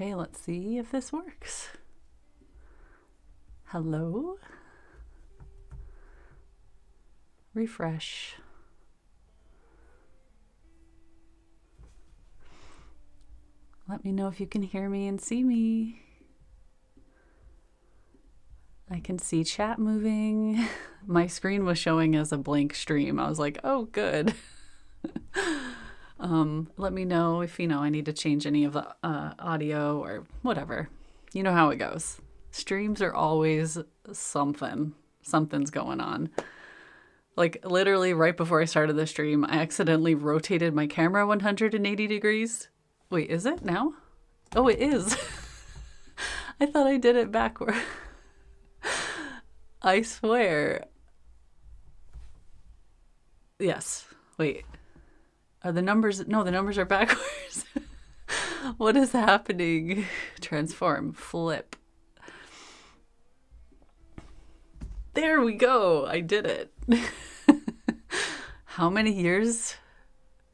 Okay, let's see if this works. Hello? Refresh. Let me know if you can hear me and see me. I can see chat moving. My screen was showing as a blank stream. I was like, oh, good. Let me know if, I need to change any of the audio or whatever. You know how it goes. Streams are always something. Something's going on. Like literally right before I started the stream, I accidentally rotated my camera 180 degrees. Wait, is it now? Oh, it is. I thought I did it backward. I swear. Yes. Wait. Are the numbers? No, the numbers are backwards. What is happening? Transform. Flip. There we go. I did it. How many years?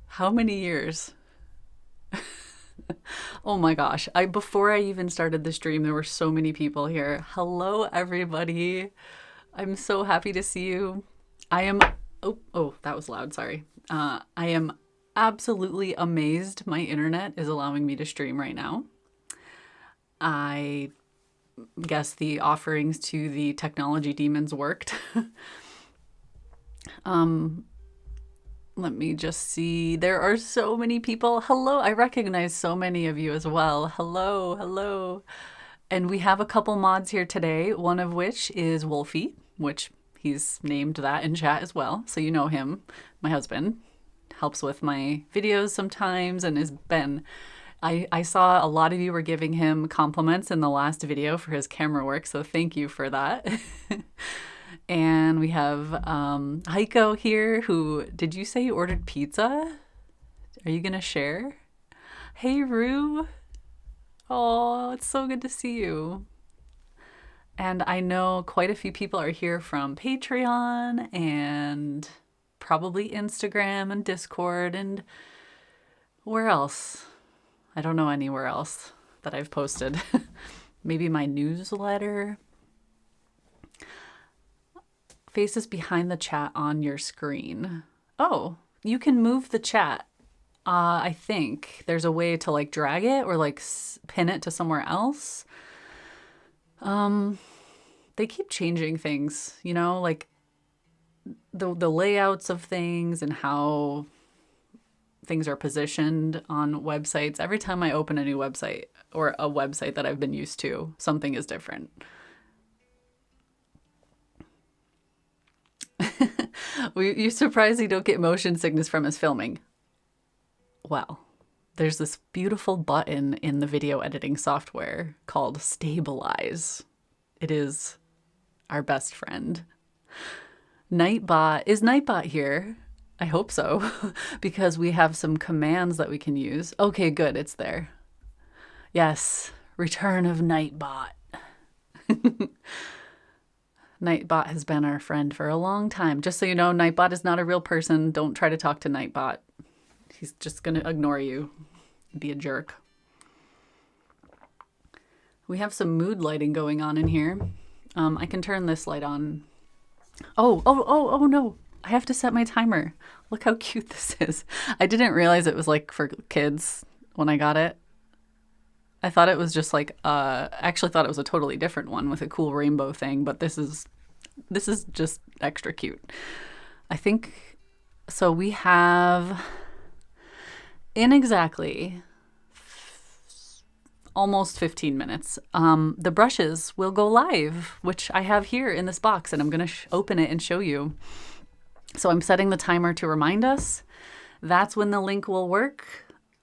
How many years? Oh my gosh. Before I even started the stream, there were so many people here. Hello, everybody. I'm so happy to see you. I am... Oh, that was loud. Sorry. I am absolutely amazed my internet is allowing me to stream right now. I guess the offerings to the technology demons worked. Let me just see. There are so many people. Hello. I recognize so many of you as well. Hello. Hello. And we have a couple mods here today, one of which is Wolfie, which he's named that in chat as well. So you know him, my husband. Helps with my videos sometimes and has been... I saw a lot of you were giving him compliments in the last video for his camera work, so thank you for that. And we have Heiko here, who, did you say you ordered pizza? Are you gonna share? Hey, Rue. Oh, it's so good to see you. And I know quite a few people are here from Patreon and probably Instagram and Discord and where else? I don't know anywhere else that I've posted. Maybe my newsletter. Faces behind the chat on your screen. Oh, you can move the chat. I think there's a way to like drag it or like pin it to somewhere else. They keep changing things, like the layouts of things and how things are positioned on websites. Every time I open a new website or a website that I've been used to, something is different. You're surprised you don't get motion sickness from us filming. Well, there's this beautiful button in the video editing software called Stabilize. It is our best friend. Nightbot. Is Nightbot here? I hope so, because we have some commands that we can use. Okay, good. It's there. Yes. Return of Nightbot. Nightbot has been our friend for a long time. Just so you know, Nightbot is not a real person. Don't try to talk to Nightbot. He's just going to ignore you. Be a jerk. We have some mood lighting going on in here. I can turn this light on. Oh no. I have to set my timer. Look how cute this is. I didn't realize it was like for kids when I got it. I thought it was just like, actually thought it was a totally different one with a cool rainbow thing, but this is just extra cute. I think, so we have in exactly almost 15 minutes, the brushes will go live, which I have here in this box, and I'm going to open it and show you. So I'm setting the timer to remind us. That's when the link will work.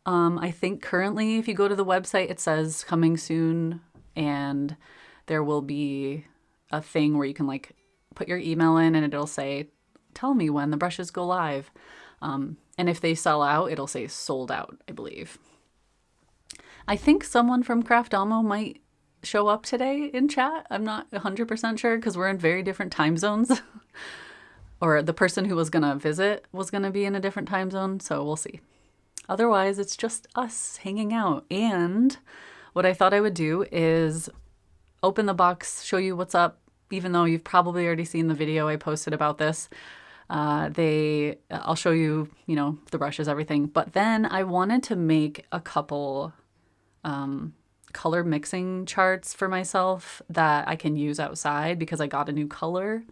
I think currently if you go to the website, it says coming soon, and there will be a thing where you can like put your email in and it'll say, tell me when the brushes go live. And if they sell out, it'll say sold out, I believe. I think someone from Craftomo might show up today in chat. I'm not 100% sure because we're in very different time zones. Or the person who was going to visit was going to be in a different time zone, so we'll see. Otherwise, it's just us hanging out. And what I thought I would do is open the box, show you what's up, even though you've probably already seen the video I posted about this. I'll show you, the brushes, everything. But then I wanted to make a couple color mixing charts for myself that I can use outside because I got a new color.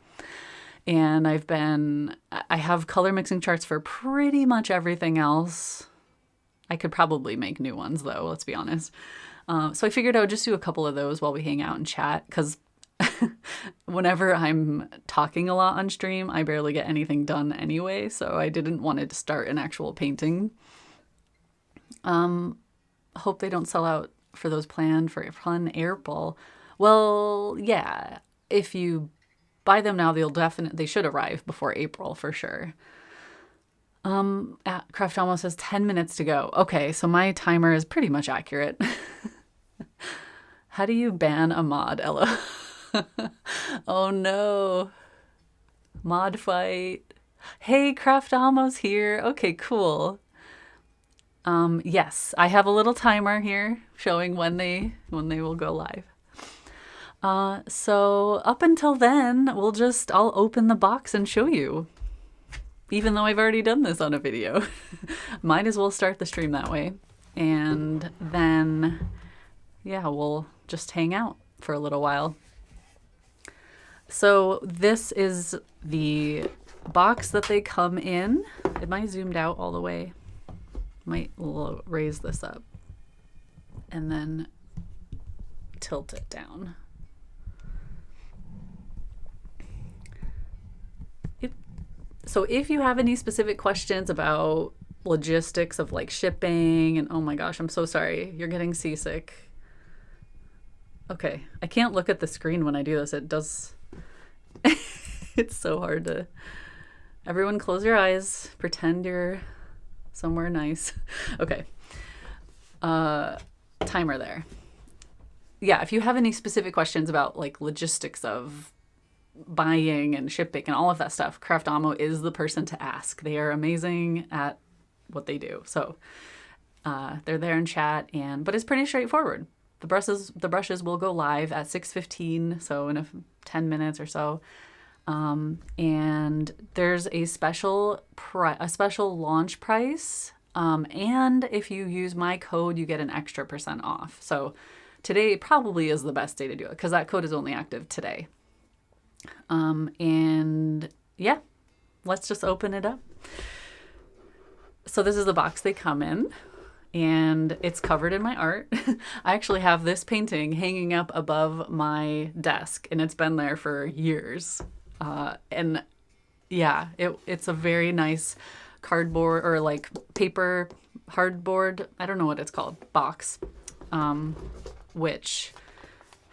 And I have color mixing charts for pretty much everything else. I could probably make new ones though, let's be honest. So I figured I would just do a couple of those while we hang out and chat, because whenever I'm talking a lot on stream, I barely get anything done anyway, so I didn't want to start an actual painting. Hope they don't sell out for those planned for Fun April. Well, yeah, if you buy them now, they should arrive before April for sure. Craft almost says 10 minutes to go. Okay, so my timer is pretty much accurate. How do you ban a mod, Ella? Oh no. Mod fight. Hey, Craft Almo's here. Okay, cool. Yes, I have a little timer here showing when they will go live. So up until then, I'll open the box and show you. Even though I've already done this on a video. Might as well start the stream that way. And then, yeah, we'll just hang out for a little while. So this is the box that they come in. Am I zoomed out all the way? Might raise this up and then tilt it down. So if you have any specific questions about logistics of like shipping and oh my gosh, I'm so sorry. You're getting seasick. Okay. I can't look at the screen when I do this. It does. It's so hard to. Everyone close your eyes. Pretend you're somewhere nice. Okay. Timer there. Yeah. If you have any specific questions about like logistics of buying and shipping and all of that stuff, Craft Amo is the person to ask. They are amazing at what they do. So they're there in chat, but it's pretty straightforward. The brushes will go live at 6:15, so in 10 minutes or so. And there's a special launch price. And if you use my code, you get an extra % off. So today probably is the best day to do it because that code is only active today. And yeah, let's just open it up. So this is the box they come in, and it's covered in my art. I actually have this painting hanging up above my desk, and it's been there for years. And yeah, it's a very nice cardboard or like paper hardboard, I don't know what it's called, box, which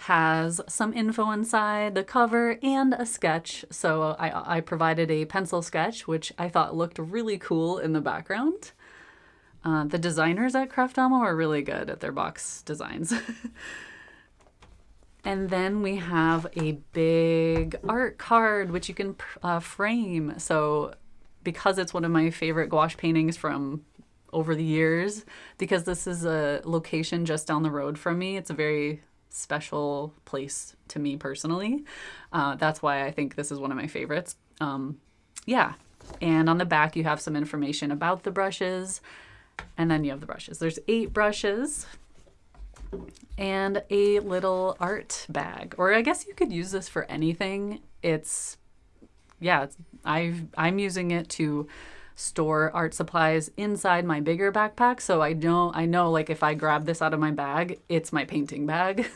has some info inside, the cover, and a sketch. So I provided a pencil sketch, which I thought looked really cool in the background. The designers at Craft Amo are really good at their box designs. And then we have a big art card, which you can frame. So because it's one of my favorite gouache paintings from over the years, because this is a location just down the road from me, it's a very special place to me personally. That's why I think this is one of my favorites. Yeah. And on the back, you have some information about the brushes. And then you have the brushes. There's 8 brushes and a little art bag. Or I guess you could use this for anything. I'm using it to store art supplies inside my bigger backpack. So I know like if I grab this out of my bag, it's my painting bag.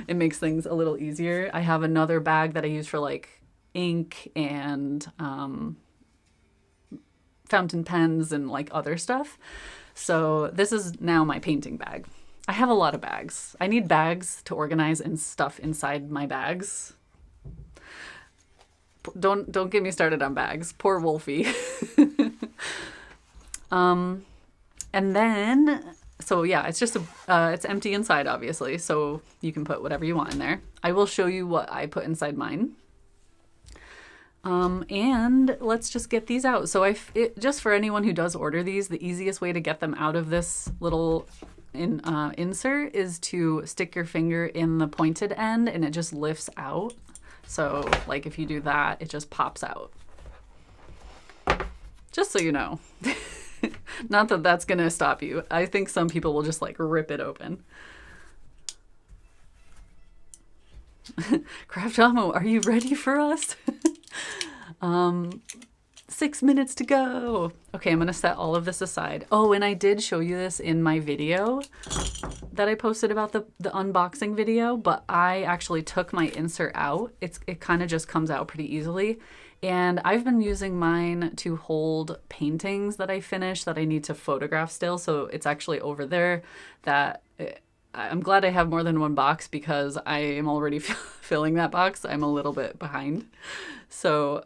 It makes things a little easier. I have another bag that I use for like ink and fountain pens and like other stuff. So this is now my painting bag. I have a lot of bags. I need bags to organize and stuff inside my bags. Don't get me started on bags. Poor Wolfie. And then, so yeah, it's just it's empty inside, obviously. So you can put whatever you want in there. I will show you what I put inside mine. And let's just get these out. So just for anyone who does order these, the easiest way to get them out of this little insert is to stick your finger in the pointed end and it just lifts out. So like if you do that, it just pops out. Just so you know. Not that that's gonna stop you. I think some people will just like rip it open. Craft Amo, are you ready for us? 6 minutes to go. Okay, I'm gonna set all of this aside. Oh, and I did show you this in my video that I posted about the unboxing video, but I actually took my insert out. It kind of just comes out pretty easily. And I've been using mine to hold paintings that I finished that I need to photograph still. So it's actually over there. That I'm glad I have more than one box because I am already filling that box. I'm a little bit behind. So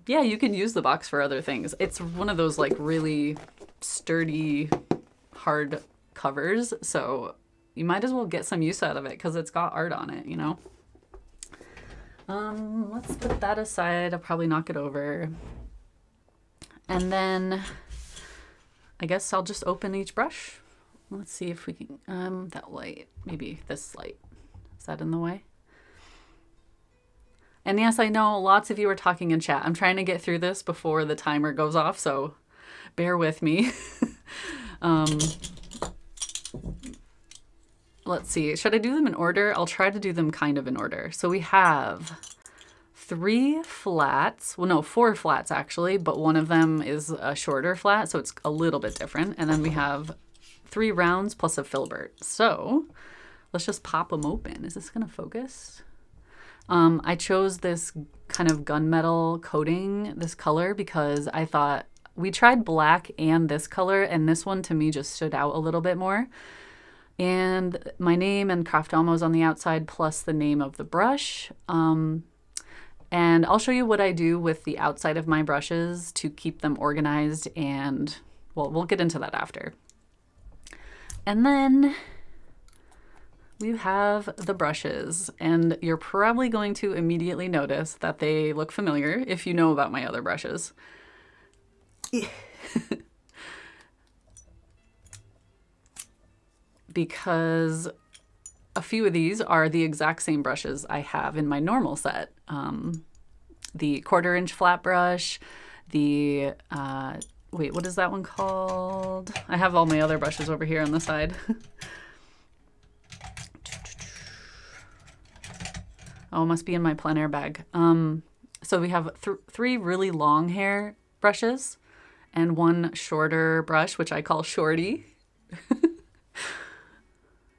yeah, you can use the box for other things. It's one of those like really sturdy, hard covers. So you might as well get some use out of it because it's got art on it, you know? Let's put that aside. I'll probably knock it over. And then I guess I'll just open each brush. Let's see if we can, that light, maybe this light. Is that in the way? And yes, I know lots of you are talking in chat. I'm trying to get through this before the timer goes off, so bear with me. Let's see, should I do them in order? I'll try to do them kind of in order. So we have 3 flats, well no, 4 flats actually, but one of them is a shorter flat, so it's a little bit different. And then we have 3 rounds plus a filbert. So let's just pop them open. Is this gonna focus? I chose this kind of gunmetal coating, this color, because I thought we tried black and this color, and this one to me just stood out a little bit more. And my name and Craft Amo's on the outside, plus the name of the brush. And I'll show you what I do with the outside of my brushes to keep them organized, and well, we'll get into that after. And then we have the brushes, and you're probably going to immediately notice that they look familiar if you know about my other brushes. Because a few of these are the exact same brushes I have in my normal set. The 1/4 inch flat brush, the, wait, what is that one called? I have all my other brushes over here on the side. Oh, it must be in my plein air bag. So we have 3 really long hair brushes and 1 shorter brush, which I call Shorty.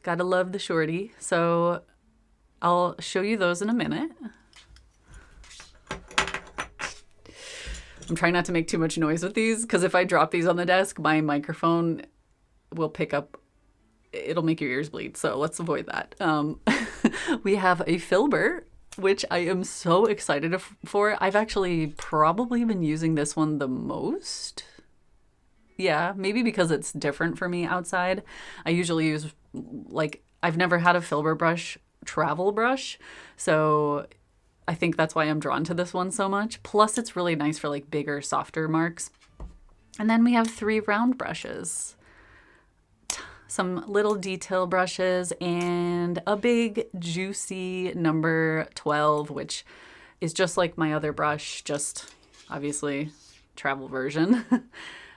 Gotta love the Shorty. So I'll show you those in a minute. I'm trying not to make too much noise with these because if I drop these on the desk, my microphone will pick up. It'll make your ears bleed. So let's avoid that. We have a filbert, which I am so excited for. I've actually probably been using this one the most. Yeah, maybe because it's different for me outside. I usually use, like, I've never had a filbert brush, travel brush. So I think that's why I'm drawn to this one so much. Plus it's really nice for like bigger, softer marks. And then we have 3 round brushes. Some little detail brushes and a big juicy number 12, which is just like my other brush, just obviously travel version.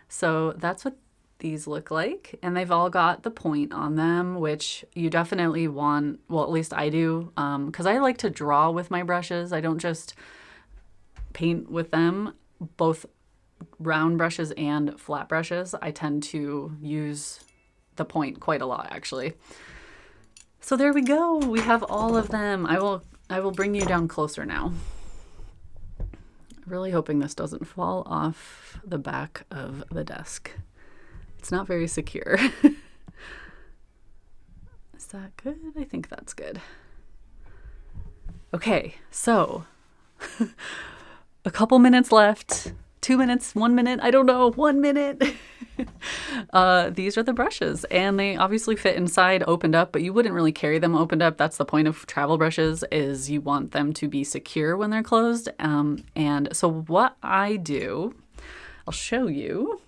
So that's what these look like. And they've all got the point on them, which you definitely want, well, at least I do, because I like to draw with my brushes. I don't just paint with them, both round brushes and flat brushes. I tend to use the point quite a lot, actually. So there we go. We have all of them. I will bring you down closer now. Really hoping this doesn't fall off the back of the desk. It's not very secure. Is that good? I think that's good. Okay, so a couple minutes left. 2 minutes, 1 minute, I don't know, 1 minute. These are the brushes, and they obviously fit inside opened up, but you wouldn't really carry them opened up. That's the point of travel brushes, is you want them to be secure when they're closed. And so what I do, I'll show you.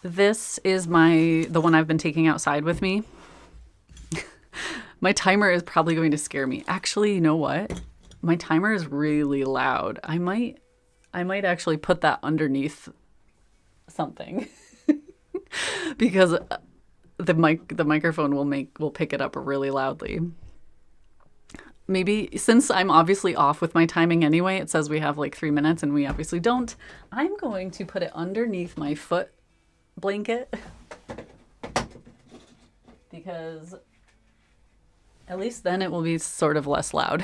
This is the one I've been taking outside with me. My timer is probably going to scare me. Actually, you know what? My timer is really loud. I might actually put that underneath something because the microphone will pick it up really loudly. Maybe since I'm obviously off with my timing anyway, it says we have like 3 minutes and we obviously don't. I'm going to put it underneath my foot blanket because at least then it will be sort of less loud.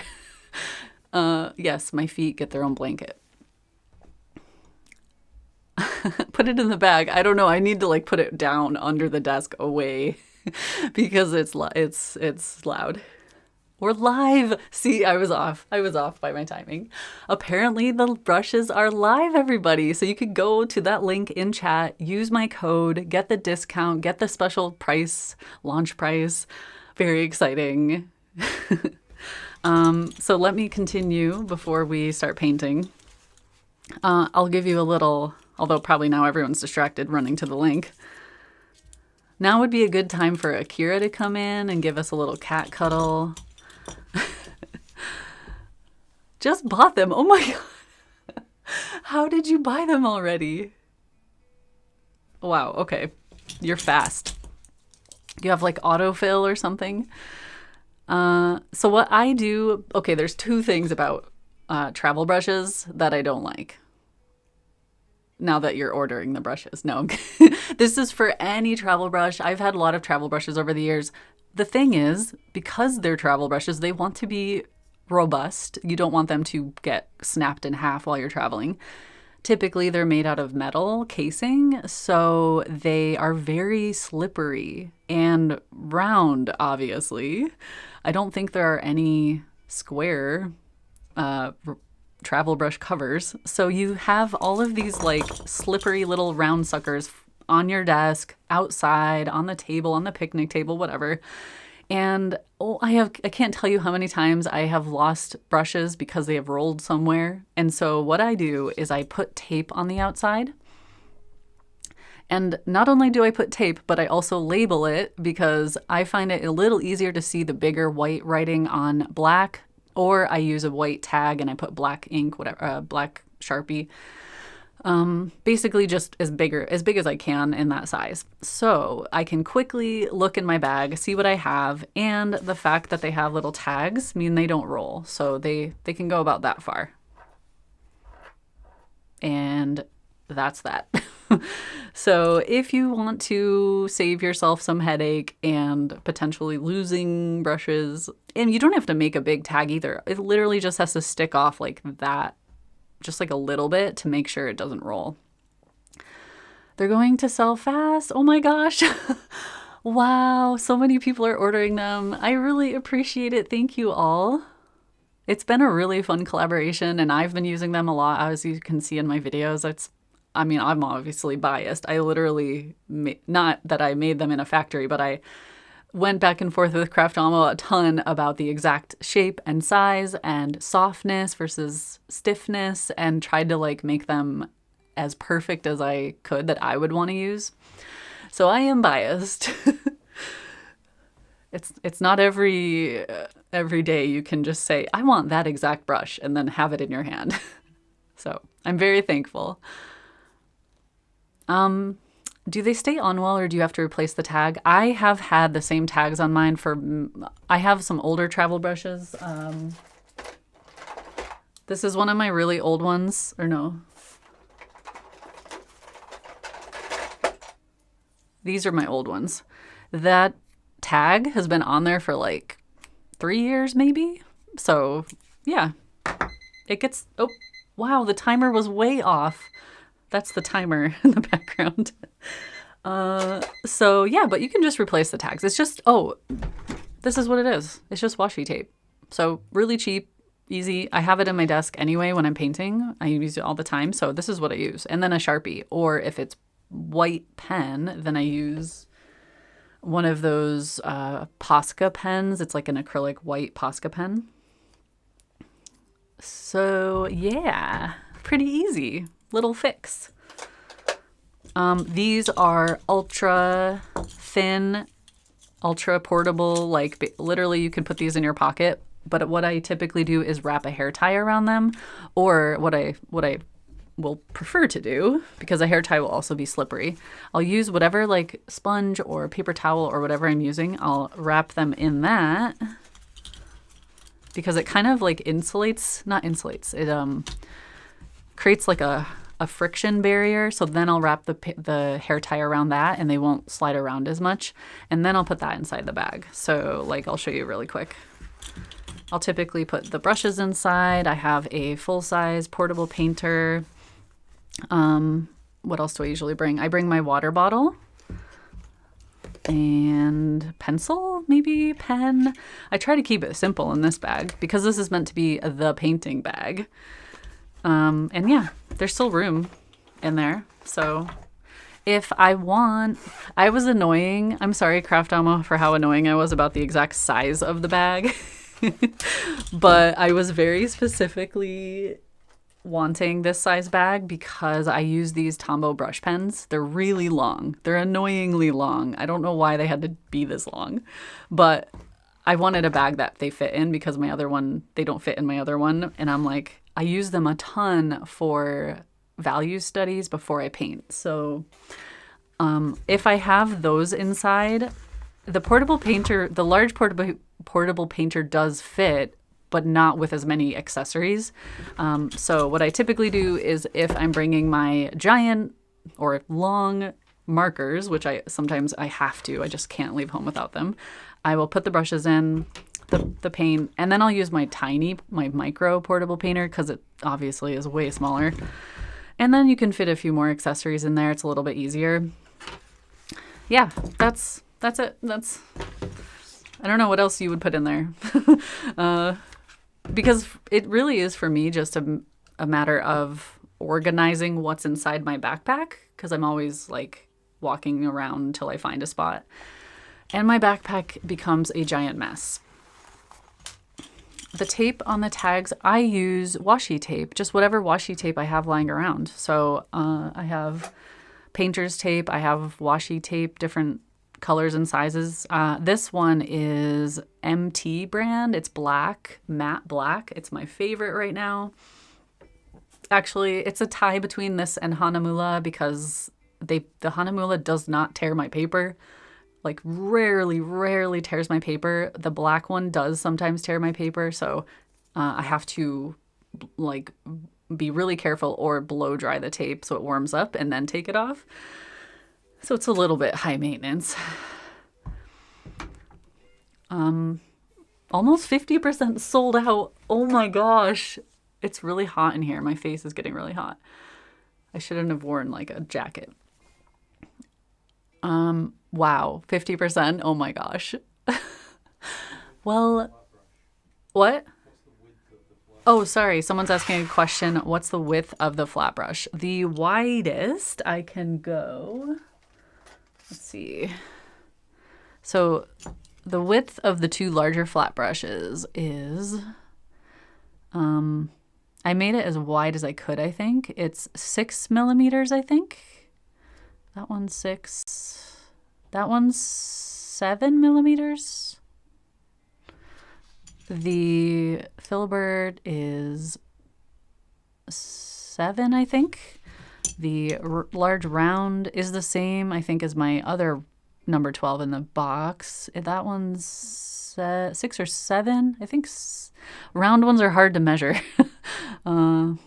Yes, my feet get their own blanket. Put it in the bag. I don't know. I need to like put it down under the desk away because it's loud. We're live. See, I was off by my timing. Apparently the brushes are live, everybody. So you could go to that link in chat, use my code, get the discount, get the special price, launch price. Very exciting. So let me continue before we start painting. I'll give you a little, although probably now everyone's distracted running to the link. Now would be a good time for Akira to come in and give us a little cat cuddle. Just bought them. Oh my God. How did you buy them already? Wow. Okay. You're fast. You have like autofill or something. So what I do, okay, there's two things about travel brushes that I don't like. Now that you're ordering the brushes. No, this is for any travel brush. I've had a lot of travel brushes over the years. The thing is, because they're travel brushes, they want to be robust. You don't want them to get snapped in half while you're traveling. Typically, they're made out of metal casing, so they are very slippery and round, obviously. I don't think there are any square travel brush covers. So you have all of these like slippery little round suckers on your desk, outside, on the table, on the picnic table, whatever. And I can't tell you how many times I have lost brushes because they have rolled somewhere. And so what I do is I put tape on the outside. And not only do I put tape, but I also label it because I find it a little easier to see the bigger white writing on black, or I use a white tag and I put black ink, whatever, black Sharpie. Basically just as big as I can in that size. So I can quickly look in my bag, see what I have, and the fact that they have little tags mean they don't roll. So they can go about that far. And that's that. So if you want to save yourself some headache and potentially losing brushes, and you don't have to make a big tag either. It literally just has to stick off like that, just like a little bit to make sure it doesn't roll. They're going to sell fast. Oh my gosh. Wow. So many people are ordering them. I really appreciate it. Thank you all. It's been a really fun collaboration and I've been using them a lot. As you can see in my videos, I'm obviously biased. I literally, not that I made them in a factory, but I went back and forth with Craftamo a ton about the exact shape and size and softness versus stiffness and tried to like make them as perfect as I could that I would want to use. So I am biased. It's not every day you can just say, I want that exact brush and then have it in your hand. So I'm very thankful. Do they stay on well or do you have to replace the tag? I have had the same tags on mine I have some older travel brushes. This is one of my really old ones, or no. These are my old ones. That tag has been on there for like 3 years maybe. So yeah, it gets, oh, wow, the timer was way off. That's the timer in the background. So yeah, but you can just replace the tags. It's just, oh, this is what it is. It's just washi tape. So really cheap, easy. I have it in my desk anyway when I'm painting. I use it all the time. So this is what I use. And then a Sharpie. Or if it's white pen, then I use one of those Posca pens. It's like an acrylic white Posca pen. So yeah, pretty easy. Little fix. These are ultra thin, ultra portable, like literally you can put these in your pocket. But what I typically do is wrap a hair tie around them, or what I will prefer to do, because a hair tie will also be slippery. I'll use whatever like sponge or paper towel or whatever I'm using. I'll wrap them in that because it kind of like insulates, not insulates, it creates like a friction barrier. So then I'll wrap the hair tie around that and they won't slide around as much. And then I'll put that inside the bag. So like I'll show you really quick. I'll typically put the brushes inside. I have a full-size portable painter. What else do I usually bring? I bring my water bottle and pencil, maybe pen. I try to keep it simple in this bag because this is meant to be the painting bag. And yeah, there's still room in there. So if I want, I was annoying. I'm sorry, Craft Alma, for how annoying I was about the exact size of the bag. But I was very specifically wanting this size bag because I use these Tombow brush pens. They're really long. They're annoyingly long. I don't know why they had to be this long, but I wanted a bag that they fit in because my other one, they don't fit in my other one. And I'm like, I use them a ton for value studies before I paint. So if I have those inside, the portable painter, the large portable painter does fit, but not with as many accessories. So what I typically do is if I'm bringing my giant or long markers, which sometimes I have to, I just can't leave home without them, I will put the brushes in, the paint, and then I'll use my micro portable painter because it obviously is way smaller. And then you can fit a few more accessories in there. It's a little bit easier. Yeah, that's it. I don't know what else you would put in there. Because it really is for me just a matter of organizing what's inside my backpack, because I'm always like walking around until I find a spot. And my backpack becomes a giant mess. The tape on the tags, I use washi tape, just whatever washi tape I have lying around. So I have painter's tape, I have washi tape, different colors and sizes. This one is MT brand. It's black, matte black. It's my favorite right now. Actually, it's a tie between this and Hanamulla because the Hanamulla does not tear my paper. Like rarely tears my paper. The black one does sometimes tear my paper. So I have to like be really careful or blow dry the tape so it warms up and then take it off. So it's a little bit high maintenance. Almost 50% sold out. Oh my gosh. It's really hot in here. My face is getting really hot. I shouldn't have worn like a jacket. Wow. 50%. Oh my gosh. Well, what? Oh, sorry. Someone's asking a question. What's the width of the flat brush? The widest I can go. Let's see. So the width of the two larger flat brushes is, I made it as wide as I could, I think. It's 6 millimeters, I think. That one's 6. That one's 7 millimeters. The Filbert is 7, I think. The large round is the same, I think, as my other number 12 in the box. That one's 6 or 7. I think round ones are hard to measure. I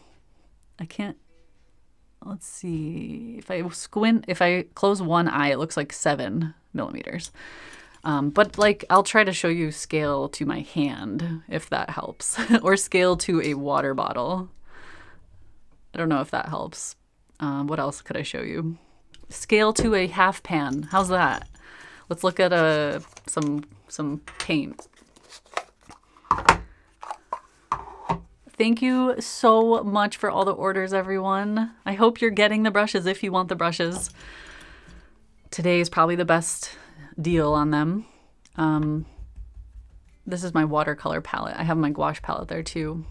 can't. Let's see. If I squint, if I close one eye, it looks like 7 millimeters. But like, I'll try to show you scale to my hand if that helps, or scale to a water bottle. I don't know if that helps. What else could I show you? Scale to a half pan. How's that? Let's look at some paint. Thank you so much for all the orders, everyone. I hope you're getting the brushes if you want the brushes. Today is probably the best deal on them. This is my watercolor palette. I have my gouache palette there too.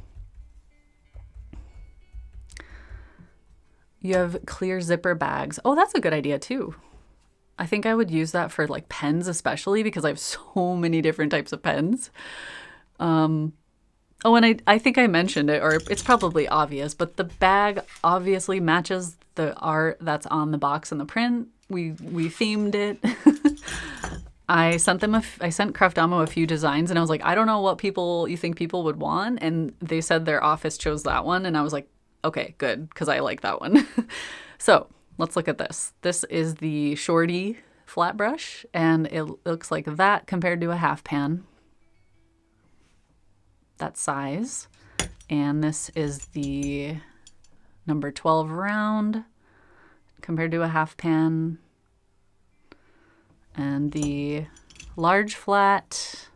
You have clear zipper bags. Oh, that's a good idea too. I think I would use that for like pens, especially because I have so many different types of pens. Oh, and I think I mentioned it, or it's probably obvious, but the bag obviously matches the art that's on the box in the print. We themed it. I sent Craft Damo a few designs, and I was like, I don't know what people you think people would want, and they said their office chose that one, and I was like, okay, good, because I like that one. So let's look at this. This is the Shorty flat brush, and it looks like that compared to a half pan. That size. And this is the number 12 round compared to a half pan. And the large flat.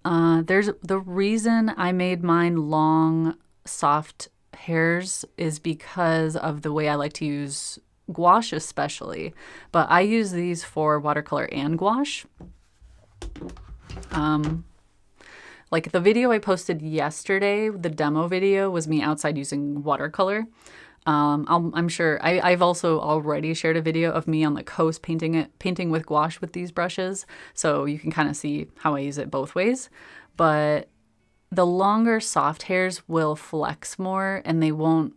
There's the reason I made mine long, soft hairs is because of the way I like to use gouache especially. But I use these for watercolor and gouache. Like the video I posted yesterday, the demo video was me outside using watercolor. I'm sure I've also already shared a video of me on the coast painting with gouache with these brushes. So you can kind of see how I use it both ways. But the longer soft hairs will flex more and they won't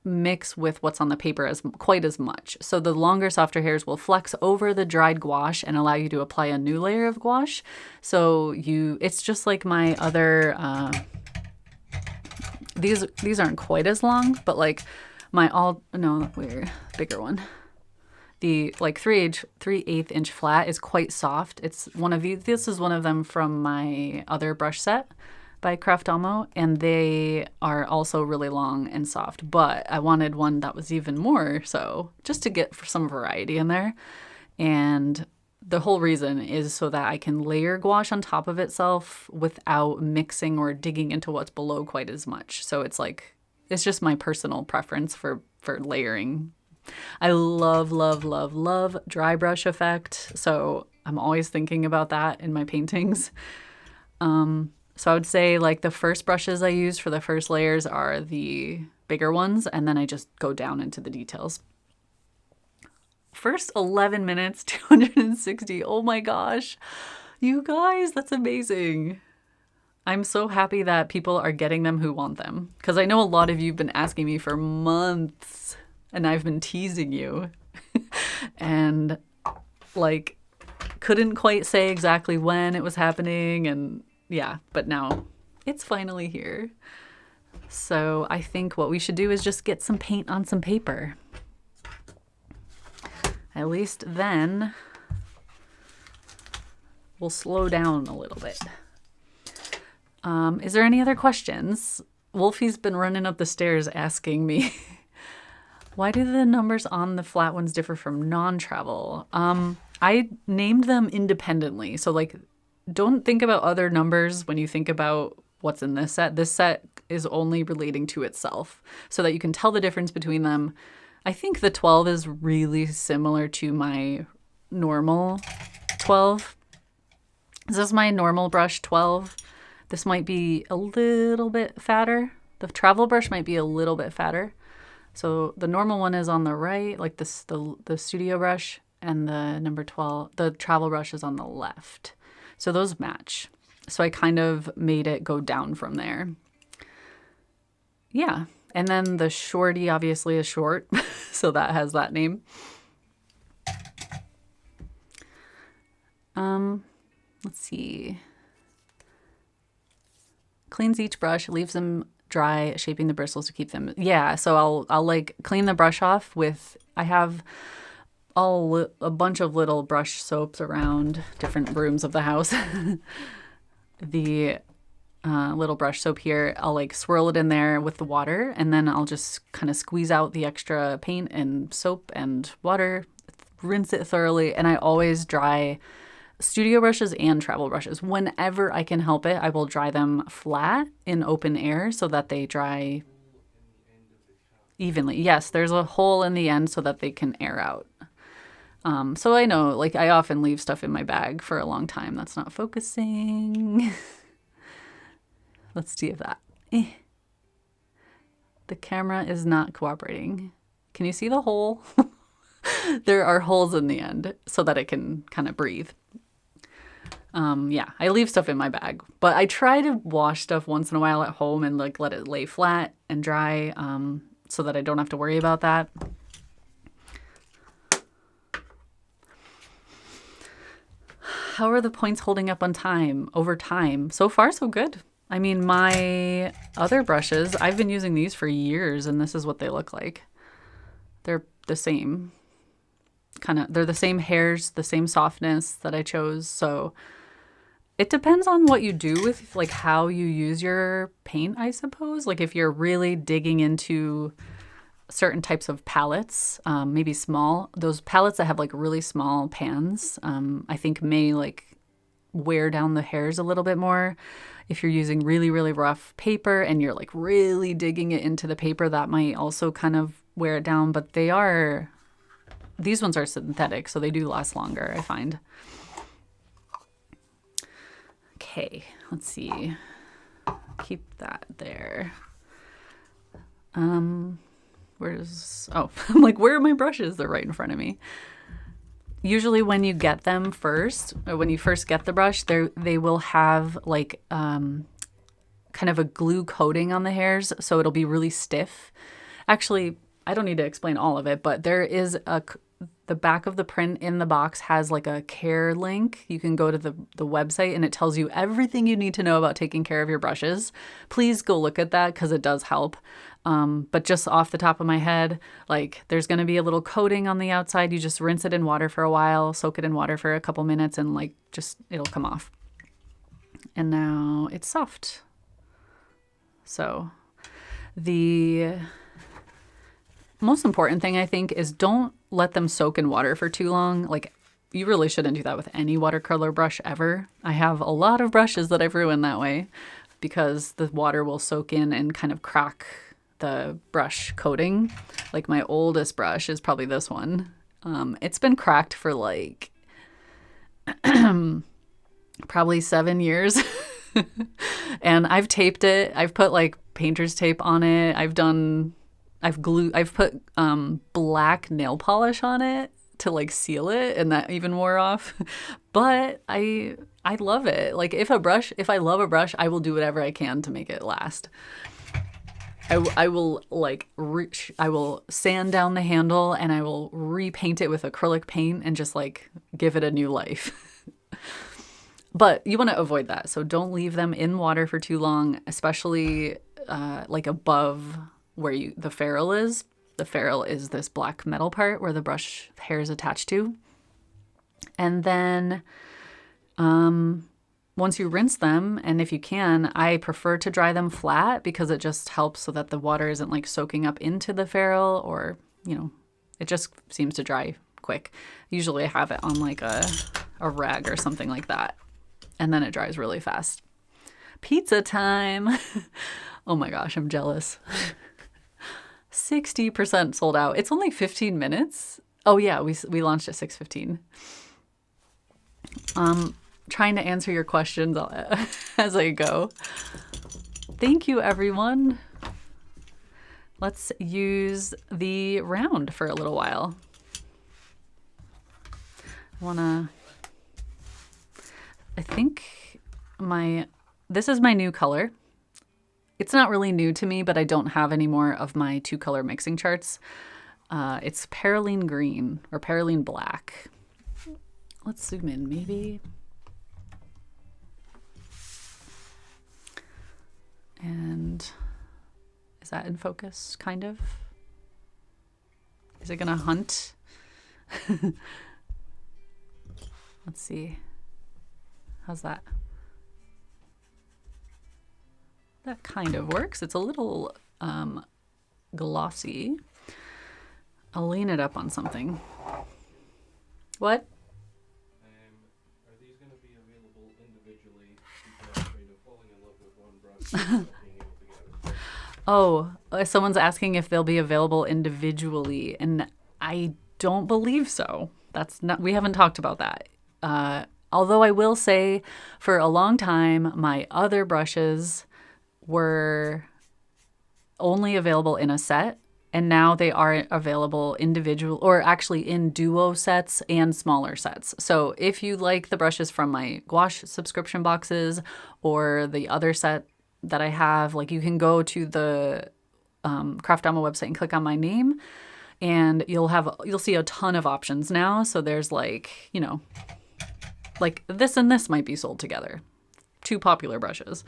mix with what's on the paper as quite as much. So the longer, softer hairs will flex over the dried gouache and allow you to apply a new layer of gouache. So it's just like my other, these aren't quite as long, but like bigger one. The like 3/8 inch flat is quite soft. It's one of these. This is one of them from my other brush set by Craft Damo, and they are also really long and soft, but I wanted one that was even more, so just to get some variety in there. And the whole reason is so that I can layer gouache on top of itself without mixing or digging into what's below quite as much. So it's just my personal preference for layering. I love, love, love, love dry brush effect, so I'm always thinking about that in my paintings. So I would say like the first brushes I use for the first layers are the bigger ones, and then I just go down into the details. First 11 minutes, 260. Oh my gosh. You guys, that's amazing. I'm so happy that people are getting them who want them, because I know a lot of you have been asking me for months, and I've been teasing you. And like couldn't quite say exactly when it was happening, and yeah, but now it's finally here. So I think what we should do is just get some paint on some paper. At least then we'll slow down a little bit. Is there any other questions? Wolfie's been running up the stairs asking me, why do the numbers on the flat ones differ from non-travel? I named them independently. So like, don't think about other numbers when you think about what's in this set. This set is only relating to itself so that you can tell the difference between them. I think the 12 is really similar to my normal 12. This is my normal brush 12. This might be a little bit fatter. The travel brush might be a little bit fatter. So the normal one is on the right, like this, the studio brush, and the number 12, the travel brush is on the left. So those match. So I kind of made it go down from there. Yeah. And then the Shorty obviously is short, so that has that name. Let's see. Cleans each brush, leaves them dry, shaping the bristles to keep them. Yeah, so I'll like clean the brush off with, I have a bunch of little brush soaps around different rooms of the house. The little brush soap here, I'll like swirl it in there with the water, and then I'll just kind of squeeze out the extra paint and soap and water, rinse it thoroughly, and I always dry studio brushes and travel brushes. Whenever I can help it, I will dry them flat in open air so that they dry evenly. Yes, there's a hole in the end so that they can air out. So I know, like, I often leave stuff in my bag for a long time. That's not focusing. Let's see if that. The camera is not cooperating. Can you see the hole? There are holes in the end so that it can kind of breathe. Yeah, I leave stuff in my bag, but I try to wash stuff once in a while at home and like let it lay flat and dry, so that I don't have to worry about that. How are the points holding up on time over time? So far, so good. I mean, my other brushes, I've been using these for years, and this is what they look like. They're the same. They're the same hairs, the same softness that I chose. So it depends on what you do with, like, how you use your paint, I suppose. Like, if you're really digging into certain types of palettes, maybe those palettes that have like really small pans, I think may like wear down the hairs a little bit more. If you're using really, really rough paper and you're like really digging it into the paper, that might also kind of wear it down. But these ones are synthetic, so they do last longer, I find. Okay, let's see. Keep that there. I'm like, where are my brushes? They're right in front of me. Usually when you get them first, or when you first get the brush, they will have like kind of a glue coating on the hairs, so it'll be really stiff. Actually, I don't need to explain all of it, but there is the back of the print in the box has like a care link. You can go to the website and it tells you everything you need to know about taking care of your brushes. Please go look at that because it does help. But just off the top of my head, like there's going to be a little coating on the outside. You just rinse it in water for a while, soak it in water for a couple minutes, and like it'll come off. And now it's soft. So the most important thing, I think, is don't let them soak in water for too long. Like, you really shouldn't do that with any watercolor brush ever. I have a lot of brushes that I've ruined that way because the water will soak in and kind of crack the brush coating. Like my oldest brush is probably this one. It's been cracked for like probably 7 years. And I've taped it. I've put like painter's tape on it. I've put black nail polish on it to like seal it, and that even wore off. But I love it. Like if I love a brush, I will do whatever I can to make it last. I will I will sand down the handle and I will repaint it with acrylic paint and just like give it a new life. But you want to avoid that. So don't leave them in water for too long, especially like above where the ferrule is. The ferrule is this black metal part where the brush hair is attached to. And then once you rinse them, and if you can, I prefer to dry them flat because it just helps so that the water isn't like soaking up into the ferrule, or, it just seems to dry quick. Usually I have it on like a rag or something like that, and then it dries really fast. Pizza time. Oh my gosh, I'm jealous. 60% sold out. It's only 15 minutes. Oh yeah, we launched at 6:15. Trying to answer your questions as I go. Thank you, everyone. Let's use the round for a little while. I think this is my new color. It's not really new to me, but I don't have any more of my 2-color mixing charts. It's Perylene Green or Perylene Black. Let's zoom in, maybe. And is that in focus, kind of? Is it gonna hunt? Let's see. How's that? That kind of works. It's a little glossy. I'll lean it up on something. What? Are these going to be available individually? Because I'm afraid of falling in love with one brush and not being able to get it. Oh, someone's asking if they'll be available individually, and I don't believe so. We haven't talked about that. Although I will say, for a long time, my other brushes were only available in a set. And now they are available individual or actually in duo sets and smaller sets. So if you like the brushes from my gouache subscription boxes or the other set that I have, like you can go to the Craftama website and click on my name, and you'll see a ton of options now. So there's like, you know, like this and this might be sold together. 2 popular brushes,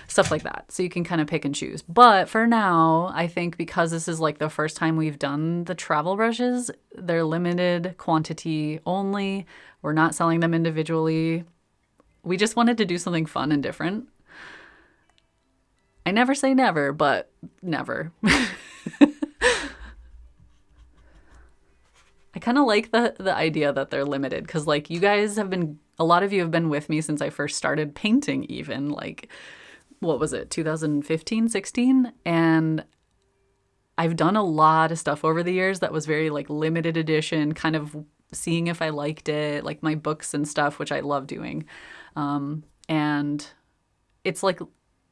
stuff like that. So you can kind of pick and choose. But for now, I think because this is like the first time we've done the travel brushes, they're limited quantity only. We're not selling them individually. We just wanted to do something fun and different. I never say never, but never. I kind of like the idea that they're limited because like you guys have been, a lot of you have been with me since I first started painting even, like, what was it, 2015, 16? And I've done a lot of stuff over the years that was very like limited edition, kind of seeing if I liked it, like my books and stuff, which I love doing. And it's like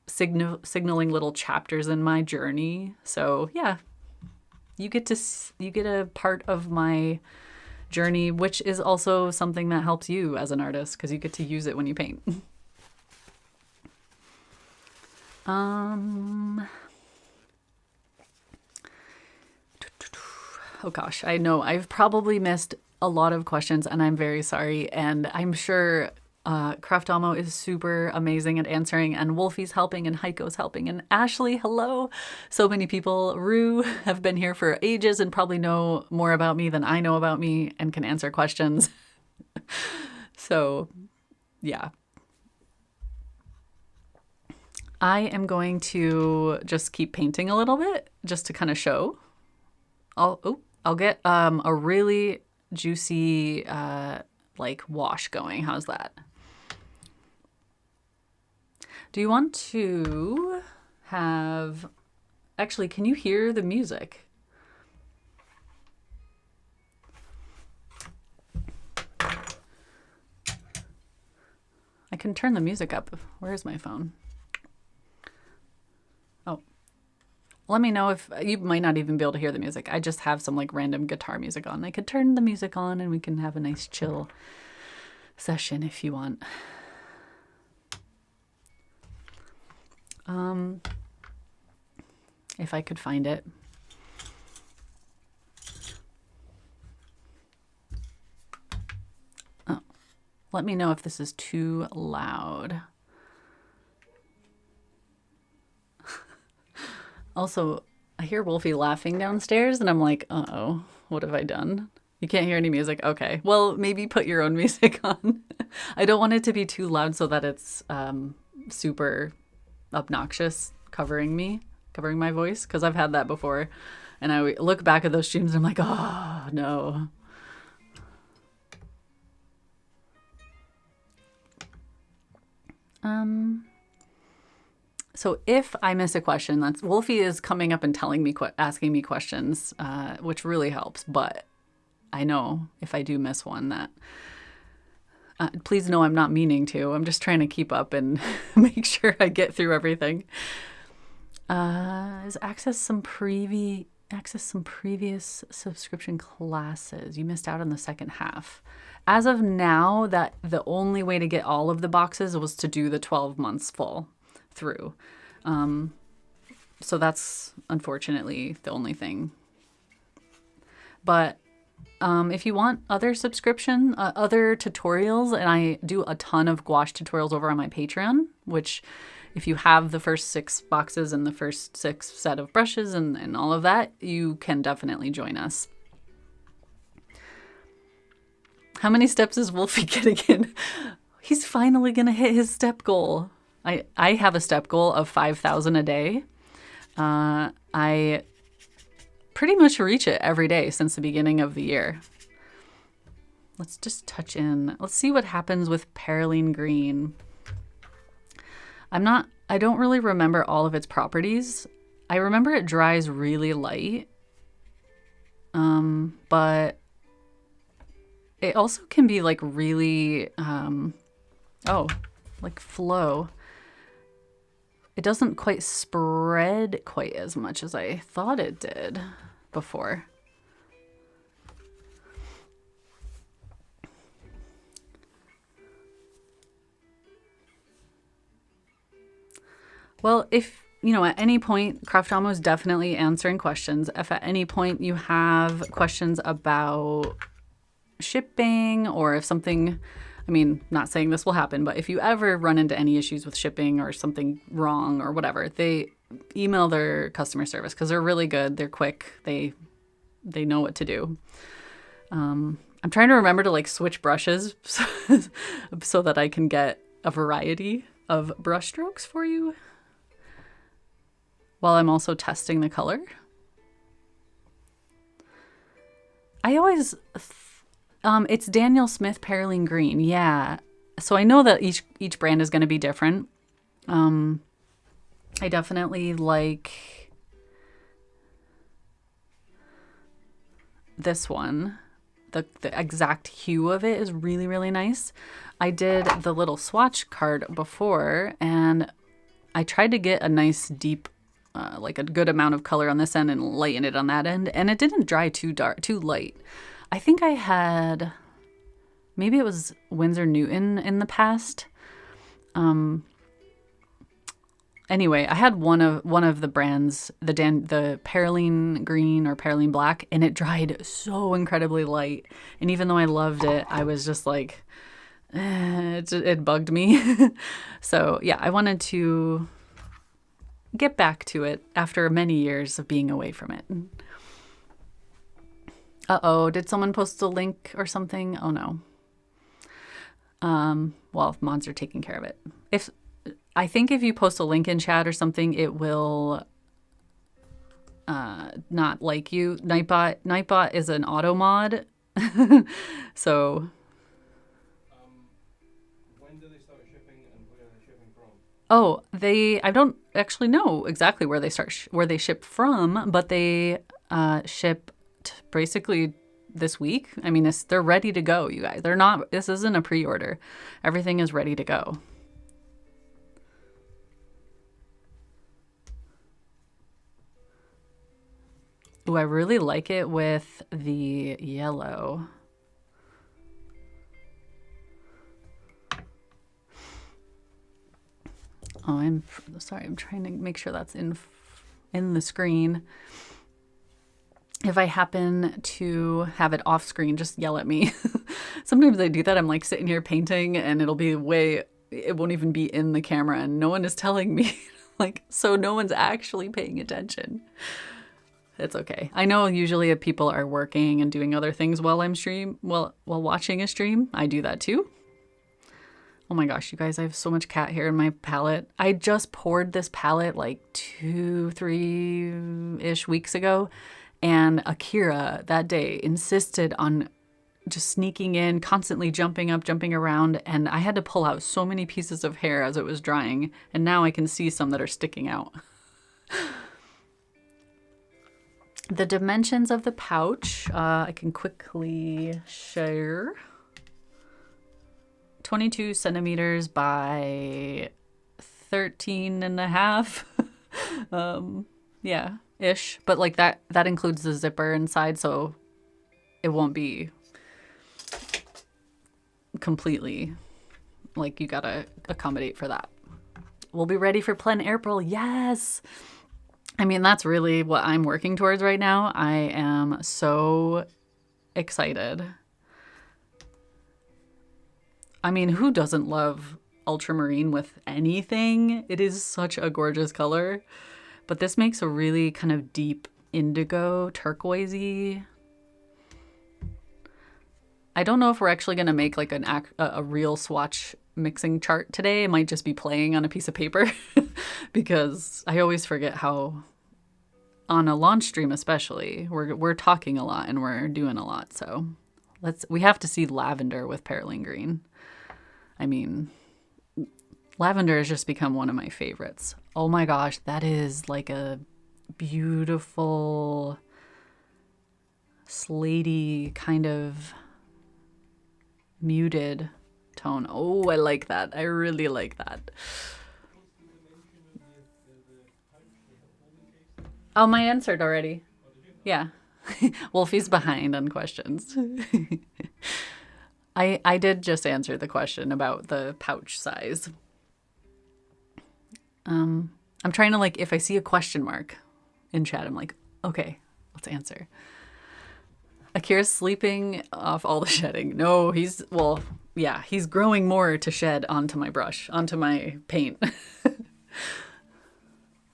signaling little chapters in my journey. So yeah, you get a part of my journey, which is also something that helps you as an artist because you get to use it when you paint. Oh gosh, I know I've probably missed a lot of questions and I'm very sorry. And I'm sure Craftamo is super amazing at answering, and Wolfie's helping, and Heiko's helping, and Ashley, hello. So many people, Rue, have been here for ages and probably know more about me than I know about me and can answer questions. So, yeah. I am going to just keep painting a little bit just to kind of show. I'll get a really juicy like wash going. How's that? Do you want to have, actually, can you hear the music? I can turn the music up. Where's my phone? Oh, let me know if you might not even be able to hear the music. I just have some like random guitar music on. I could turn the music on and we can have a nice chill session if you want. If I could find it. Oh, let me know if this is too loud. Also, I hear Wolfie laughing downstairs and I'm like, uh-oh, what have I done? You can't hear any music? Okay. Well, maybe put your own music on. I don't want it to be too loud so that it's super obnoxious covering my voice, because I've had that before. And I look back at those streams and I'm like, oh, no. So if I miss a question, that's Wolfie is coming up and telling me, asking me questions, which really helps. But I know if I do miss one that, please know I'm not meaning to. I'm just trying to keep up and make sure I get through everything. Is access some previous subscription classes. You missed out on the second half. As of now, that the only way to get all of the boxes was to do the 12 months full through. So that's unfortunately the only thing. But if you want other subscription, other tutorials, and I do a ton of gouache tutorials over on my Patreon, which if you have the first 6 boxes and the first 6 set of brushes and all of that, you can definitely join us. How many steps is Wolfie getting in? He's finally going to hit his step goal. I have a step goal of 5,000 a day. I pretty much reach it every day since the beginning of the year. Let's just touch in. Let's see what happens with Perylene Green. I don't really remember all of its properties. I remember it dries really light. But it also can be like really, like flow. it doesn't quite spread quite as much as I thought it did before. Well, if, you know, at any point, Craftamo is definitely answering questions. If at any point you have questions about shipping, or if something, I mean, not saying this will happen, but if you ever run into any issues with shipping or something wrong or whatever, they email their customer service because they're really good. They're quick. They know what to do. I'm trying to remember to like switch brushes so that I can get a variety of brush strokes for you while I'm also testing the color. I always, it's Daniel Smith Perylene Green. Yeah. So I know that each brand is going to be different. I definitely like this one. The exact hue of it is really, really nice. I did the little swatch card before, and I tried to get a nice deep, like a good amount of color on this end and lighten it on that end, and it didn't dry too dark, too light. I think I had, maybe it was Winsor Newton in the past. Anyway, I had one of the brands, the Perylene Green or Perylene Black, and it dried so incredibly light. And even though I loved it, I was just like, it bugged me. So yeah, I wanted to get back to it after many years of being away from it. Uh-oh, did someone post a link or something? Oh no. Well, mods are taking care of it. I think if you post a link in chat or something, it will not like you. Nightbot is an auto mod. So when do they start shipping and where are they shipping from? oh, I don't actually know exactly where they where they ship from, but they shipped basically this week. I mean, they're ready to go, you guys. This isn't a pre-order. Everything is ready to go. Ooh, I really like it with the yellow. Oh, I'm sorry. I'm trying to make sure that's in the screen. If I happen to have it off screen, just yell at me. Sometimes I do that. I'm like sitting here painting and it won't even be in the camera and no one is telling me. Like, so no one's actually paying attention. It's okay. I know usually if people are working and doing other things while while watching a stream. I do that too. Oh my gosh, you guys, I have so much cat hair in my palette. I just poured this palette like 2-3-ish weeks ago, and Akira that day insisted on just sneaking in, constantly jumping up, jumping around, and I had to pull out so many pieces of hair as it was drying, and now I can see some that are sticking out. The dimensions of the pouch, I can quickly share. 22 centimeters by 13 and a half. Yeah, ish. But like that includes the zipper inside, so it won't be completely, like, you gotta accommodate for that. We'll be ready for Plen April. Yes. I mean, that's really what I'm working towards right now. I am so excited. I mean, who doesn't love ultramarine with anything? It is such a gorgeous color. But this makes a really kind of deep indigo, turquoisey. I don't know if we're actually going to make like a real swatch mixing chart today. It might just be playing on a piece of paper because I always forget how, on a launch stream especially, we're talking a lot and we're doing a lot. So we have to see lavender with Perylene Green. I mean, lavender has just become one of my favorites. Oh my gosh, that is like a beautiful slatey kind of muted tone. Oh, I like that. I really like that. Oh, my answered already. Yeah. Wolfie's behind on questions. I did just answer the question about the pouch size. I'm trying to like, if I see a question mark in chat, I'm like, okay, let's answer. Akira's sleeping off all the shedding. No, he's growing more to shed onto my brush, onto my paint.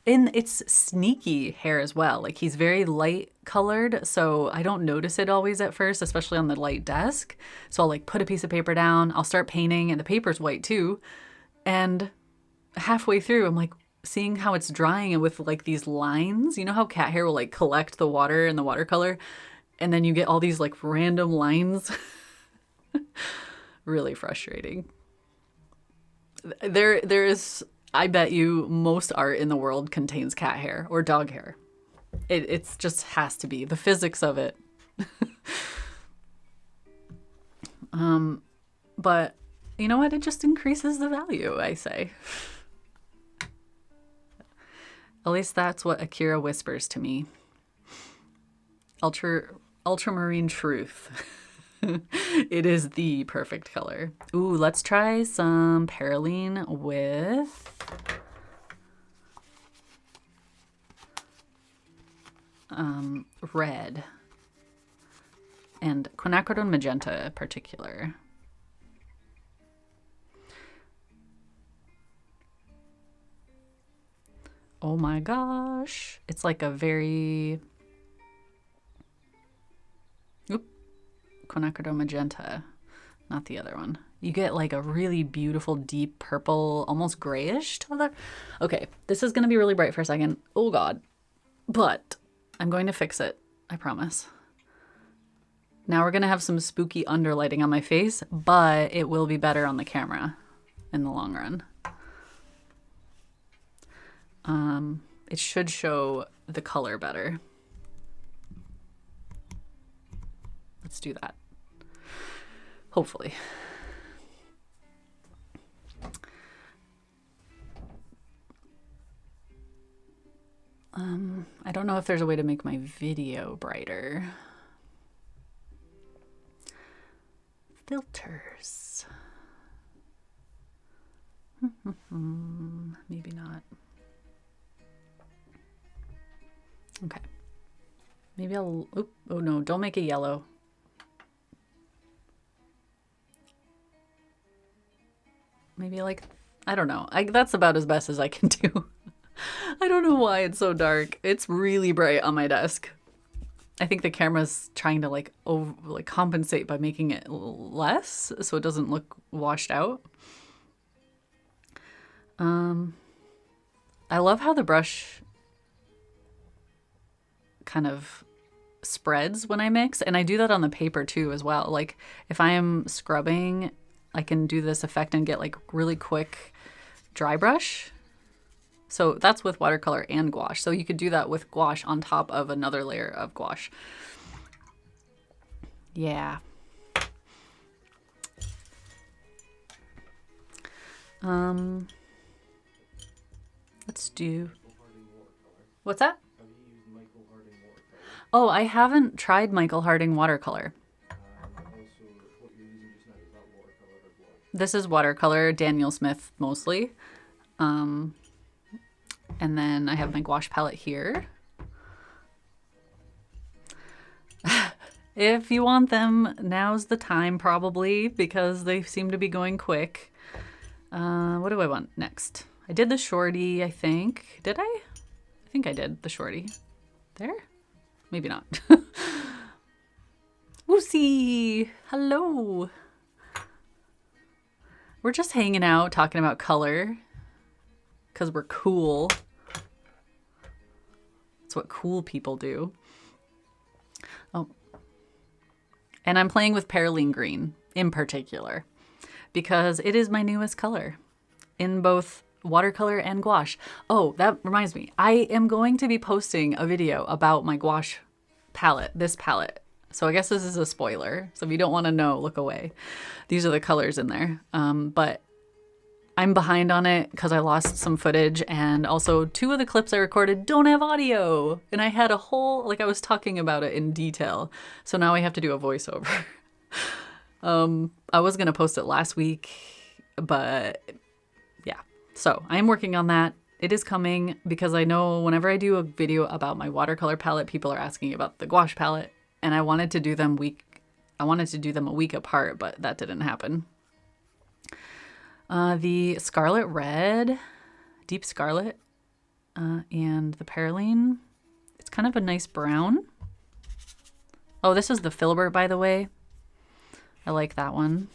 And it's sneaky hair as well. Like he's very light colored, so I don't notice it always at first, especially on the light desk. So I'll like put a piece of paper down, I'll start painting, and the paper's white too. And halfway through, I'm like seeing how it's drying and with like these lines. You know how cat hair will like collect the water in the watercolor, and then you get all these like random lines. Really frustrating. There is, I bet you most art in the world contains cat hair or dog hair. It's just has to be the physics of it. But you know what? It just increases the value, I say. At least that's what Akira whispers to me. Ultramarine truth. It is the perfect color. Ooh, let's try some Perylene with red and quinacridone magenta in particular. Oh my gosh. It's like a very... Quinacridone magenta, not the other one. You get like a really beautiful deep purple, almost grayish color. Okay, this is going to be really bright for a second. Oh God. But I'm going to fix it. I promise. Now we're going to have some spooky underlighting on my face, but it will be better on the camera in the long run. It should show the color better. Let's do that. Hopefully. I don't know if there's a way to make my video brighter. Filters. Maybe not. Okay. Maybe I'll... Oh no, don't make it yellow. Maybe like, I don't know. That's about as best as I can do. I don't know why it's so dark. It's really bright on my desk. I think the camera's trying to like compensate by making it less so it doesn't look washed out. I love how the brush kind of spreads when I mix, and I do that on the paper too as well. Like if I am scrubbing, I can do this effect and get like really quick dry brush. So that's with watercolor and gouache. So you could do that with gouache on top of another layer of gouache. Yeah. Let's do... What's that? Have you used Michael Harding watercolor? Oh, I haven't tried Michael Harding watercolor. Also, what you're using just now, is that watercolor or gouache? This is watercolor, Daniel Smith mostly. And then I have my gouache palette here. If you want them, now's the time probably, because they seem to be going quick. What do I want next? I did the shorty, I think. Did I? I think I did the shorty. There? Maybe not. Woosey! Hello! We're just hanging out, talking about color. Because we're cool. It's what cool people do. Oh. And I'm playing with Perylene Green in particular. Because it is my newest color. In both watercolor and gouache. Oh, that reminds me. I am going to be posting a video about my gouache palette. This palette. So I guess this is a spoiler. So if you don't want to know, look away. These are the colors in there. But I'm behind on it because I lost some footage, and also 2 of the clips I recorded don't have audio. And I had a whole, like I was talking about it in detail. So now I have to do a voiceover. I was going to post it last week, but yeah. So I am working on that. It is coming because I know whenever I do a video about my watercolor palette, people are asking about the gouache palette, and I wanted to do them a week apart, but that didn't happen. The Scarlet Red, Deep Scarlet, and the Perylene. It's kind of a nice brown. Oh, this is the Filbert, by the way. I like that one.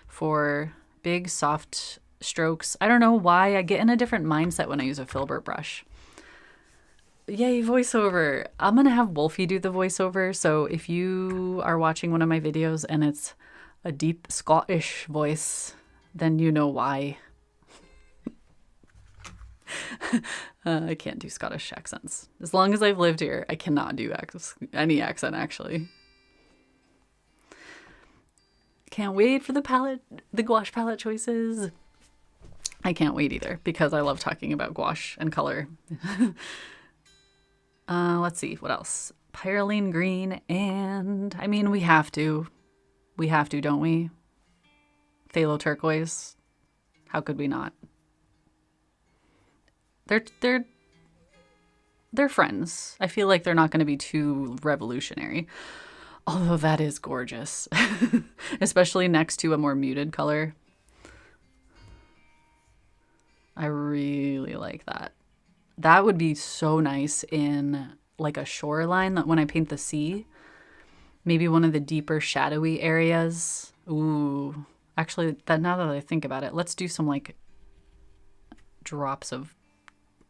For big, soft strokes. I don't know why I get in a different mindset when I use a Filbert brush. Yay, voiceover. I'm going to have Wolfie do the voiceover. So if you are watching one of my videos and it's a deep Scottish voice, then you know why. I can't do Scottish accents. As long as I've lived here, I cannot do any accent, actually. Can't wait for the gouache palette choices. I can't wait either because I love talking about gouache and color. Let's see, what else? Perylene green, and I mean, we have to, don't we? Phthalo turquoise. How could we not? They're friends. I feel like they're not going to be too revolutionary. Although that is gorgeous. Especially next to a more muted color. I really like that. That would be so nice in like a shoreline, that when I paint the sea. Maybe one of the deeper shadowy areas. Ooh. Actually, now that I think about it, let's do some like drops of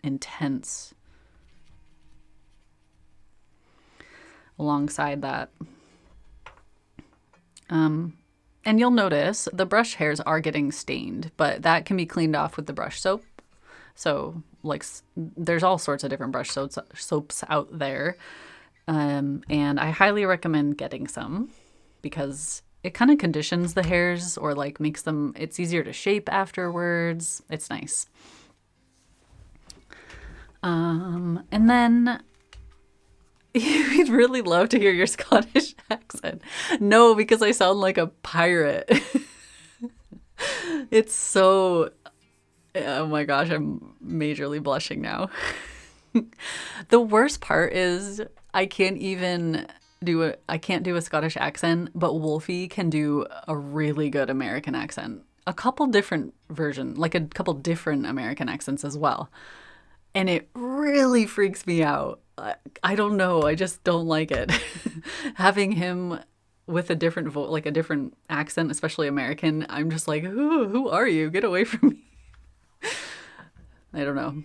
intense alongside that. And you'll notice the brush hairs are getting stained, but that can be cleaned off with the brush soap. So like there's all sorts of different brush soaps out there. And I highly recommend getting some because it kind of conditions the hairs, or like makes them, it's easier to shape afterwards. It's nice. And then you'd really love to hear your Scottish accent. No, because I sound like a pirate. It's so, oh my gosh, I'm majorly blushing now. The worst part is I can't do a Scottish accent, but Wolfie can do a really good American accent. A couple different American accents as well. And it really freaks me out. I don't know. I just don't like it. Having him with a different like a different accent, especially American, I'm just like, who are you? Get away from me. I don't know.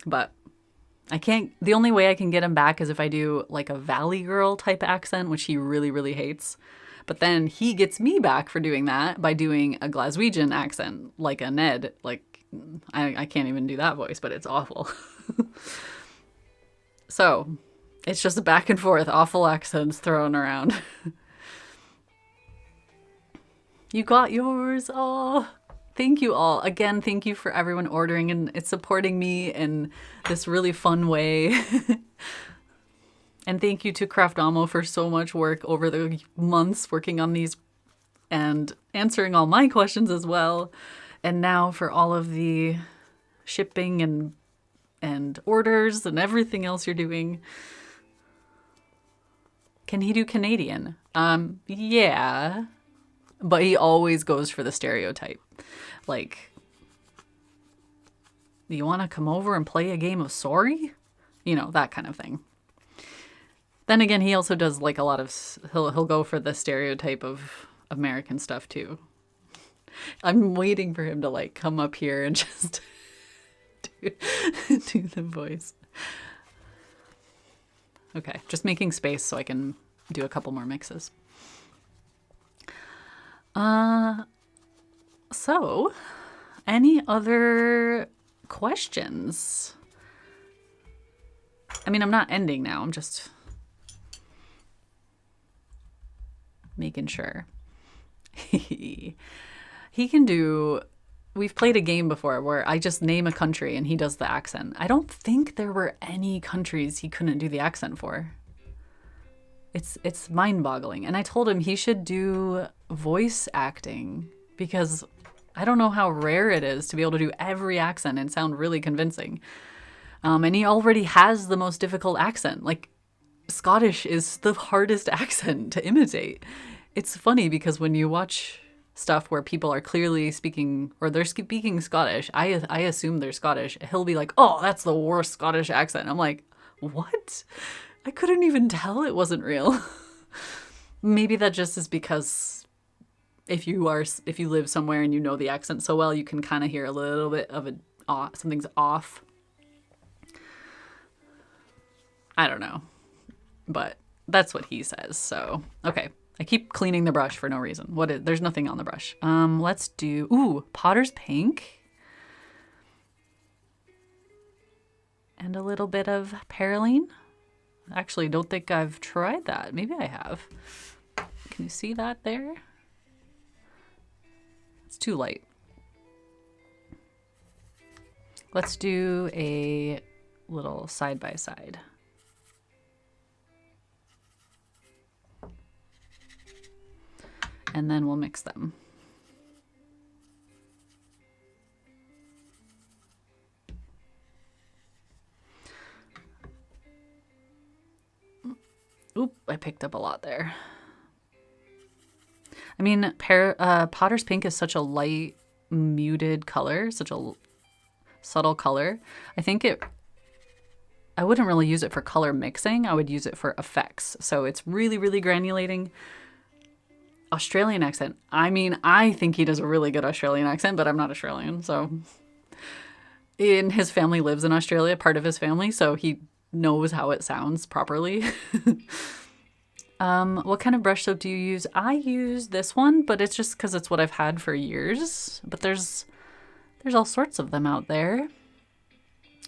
But I can't, the only way I can get him back is if I do like a Valley Girl type accent, which he really, really hates. But then he gets me back for doing that by doing a Glaswegian accent, like a Ned. Like, I can't even do that voice, but it's awful. So, it's just a back and forth, awful accents thrown around. You got yours. Oh, thank you all. Again, thank you for everyone ordering, and it's supporting me in this really fun way. And thank you to Craftomo for so much work over the months working on these and answering all my questions as well. And now for all of the shipping and orders and everything else you're doing. Can he do Canadian? Yeah. But he always goes for the stereotype. Like, do you want to come over and play a game of Sorry? You know, that kind of thing. Then again, he also does like a lot of, he'll go for the stereotype of American stuff too. I'm waiting for him to like come up here and just do the voice. Okay, just making space so I can do a couple more mixes. So, any other questions? I mean, I'm not ending now. I'm just making sure. He can do. We've played a game before where I just name a country and he does the accent. I don't think there were any countries he couldn't do the accent for. It's mind-boggling. And I told him he should do voice acting because I don't know how rare it is to be able to do every accent and sound really convincing. And he already has the most difficult accent. Like, Scottish is the hardest accent to imitate. It's funny because when you watch stuff where people are clearly speaking, or they're speaking Scottish, I assume they're Scottish. He'll be like, "Oh, that's the worst Scottish accent." I'm like, what? I couldn't even tell it wasn't real. Maybe that just is because if you live somewhere and you know the accent so well, you can kind of hear a little bit of something's off. I don't know, but that's what he says. So, okay. I keep cleaning the brush for no reason. There's nothing on the brush. Let's do, Potter's Pink. And a little bit of Perylene. Actually, don't think I've tried that. Maybe I have. Can you see that there? It's too light. Let's do a little side by side. And then we'll mix them. Oop, I picked up a lot there. I mean, Potter's Pink is such a light, muted color, such a subtle color. I wouldn't really use it for color mixing. I would use it for effects. So it's really, really granulating. Australian accent. I mean, I think he does a really good Australian accent, but I'm not Australian. So his family lives in Australia, part of his family. So he knows how it sounds properly. What kind of brush soap do you use? I use this one, but it's just because it's what I've had for years. But there's all sorts of them out there.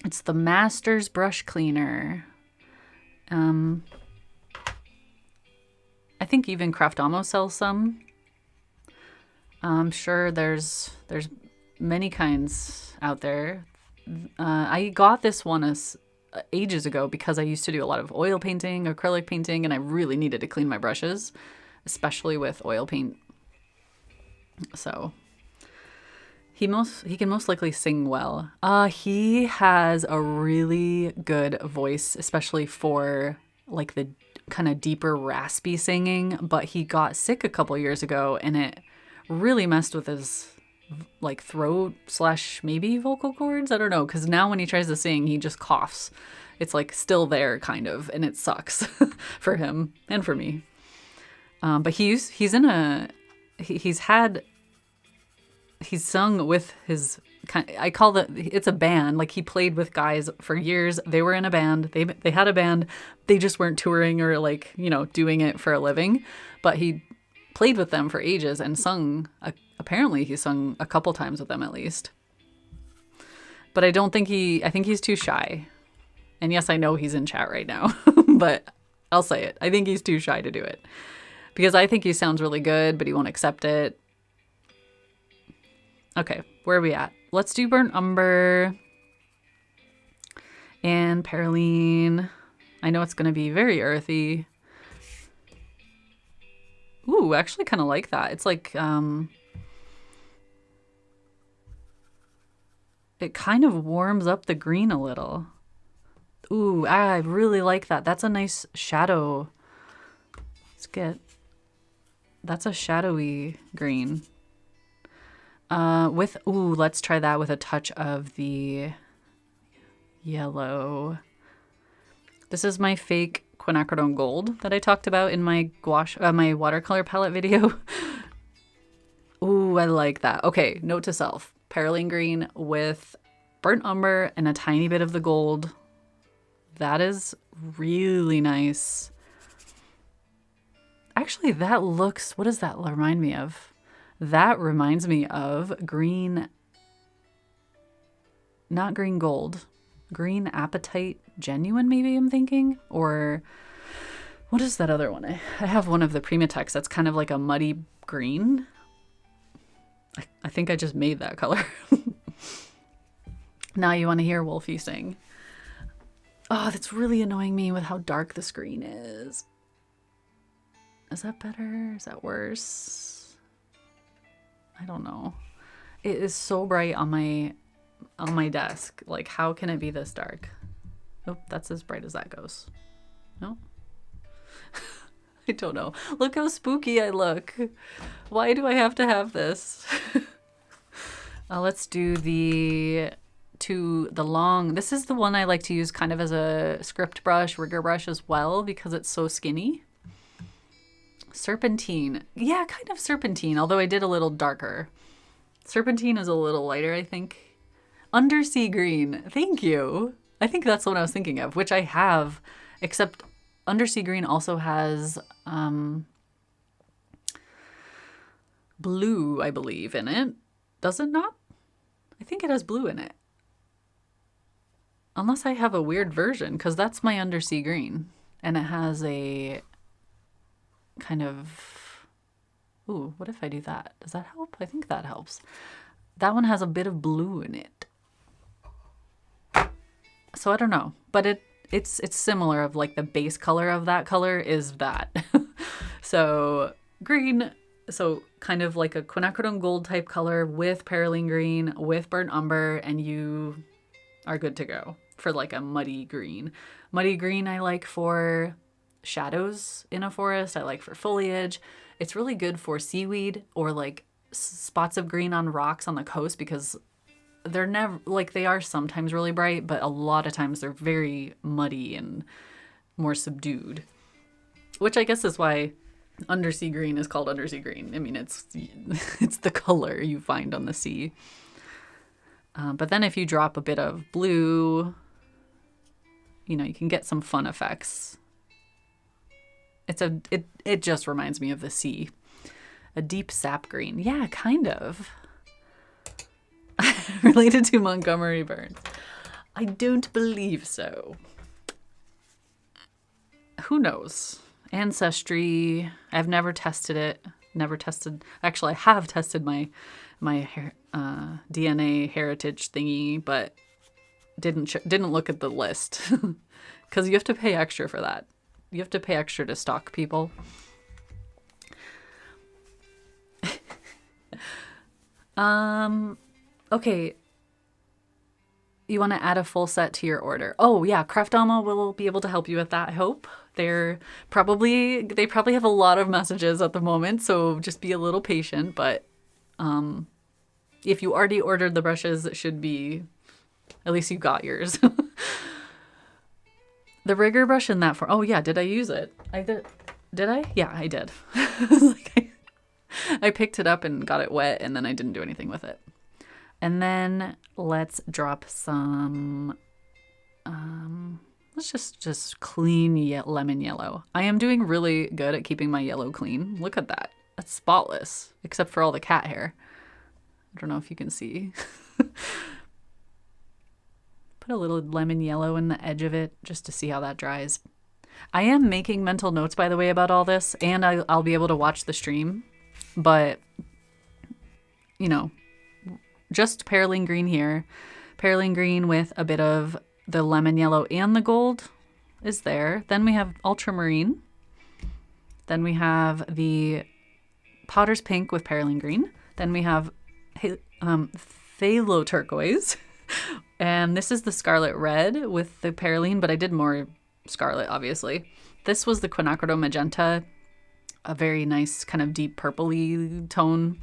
It's the Masters Brush Cleaner. I think even Craftomo sells some. I'm sure there's many kinds out there. I got this one ages ago because I used to do a lot of oil painting, acrylic painting, and I really needed to clean my brushes, especially with oil paint. So he can most likely sing well. He has a really good voice, especially for like the kind of deeper raspy singing, but he got sick a couple years ago and it really messed with his like throat / maybe vocal cords. I don't know, because now when he tries to sing, he just coughs. It's like still there kind of, and it sucks for him and for me. But he's sung with his, I call it's a band. Like he played with guys for years. They were in a band. They had a band. They just weren't touring or like, doing it for a living, but he played with them for ages and sung. Apparently he sung a couple times with them at least. But I think he's too shy. And yes, I know he's in chat right now, but I'll say it. I think he's too shy to do it because I think he sounds really good, but he won't accept it. Okay, where are we at? Let's do Burnt Umber and Perylene. I know it's going to be very earthy. Ooh, I actually kind of like that. It's like, it kind of warms up the green a little. Ooh, I really like that. That's a nice shadow. That's a shadowy green. Let's try that with a touch of the yellow. This is my fake quinacridone gold that I talked about in my my watercolor palette video. Ooh, I like that. Okay, note to self. Perylene green with burnt umber and a tiny bit of the gold. That is really nice. Actually, what does that remind me of? That reminds me of green, not green gold, green apatite genuine, maybe I'm thinking, or what is that other one? I have one of the Primatex that's kind of like a muddy green. I think I just made that color. Now you want to hear Wolfie sing. Oh, that's really annoying me with how dark the screen is. Is that better? Is that worse? I don't know. It is so bright on my desk. Like, how can it be this dark? Oh, that's as bright as that goes. No? I don't know. Look how spooky I look. Why do I have to have this? Let's do the long. This is the one I like to use kind of as a script brush, rigger brush as well, because it's so skinny. Serpentine. Yeah, kind of serpentine, although I did a little darker. Serpentine is a little lighter, I think. Undersea green. Thank you. I think that's what I was thinking of, which I have, except Undersea green also has blue, I believe, in it. Does it not? I think it has blue in it. Unless I have a weird version, because that's my Undersea green. And it has a kind of... Ooh, what if I do that? Does that help? I think that helps. That one has a bit of blue in it. So I don't know, but it's similar of like the base color of that color is that. So green, so kind of like a quinacridone gold type color with perylene green, with burnt umber, and you are good to go for like a muddy green. Muddy green I like for shadows in a forest. I like for foliage. It's really good for seaweed or like spots of green on rocks on the coast, because they're never, like, they are sometimes really bright, but a lot of times they're very muddy and more subdued, which I guess is why undersea green is called undersea green. I mean, it's the color you find on the sea. But then if you drop a bit of blue, you know, you can get some fun effects. It just reminds me of the sea. A deep sap green. Yeah, kind of. Related to Montgomery Burns. I don't believe so. Who knows? Ancestry. I've never tested it. Actually, I have tested my DNA heritage thingy, but didn't look at the list because you have to pay extra for that. You have to pay extra to stalk people. Okay. You want to add a full set to your order. Oh yeah, Craftama will be able to help you with that, I hope. They probably have a lot of messages at the moment, so just be a little patient, but if you already ordered the brushes, it should be, at least you got yours. The rigger brush in that form. Oh yeah, did I use it? I did. Did I? Yeah, I did. I picked it up and got it wet, and then I didn't do anything with it. And then let's drop some, let's just clean lemon yellow. I am doing really good at keeping my yellow clean. Look at that. That's spotless, except for all the cat hair. I don't know if you can see. Put a little lemon yellow in the edge of it just to see how that dries. I am making mental notes, by the way, about all this, and I'll be able to watch the stream. But, you know, just perylene green here. Perylene green with a bit of the lemon yellow and the gold is there. Then we have ultramarine. Then we have the Potter's Pink with perylene green. Then we have phthalo turquoise. And this is the scarlet red with the perylene, but I did more scarlet, obviously. This was the quinacridone magenta, a very nice kind of deep purpley tone.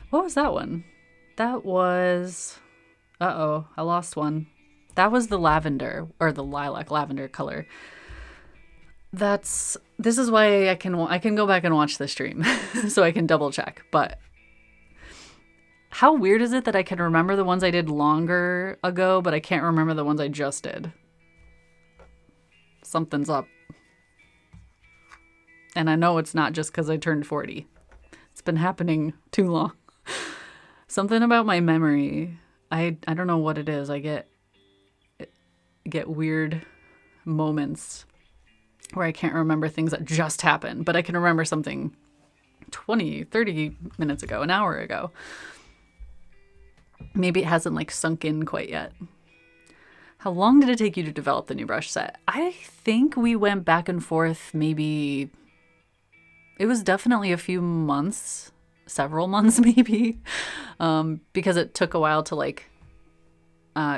What was that one? That was, I lost one. That was the lavender, or the lilac lavender color. This is why I can go back and watch the stream so I can double check. But how weird is it that I can remember the ones I did longer ago, but I can't remember the ones I just did? Something's up. And I know it's not just because I turned 40. It's been happening too long. Something about my memory. I don't know what it is. I get weird moments where I can't remember things that just happened, but I can remember something 20, 30 minutes ago, an hour ago. Maybe it hasn't like sunk in quite yet. How long did it take you to develop the new brush set? I think we went back and forth maybe, it was definitely a few months, several months maybe, because it took a while to like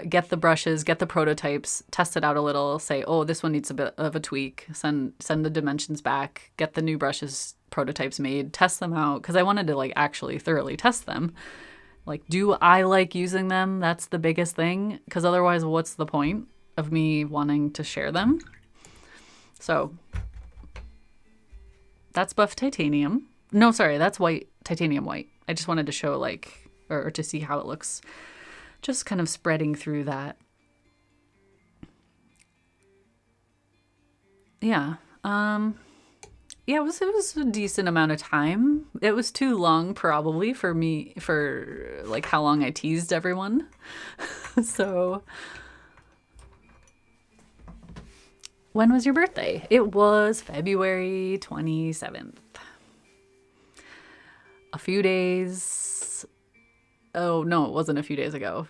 get the brushes, get the prototypes, test it out a little, say, oh, this one needs a bit of a tweak, send the dimensions back, get the new brushes prototypes made, test them out, because I wanted to like actually thoroughly test them. Like, do I like using them? That's the biggest thing, because otherwise, what's the point of me wanting to share them? So that's buff titanium. No, sorry, that's white, titanium white. I just wanted to show like, or to see how it looks, just kind of spreading through that. Yeah. Yeah, it was a decent amount of time. It was too long probably for me, for like how long I teased everyone. So when was your birthday? It was February 27th. A few days. Oh, no, it wasn't a few days ago.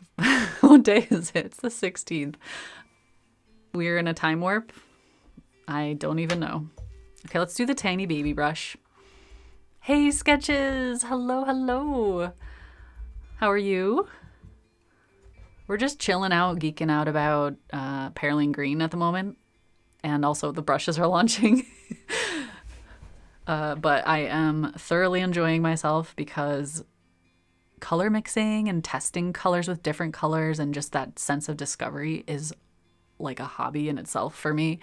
What day is it? It's the 16th. We're in a time warp. I don't even know. Okay, let's do the tiny baby brush. Hey, Sketches! Hello, hello. How are you? We're just chilling out, geeking out about Perylene Green at the moment. And also the brushes are launching. But I am thoroughly enjoying myself because color mixing and testing colors with different colors and just that sense of discovery is like a hobby in itself for me.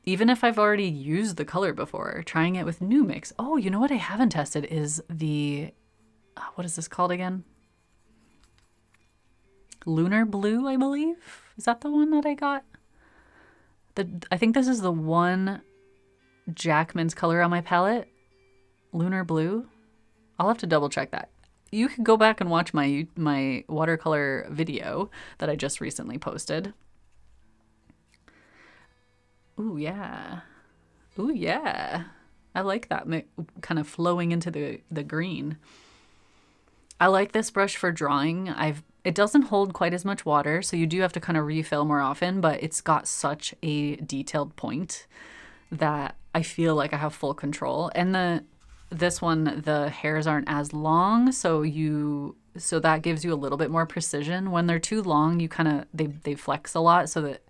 Even if I've already used the color before, trying it with new mix. Oh, you know what I haven't tested is the, what is this called again? Lunar Blue, I believe. Is that the one that I got? I think this is the one Jackman's color on my palette. Lunar Blue. I'll have to double check that. You can go back and watch my watercolor video that I just recently posted. Ooh, yeah. Ooh, yeah. I like that kind of flowing into the green. I like this brush for drawing. It doesn't hold quite as much water, so you do have to kind of refill more often, but it's got such a detailed point that I feel like I have full control. And this one, the hairs aren't as long, so that gives you a little bit more precision. When they're too long, you kind of they flex a lot, so that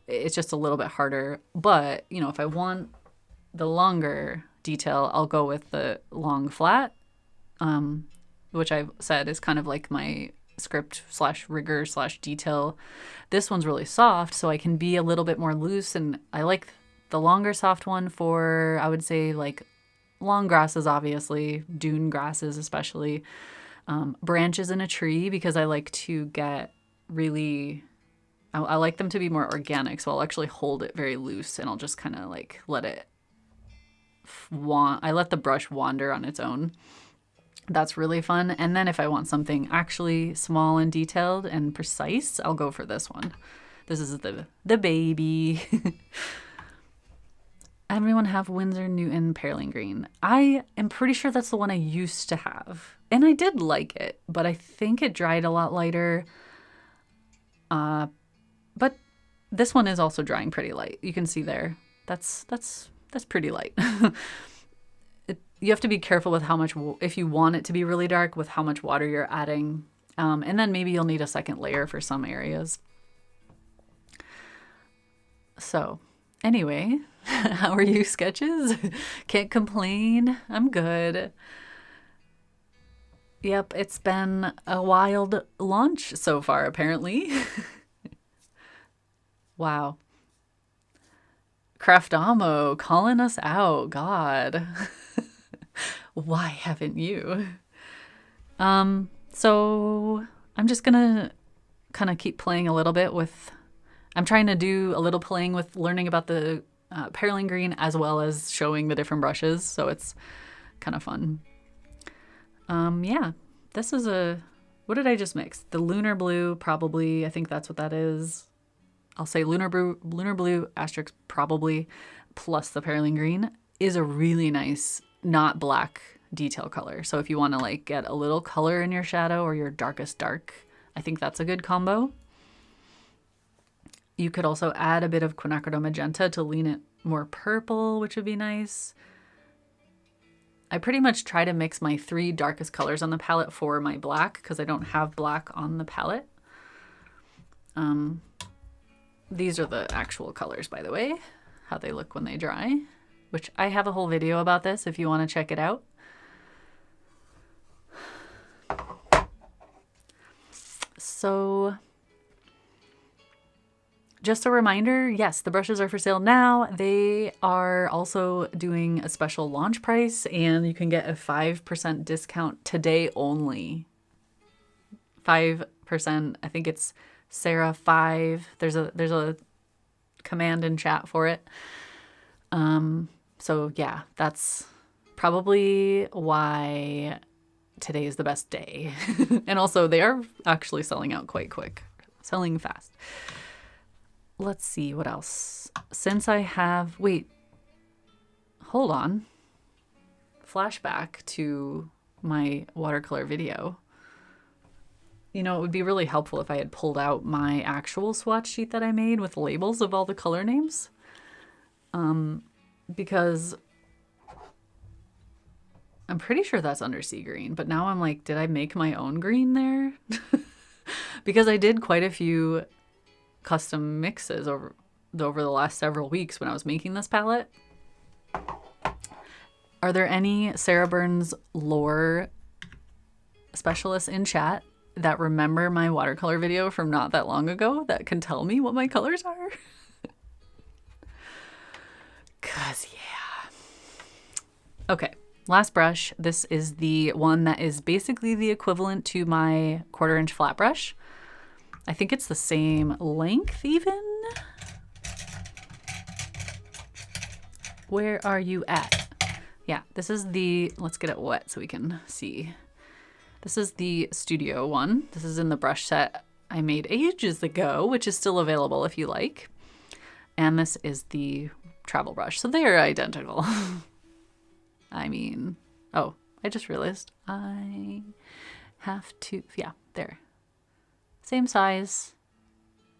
it's just a little bit harder. But, you know, if I want the longer detail, I'll go with the long flat, which I've said is kind of like my script / rigor / detail. This one's really soft, so I can be a little bit more loose, and I like the longer soft one for, I would say, like long grasses, obviously, dune grasses especially, branches in a tree, because I like to get really... I like them to be more organic, so I'll actually hold it very loose and I'll just kind of like let it I let the brush wander on its own. That's really fun. And then if I want something actually small and detailed and precise, I'll go for this one. This is the baby. Everyone have Winsor Newton Perylene Green. I am pretty sure that's the one I used to have. And I did like it, but I think it dried a lot lighter. But this one is also drying pretty light. You can see there. That's pretty light. You have to be careful with how much, if you want it to be really dark, with how much water you're adding. And then maybe you'll need a second layer for some areas. So anyway, how are you, Sketches? Can't complain. I'm good. Yep, it's been a wild launch so far, apparently. Wow. Craftamo calling us out. God. Why haven't you? So I'm just gonna kind of keep playing a little bit with, I'm trying to do a little playing with learning about the Perylene Green as well as showing the different brushes. So it's kind of fun. Yeah, this is what did I just mix? The Lunar Blue, probably. I think that's what that is. I'll say Lunar Blue asterisk probably plus the Perylene Green is a really nice, not black detail color. So if you want to like get a little color in your shadow or your darkest dark, I think that's a good combo. You could also add a bit of quinacridone magenta to lean it more purple, which would be nice. I pretty much try to mix my 3 darkest colors on the palette for my black because I don't have black on the palette. These are the actual colors, by the way, how they look when they dry, which I have a whole video about this if you want to check it out. So just a reminder, yes, the brushes are for sale now. They are also doing a special launch price and you can get a 5% discount today only. 5%, I think it's Sarah 5. There's a command in chat for it. So yeah, that's probably why today is the best day. And also they are actually selling out quite quick, selling fast. Let's see what else. Since I have, wait, hold on. Flashback to my watercolor video. You know, it would be really helpful if I had pulled out my actual swatch sheet that I made with labels of all the color names. Because I'm pretty sure that's under sea green, but now I'm like, did I make my own green there? Because I did quite a few custom mixes over the last several weeks when I was making this palette. Are there any Sarah Burns lore specialists in chat that remember my watercolor video from not that long ago that can tell me what my colors are? 'Cause yeah. Okay, last brush. This is the one that is basically the equivalent to my 1/4 inch flat brush. I think it's the same length even. Where are you at? Yeah, this is the, let's get it wet so we can see. This is the studio one. This is in the brush set I made ages ago, which is still available if you like. And this is the travel brush. So they are identical. I mean, oh, I just realized I have to, yeah, there. Same size,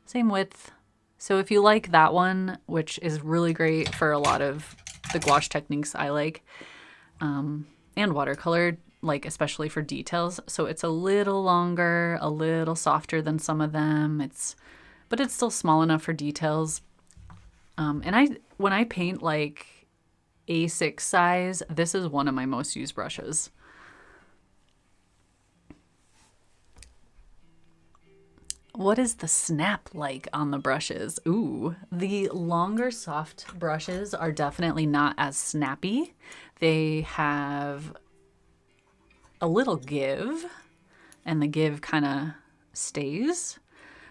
same width. So if you like that one, which is really great for a lot of the gouache techniques I like, and watercolor, like especially for details. So it's a little longer, a little softer than some of them. But it's still small enough for details. And when I paint like A6 size, this is one of my most used brushes. What is the snap like on the brushes? Ooh, the longer soft brushes are definitely not as snappy. They have a little give, and the give kind of stays.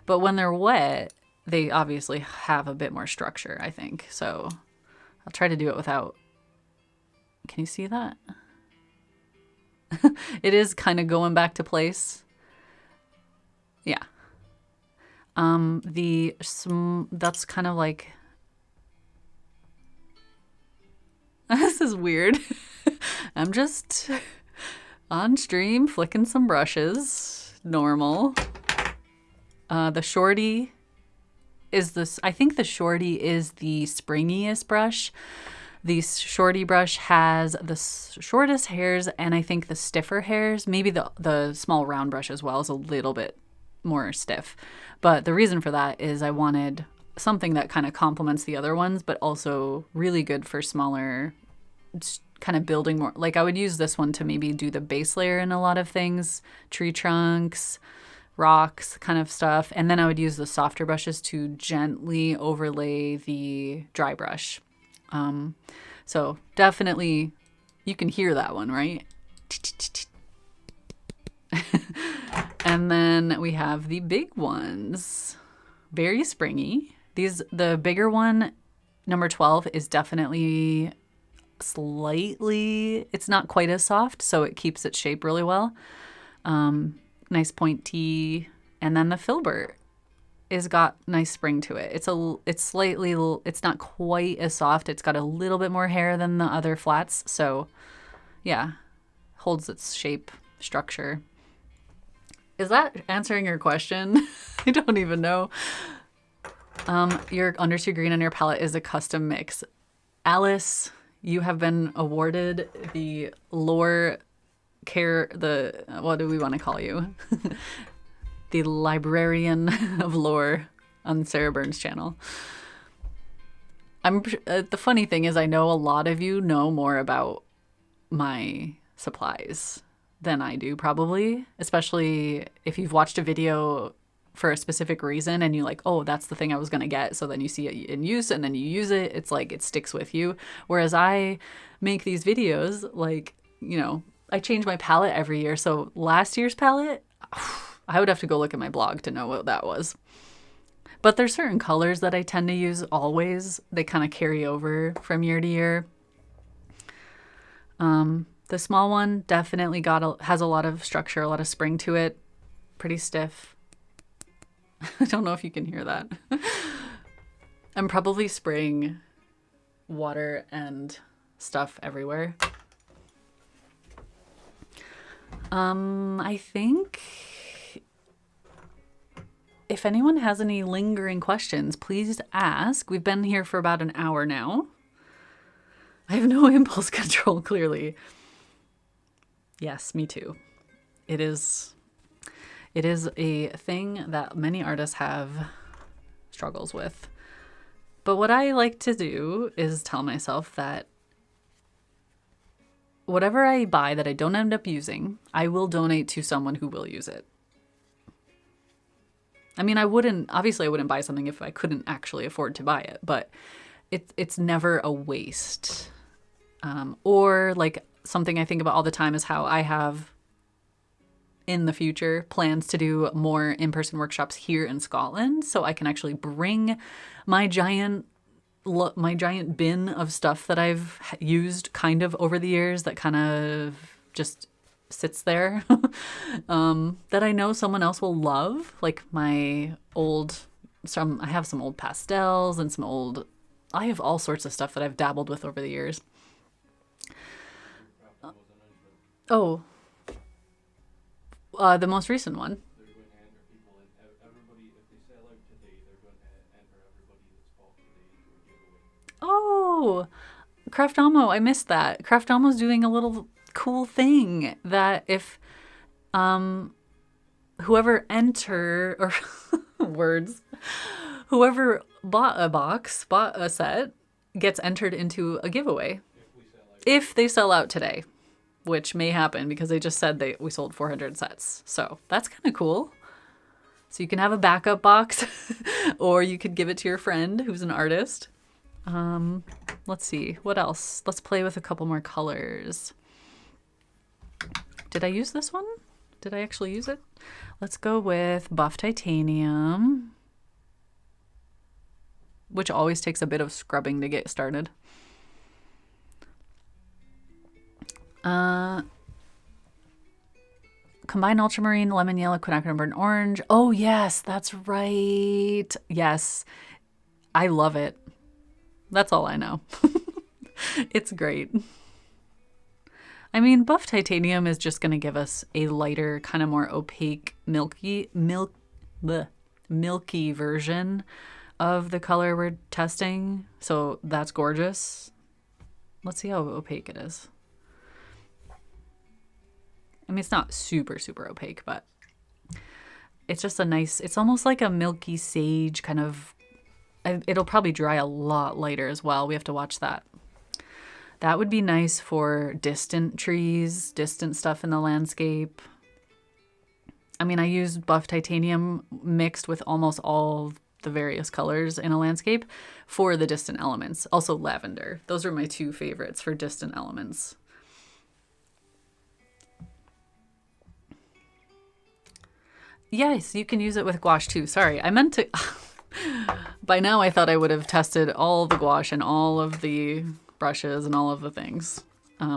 But when they're wet, they obviously have a bit more structure, I think. So I'll try to do it without. Can you see that? It is kind of going back to place. Yeah. That's kind of like, this is weird. I'm just on stream flicking some brushes, normal. The Shorty is this, I think the Shorty is the springiest brush. The Shorty brush has the shortest hairs and I think the stiffer hairs. Maybe the small round brush as well is a little bit more stiff. But the reason for that is I wanted something that kind of complements the other ones, but also really good for smaller, kind of building more. Like I would use this one to maybe do the base layer in a lot of things, tree trunks, rocks kind of stuff. And then I would use the softer brushes to gently overlay the dry brush. So definitely you can hear that one, right? And then we have the big ones, very springy. The bigger one, number 12, is definitely slightly, it's not quite as soft, so it keeps its shape really well. Nice pointy. And then the Filbert is got nice spring to it. It's not quite as soft. It's got a little bit more hair than the other flats. So yeah, holds its shape, structure. Is that answering your question? I don't even know. Your Undersea Green on your palette is a custom mix. Alice, you have been awarded the lore care, what do we want to call you? The librarian of lore on Sarah Burns' channel. The funny thing is, I know a lot of you know more about my supplies than I do, probably, especially if you've watched a video for a specific reason and you're like, oh, that's the thing I was going to get. So then you see it in use and then you use it. It's like it sticks with you. Whereas I make these videos, like, you know, I change my palette every year. So last year's palette, I would have to go look at my blog to know what that was. But there's certain colors that I tend to use always. They kind of carry over from year to year. The small one definitely has a lot of structure, a lot of spring to it. Pretty stiff. I don't know if you can hear that. I'm probably spraying water and stuff everywhere. I think if anyone has any lingering questions, please ask. We've been here for about an hour now. I have no impulse control, clearly. Yes, me too. It is a thing that many artists have struggles with. But what I like to do is tell myself that whatever I buy that I don't end up using, I will donate to someone who will use it. I mean, I wouldn't buy something if I couldn't actually afford to buy it, but it's never a waste. Or like something I think about all the time is how I have in the future plans to do more in-person workshops here in Scotland, so I can actually bring my giant bin of stuff that I've used kind of over the years that kind of just sits there that I know someone else will love, like I have some old pastels and I have all sorts of stuff that I've dabbled with over the years. The most recent one. They're going to enter people, and everybody, if they sell out today, they're going to enter everybody that's bought today into a giveaway. Oh, Craftomo, I missed that. Craftomo's doing a little cool thing that if whoever bought a set gets entered into a giveaway if they sell out today, which may happen because they just said we sold 400 sets. So that's kind of cool. So you can have a backup box or you could give it to your friend who's an artist. Let's see, what else? Let's play with a couple more colors. Did I use this one? Did I actually use it? Let's go with Buff Titanium, which always takes a bit of scrubbing to get started. Combine Ultramarine, Lemon Yellow, Quinacridone Burnt Orange. Oh, yes, that's right. Yes, I love it. That's all I know. It's great. I mean, Buff Titanium is just going to give us a lighter, kind of more opaque, milky version of the color we're testing. So that's gorgeous. Let's see how opaque it is. I mean, it's not super, super opaque, but it's just it's almost like a milky sage kind of. It'll probably dry a lot lighter as well. We have to watch that. That would be nice for distant trees, distant stuff in the landscape. I mean, I used Buff Titanium mixed with almost all the various colors in a landscape for the distant elements. Also lavender. Those are my two favorites for distant elements. Yes, you can use it with gouache too. Sorry, I meant to... By now I thought I would have tested all the gouache and all of the brushes and all of the things.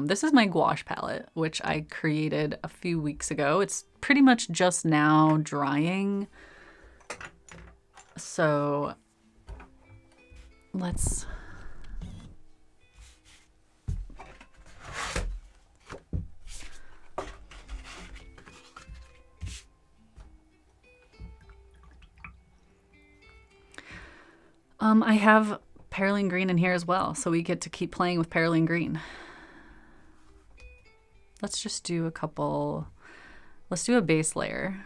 This is my gouache palette, which I created a few weeks ago. It's pretty much just now drying. So let's... I have Perylene Green in here as well, so we get to keep playing with Perylene Green. Let's just do a couple. Let's do a base layer.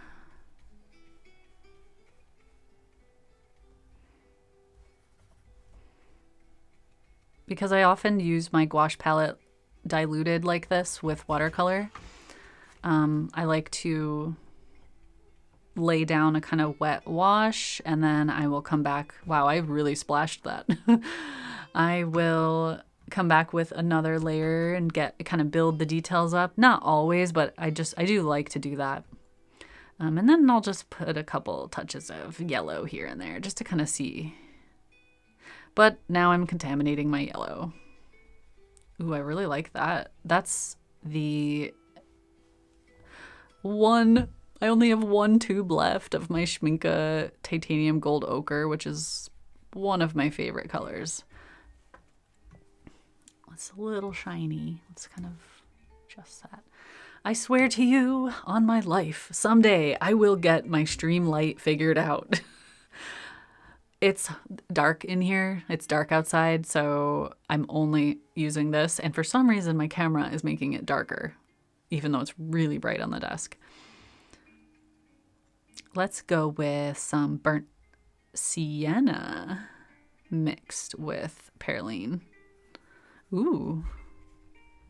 Because I often use my gouache palette diluted like this with watercolor, I like to lay down a kind of wet wash and then I will come back. Wow, I really splashed that. I will come back with another layer and kind of build the details up. Not always, but I do like to do that. And then I'll just put a couple touches of yellow here and there just to kind of see. But now I'm contaminating my yellow. Ooh, I really like that. That's the one. I only have one tube left of my Schmincke Titanium Gold Ochre, which is one of my favorite colors. It's a little shiny. Let's kind of adjust that. I swear to you, on my life, someday I will get my stream light figured out. It's dark in here. It's dark outside, so I'm only using this. And for some reason, my camera is making it darker, even though it's really bright on the desk. Let's go with some burnt sienna mixed with Perylene. Ooh.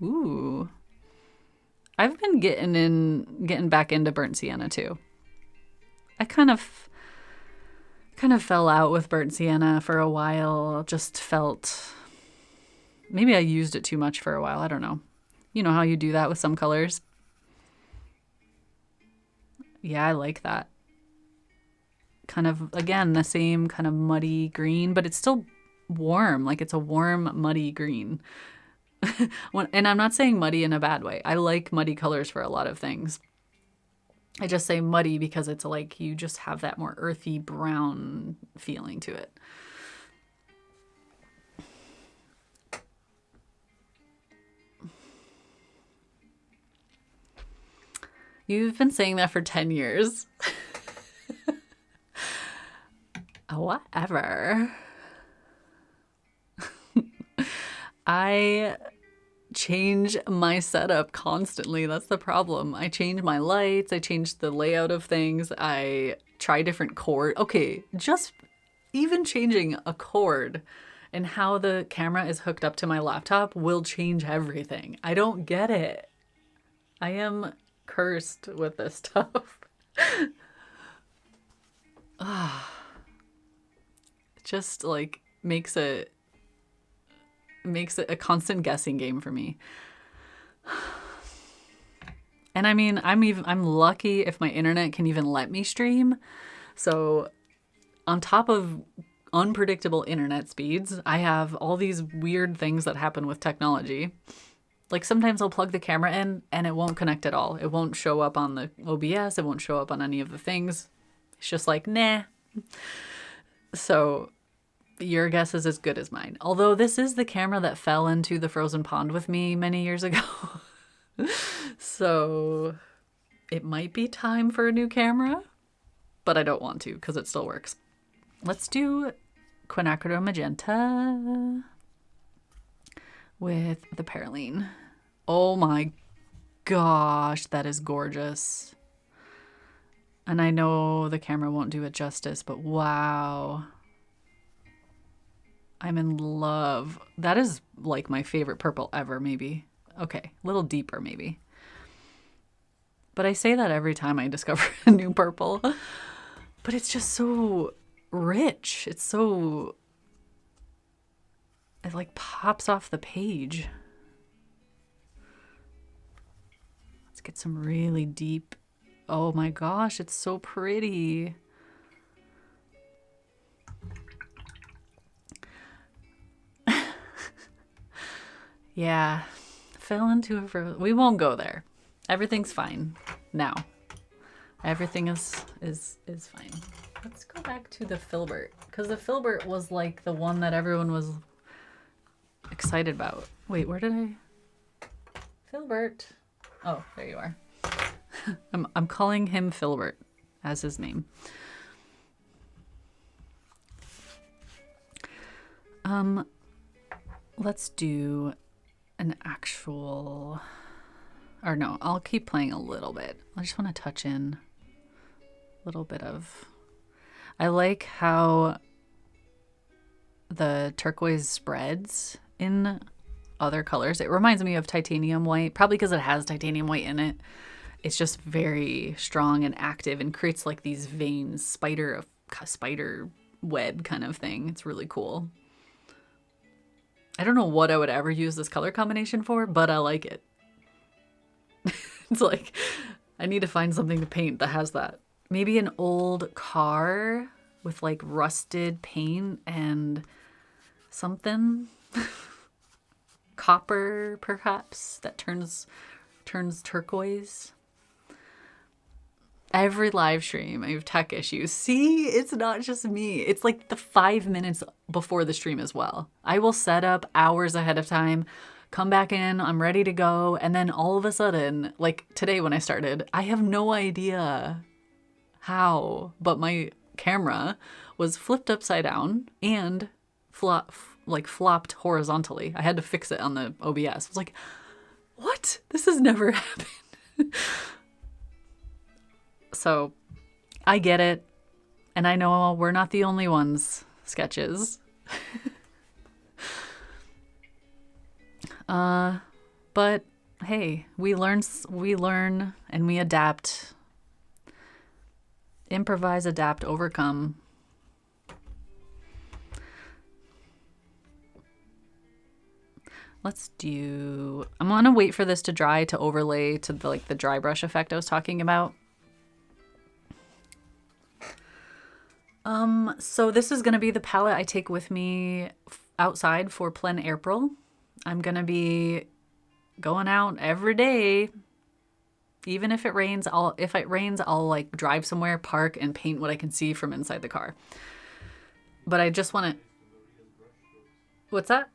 Ooh. I've been getting back into burnt sienna too. I kind of fell out with burnt sienna for a while. Just felt maybe I used it too much for a while. I don't know. You know how you do that with some colors? Yeah, I like that. Kind of, again, the same kind of muddy green, but it's still warm. Like it's a warm, muddy green. And I'm not saying muddy in a bad way. I like muddy colors for a lot of things. I just say muddy because it's like you just have that more earthy brown feeling to it. You've been saying that for 10 years. Whatever. I change my setup constantly. That's the problem. I change my lights. I change the layout of things. I try different cord. Okay, just even changing a cord and how the camera is hooked up to my laptop will change everything. I don't get it. I am cursed with this stuff. It just like makes it a constant guessing game for me. And I mean, I'm lucky if my internet can even let me stream. So on top of unpredictable internet speeds, I have all these weird things that happen with technology. Like sometimes I'll plug the camera in and it won't connect at all. It won't show up on the OBS. It won't show up on any of the things. It's just like, nah. So your guess is as good as mine. Although this is the camera that fell into the frozen pond with me many years ago. So it might be time for a new camera, but I don't want to because it still works. Let's do Quinacridone Magenta with the Perylene. Oh my gosh, that is gorgeous. And I know the camera won't do it justice, but wow. I'm in love. That is like my favorite purple ever, maybe. Okay, a little deeper maybe. But I say that every time I discover a new purple. But it's just so rich. It like pops off the page. Let's get some really deep. Oh my gosh, it's so pretty. Yeah, fell into a we won't go there. Everything's fine now. Everything is fine. Let's go back to the filbert because the filbert was like the one that everyone was excited about. Wait, where did I? Filbert. Oh, there you are. I'm calling him Filbert as his name. Let's do an actual, or no, I'll keep playing a little bit. I just want to touch in a little bit of, I like how the turquoise spreads in other colors. It reminds me of titanium white, probably because it has titanium white in it. It's just very strong and active and creates like these veins, spider web kind of thing. It's really cool. I don't know what I would ever use this color combination for, but I like it. It's like, I need to find something to paint that has that. Maybe an old car with like rusted paint and something. Copper, perhaps, that turns turquoise. Every live stream, I have tech issues. See, it's not just me. It's like the 5 minutes before the stream as well. I will set up hours ahead of time, come back in, I'm ready to go. And then all of a sudden, like today when I started, I have no idea how, but my camera was flipped upside down and flopped horizontally. I had to fix it on the OBS. I was like, what? This has never happened. So I get it. And I know we're not the only ones, sketches. But hey, we learn and we adapt. Improvise, adapt, overcome. Let's do, I'm gonna wait for this to dry to overlay to the dry brush effect I was talking about. So this is gonna be the palette I take with me outside for Plein April. I'm gonna be going out every day. Even if it rains, I'll like drive somewhere, park, and paint what I can see from inside the car. But I just want to. What's that?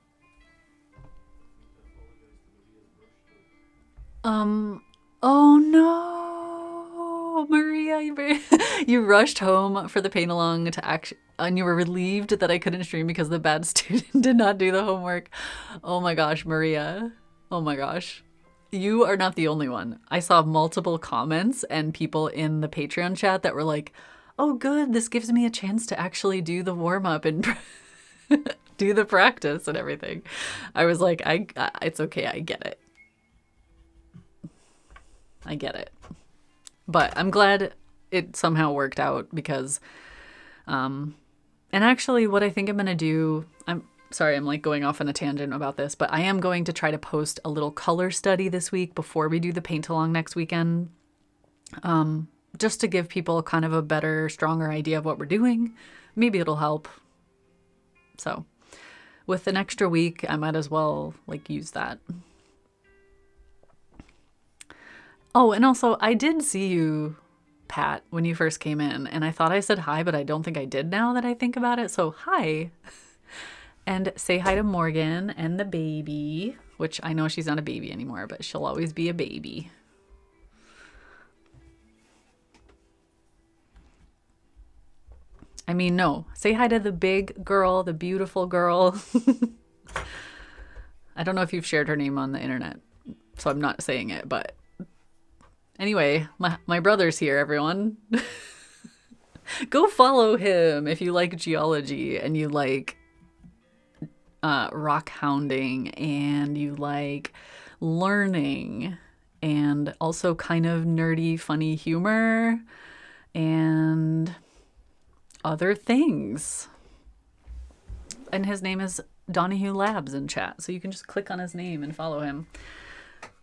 Oh no, Maria, you rushed home for the paint along to act, and you were relieved that I couldn't stream because the bad student did not do the homework. Oh my gosh, Maria. Oh my gosh. You are not the only one. I saw multiple comments and people in the Patreon chat that were like, oh good, this gives me a chance to actually do the warm-up and do the practice and everything. I was like, it's okay, I get it. I get it. But I'm glad it somehow worked out because, and actually what I think I'm going to do, I'm sorry, I'm like going off on a tangent about this, but I am going to try to post a little color study this week before we do the paint along next weekend. Just to give people kind of a better, stronger idea of what we're doing. Maybe it'll help. So with an extra week, I might as well like use that. Oh, and also I did see you, Pat, when you first came in, and I thought I said hi, but I don't think I did now that I think about it. So hi. And say hi to Morgan and the baby, which I know she's not a baby anymore, but she'll always be a baby. I mean, no, say hi to the big girl, the beautiful girl. I don't know if you've shared her name on the internet, so I'm not saying it, but anyway, my brother's here, everyone. Go follow him if you like geology and you like rock hounding and you like learning and also kind of nerdy, funny humor and other things. And his name is Donahue Labs in chat, so you can just click on his name and follow him.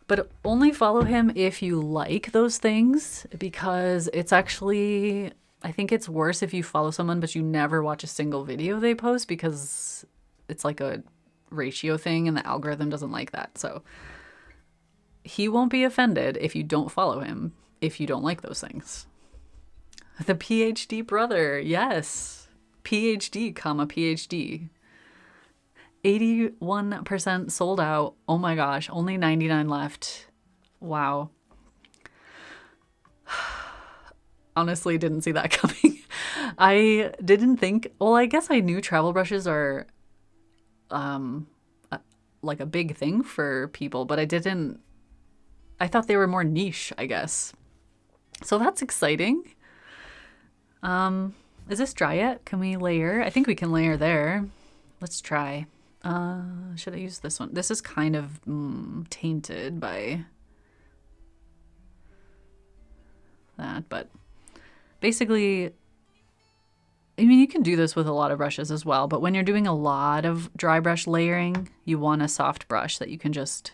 But only follow him if you like those things, because it's actually, I think it's worse if you follow someone but you never watch a single video they post, because it's like a ratio thing and the algorithm doesn't like that. So he won't be offended if you don't follow him if you don't like those things. The PhD brother, yes. PhD, PhD. 81% sold out. Oh my gosh, only 99 left. Wow. Honestly, didn't see that coming. I didn't think, well, I guess I knew travel brushes are like a big thing for people, but I thought they were more niche, I guess. So that's exciting. Is this dry yet? Can we layer? I think we can layer there. Let's try. Should I use this one? This is kind of tainted by that, but basically, I mean, you can do this with a lot of brushes as well, but when you're doing a lot of dry brush layering, you want a soft brush that you can just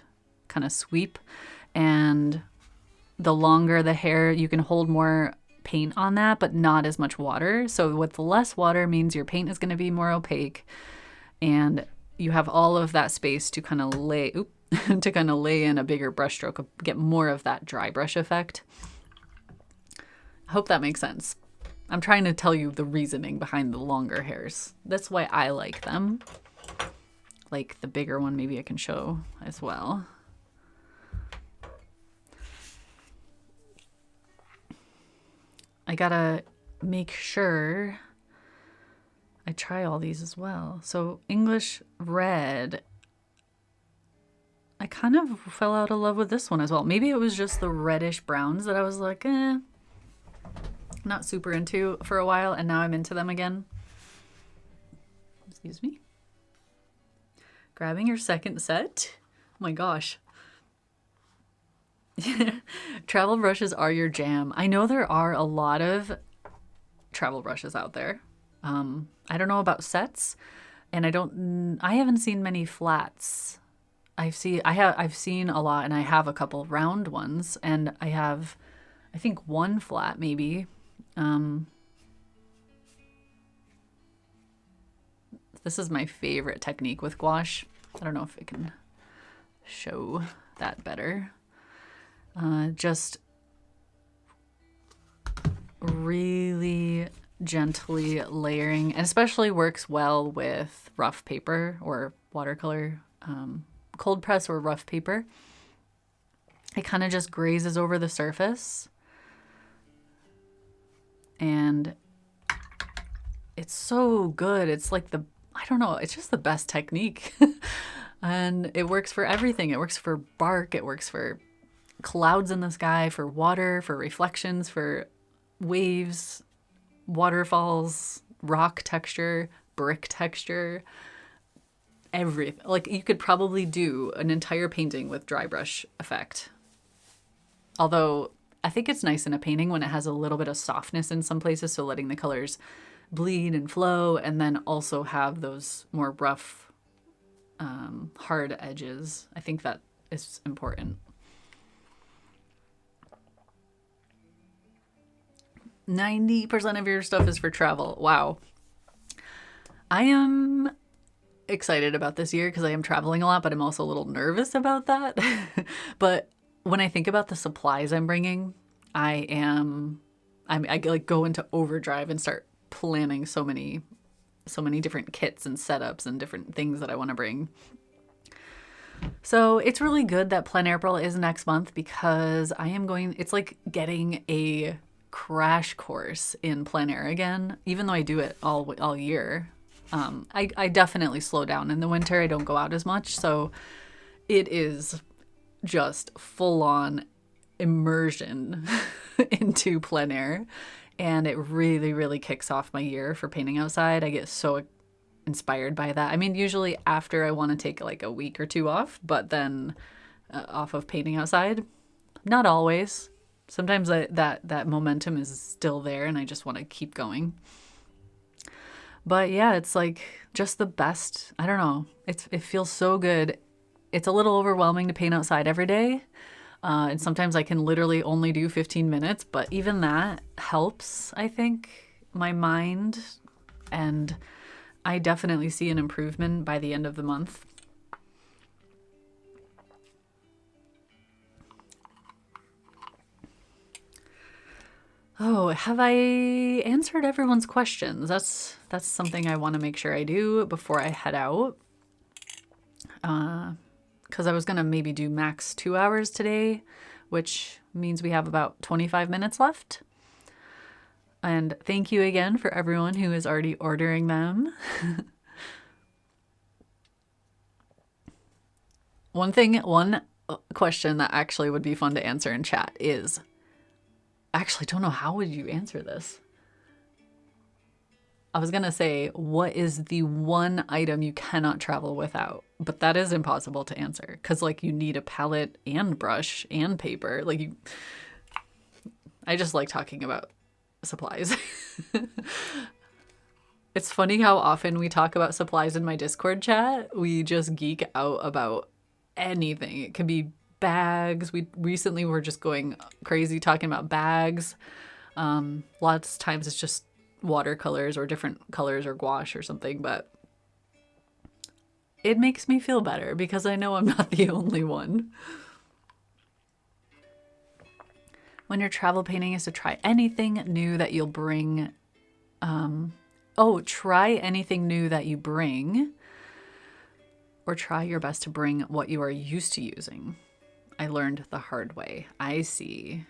kind of sweep, and the longer the hair, you can hold more paint on that, but not as much water. So with less water means your paint is going to be more opaque, and you have all of that space to kind of lay in a bigger brush stroke, get more of that dry brush effect. I hope that makes sense. I'm trying to tell you the reasoning behind the longer hairs. That's why I like them. Like the bigger one, maybe I can show as well. I gotta make sure I try all these as well. So English red, I kind of fell out of love with this one as well. Maybe it was just the reddish browns that I was like, not super into for a while, and now I'm into them again. Excuse me. Grabbing your second set. Oh my gosh. Travel brushes are your jam. I know there are a lot of travel brushes out there. I don't know about sets, and I haven't seen many flats. I've seen a lot, and I have a couple round ones, and I have, I think, one flat maybe. This is my favorite technique with gouache. I don't know if I can show that better. Just really gently layering, and especially works well with rough paper or watercolor, cold press or rough paper. It kind of just grazes over the surface, and it's so good. It's like I don't know, it's just the best technique. And it works for everything. It works for bark, it works for clouds in the sky, for water, for reflections, for waves, waterfalls, rock texture, brick texture, everything. Like, you could probably do an entire painting with dry brush effect. Although I think it's nice in a painting when it has a little bit of softness in some places, so letting the colors bleed and flow, and then also have those more rough, hard edges. I think that is important. 90% of your stuff is for travel. Wow. I am excited about this year because I am traveling a lot, but I'm also a little nervous about that. But when I think about the supplies I'm bringing, I like go into overdrive and start planning so many different kits and setups and different things that I want to bring. So it's really good that Plein April is next month, because it's like getting a crash course in plein air again, even though I do it all year. I definitely slow down in the winter. I don't go out as much, so it is just full-on immersion into plein air, and it really, really kicks off my year for painting outside. I get so inspired by that. I mean, usually after I want to take like a week or two off, but then off of painting outside. Not always. Sometimes that momentum is still there and I just want to keep going. But yeah, it's like just the best. I don't know. It feels so good. It's a little overwhelming to paint outside every day. And sometimes I can literally only do 15 minutes, but even that helps, I think, my mind. And I definitely see an improvement by the end of the month. Oh, have I answered everyone's questions? That's something I want to make sure I do before I head out. Because I was going to maybe do max 2 hours today, which means we have about 25 minutes left. And thank you again for everyone who is already ordering them. One question that actually would be fun to answer in chat is, I actually don't know, how would you answer this? I was going to say, what is the one item you cannot travel without? But that is impossible to answer because, like, you need a palette and brush and paper. I just like talking about supplies. It's funny how often we talk about supplies in my Discord chat. We just geek out about anything. It could be bags. We recently were just going crazy talking about bags. Lots of times it's just watercolors or different colors or gouache or something, but it makes me feel better because I know I'm not the only one. When you're travel painting is to try anything new that you'll bring. Try anything new that you bring, or try your best to bring what you are used to using. I learned the hard way. I see.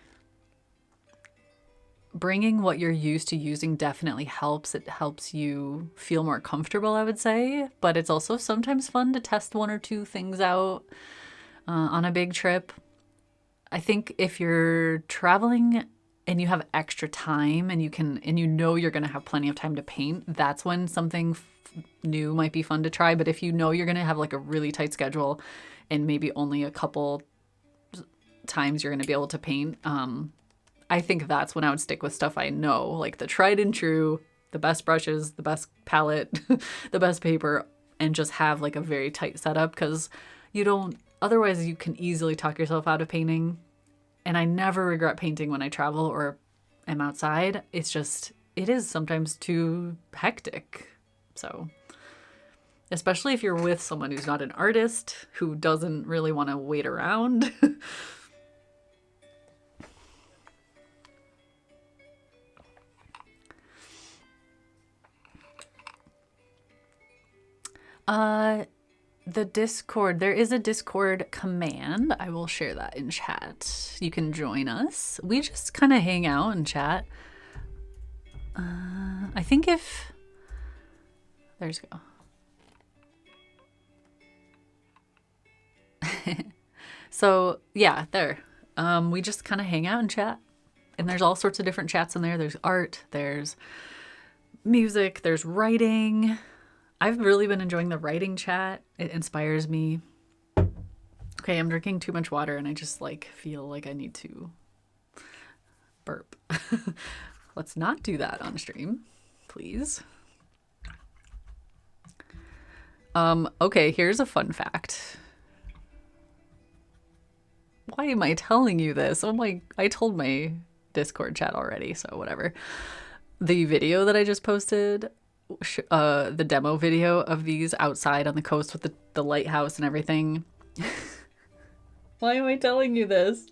Bringing what you're used to using definitely helps. It helps you feel more comfortable, I would say, but it's also sometimes fun to test one or two things out on a big trip. I think if you're traveling and you have extra time and you know you're going to have plenty of time to paint, that's when something new might be fun to try. But if you know you're going to have like a really tight schedule and maybe only a couple times you're going to be able to paint, I think that's when I would stick with stuff I know, like the tried and true, the best brushes, the best palette, the best paper, and just have like a very tight setup, because otherwise you can easily talk yourself out of painting. And I never regret painting when I travel or am outside. It's just, it is sometimes too hectic. So, especially if you're with someone who's not an artist, who doesn't really want to wait around. The Discord, there is a Discord command. I will share that in chat. You can join us. We just kind of hang out and chat. I think there's go. So yeah, there. We just kind of hang out and chat. And there's all sorts of different chats in there. There's art, there's music, there's writing. I've really been enjoying the writing chat. It inspires me. Okay, I'm drinking too much water and I just feel like I need to burp. Let's not do that on stream, please. Okay, here's a fun fact. Why am I telling you this? I told my Discord chat already, so whatever. The video that I just posted, the demo video of these outside on the coast with the lighthouse and everything. Why am I telling you this?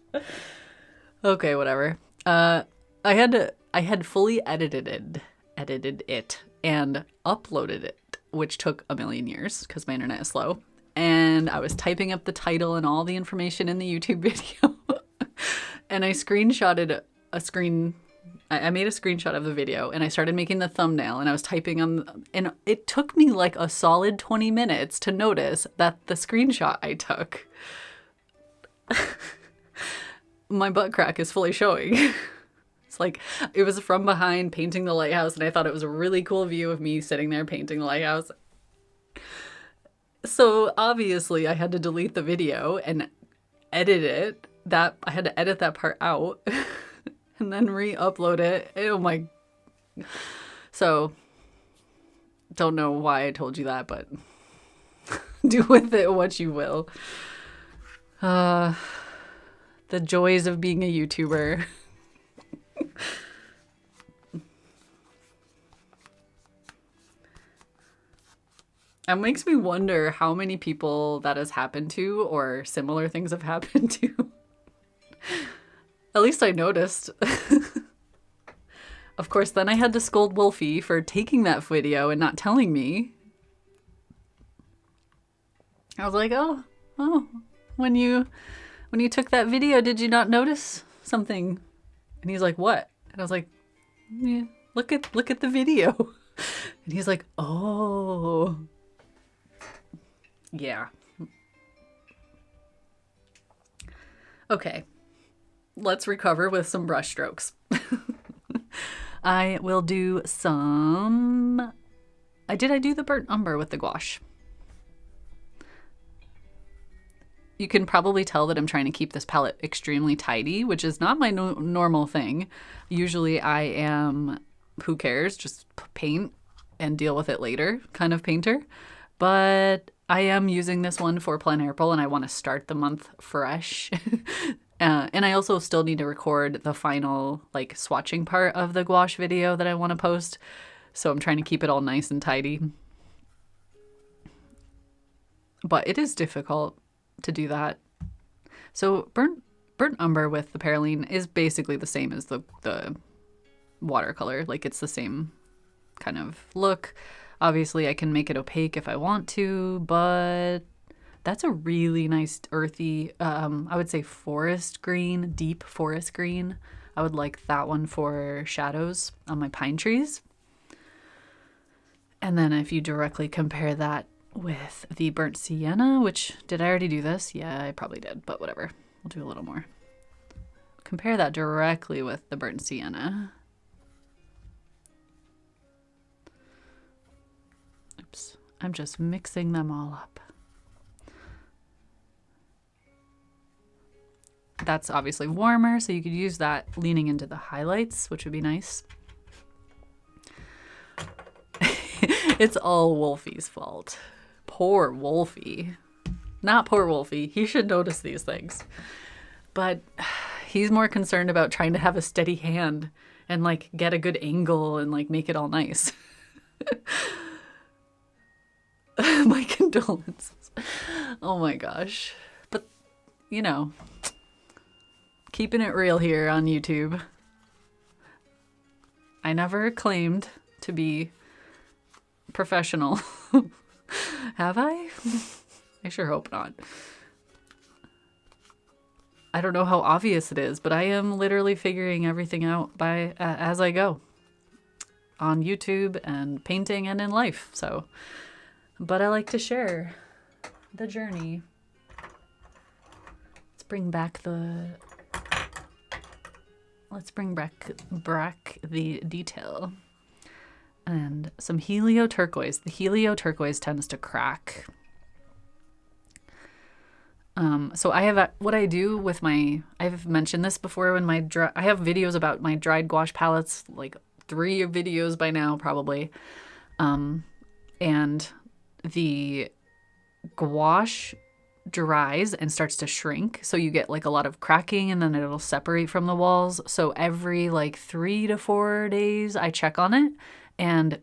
Okay, whatever. I had fully edited it and uploaded it, which took a million years because my internet is slow. And I was typing up the title and all the information in the YouTube video. And I screenshotted I made a screenshot of the video and I started making the thumbnail and I was typing and it took me like a solid 20 minutes to notice that the screenshot I took, my butt crack is fully showing. It's like, it was from behind painting the lighthouse and I thought it was a really cool view of me sitting there painting the lighthouse. So obviously I had to delete the video and edit it. I had to edit that part out. And then re-upload it. Oh my. So, don't know why I told you that, but do with it what you will. The joys of being a YouTuber. It makes me wonder how many people that has happened to, or similar things have happened to. At least I noticed. Of course, then I had to scold Wolfie for taking that video and not telling me. I was like, oh, when you took that video, did you not notice something? And he's like, what? And I was like, yeah, look at the video. And he's like, oh. Yeah. Okay, let's recover with some brush strokes. I will do some... I do the burnt umber with the gouache. You can probably tell that I'm trying to keep this palette extremely tidy, which is not my normal thing. Usually I am, who cares, just paint and deal with it later kind of painter. But I am using this one for Plein April and I want to start the month fresh. And I also still need to record the final like swatching part of the gouache video that I want to post. So I'm trying to keep it all nice and tidy. But it is difficult to do that. So burnt umber with the Perylene is basically the same as the watercolor. Like it's the same kind of look. Obviously I can make it opaque if I want to, but that's a really nice earthy, I would say forest green, deep forest green. I would like that one for shadows on my pine trees. And then if you directly compare that with the burnt sienna, which, did I already do this? Yeah, I probably did, but whatever. We'll do a little more. Compare that directly with the burnt sienna. Oops, I'm just mixing them all up. That's obviously warmer, so you could use that leaning into the highlights, which would be nice. It's all Wolfie's fault. Poor Wolfie. Not poor Wolfie. He should notice these things. But he's more concerned about trying to have a steady hand and like get a good angle and like make it all nice. My condolences. Oh my gosh. But, you know, keeping it real here on YouTube. I never claimed to be professional. Have I? I sure hope not. I don't know how obvious it is, but I am literally figuring everything out by as I go on YouTube and painting and in life. So, but I like to share the journey. Let's bring back the detail. And some Helio Turquoise. The Helio Turquoise tends to crack. So I have what I do with I've mentioned this before when I have videos about my dried gouache palettes, like 3 videos by now probably. And the gouache dries and starts to shrink, so you get like a lot of cracking and then it'll separate from the walls. So every like 3 to 4 days I check on it and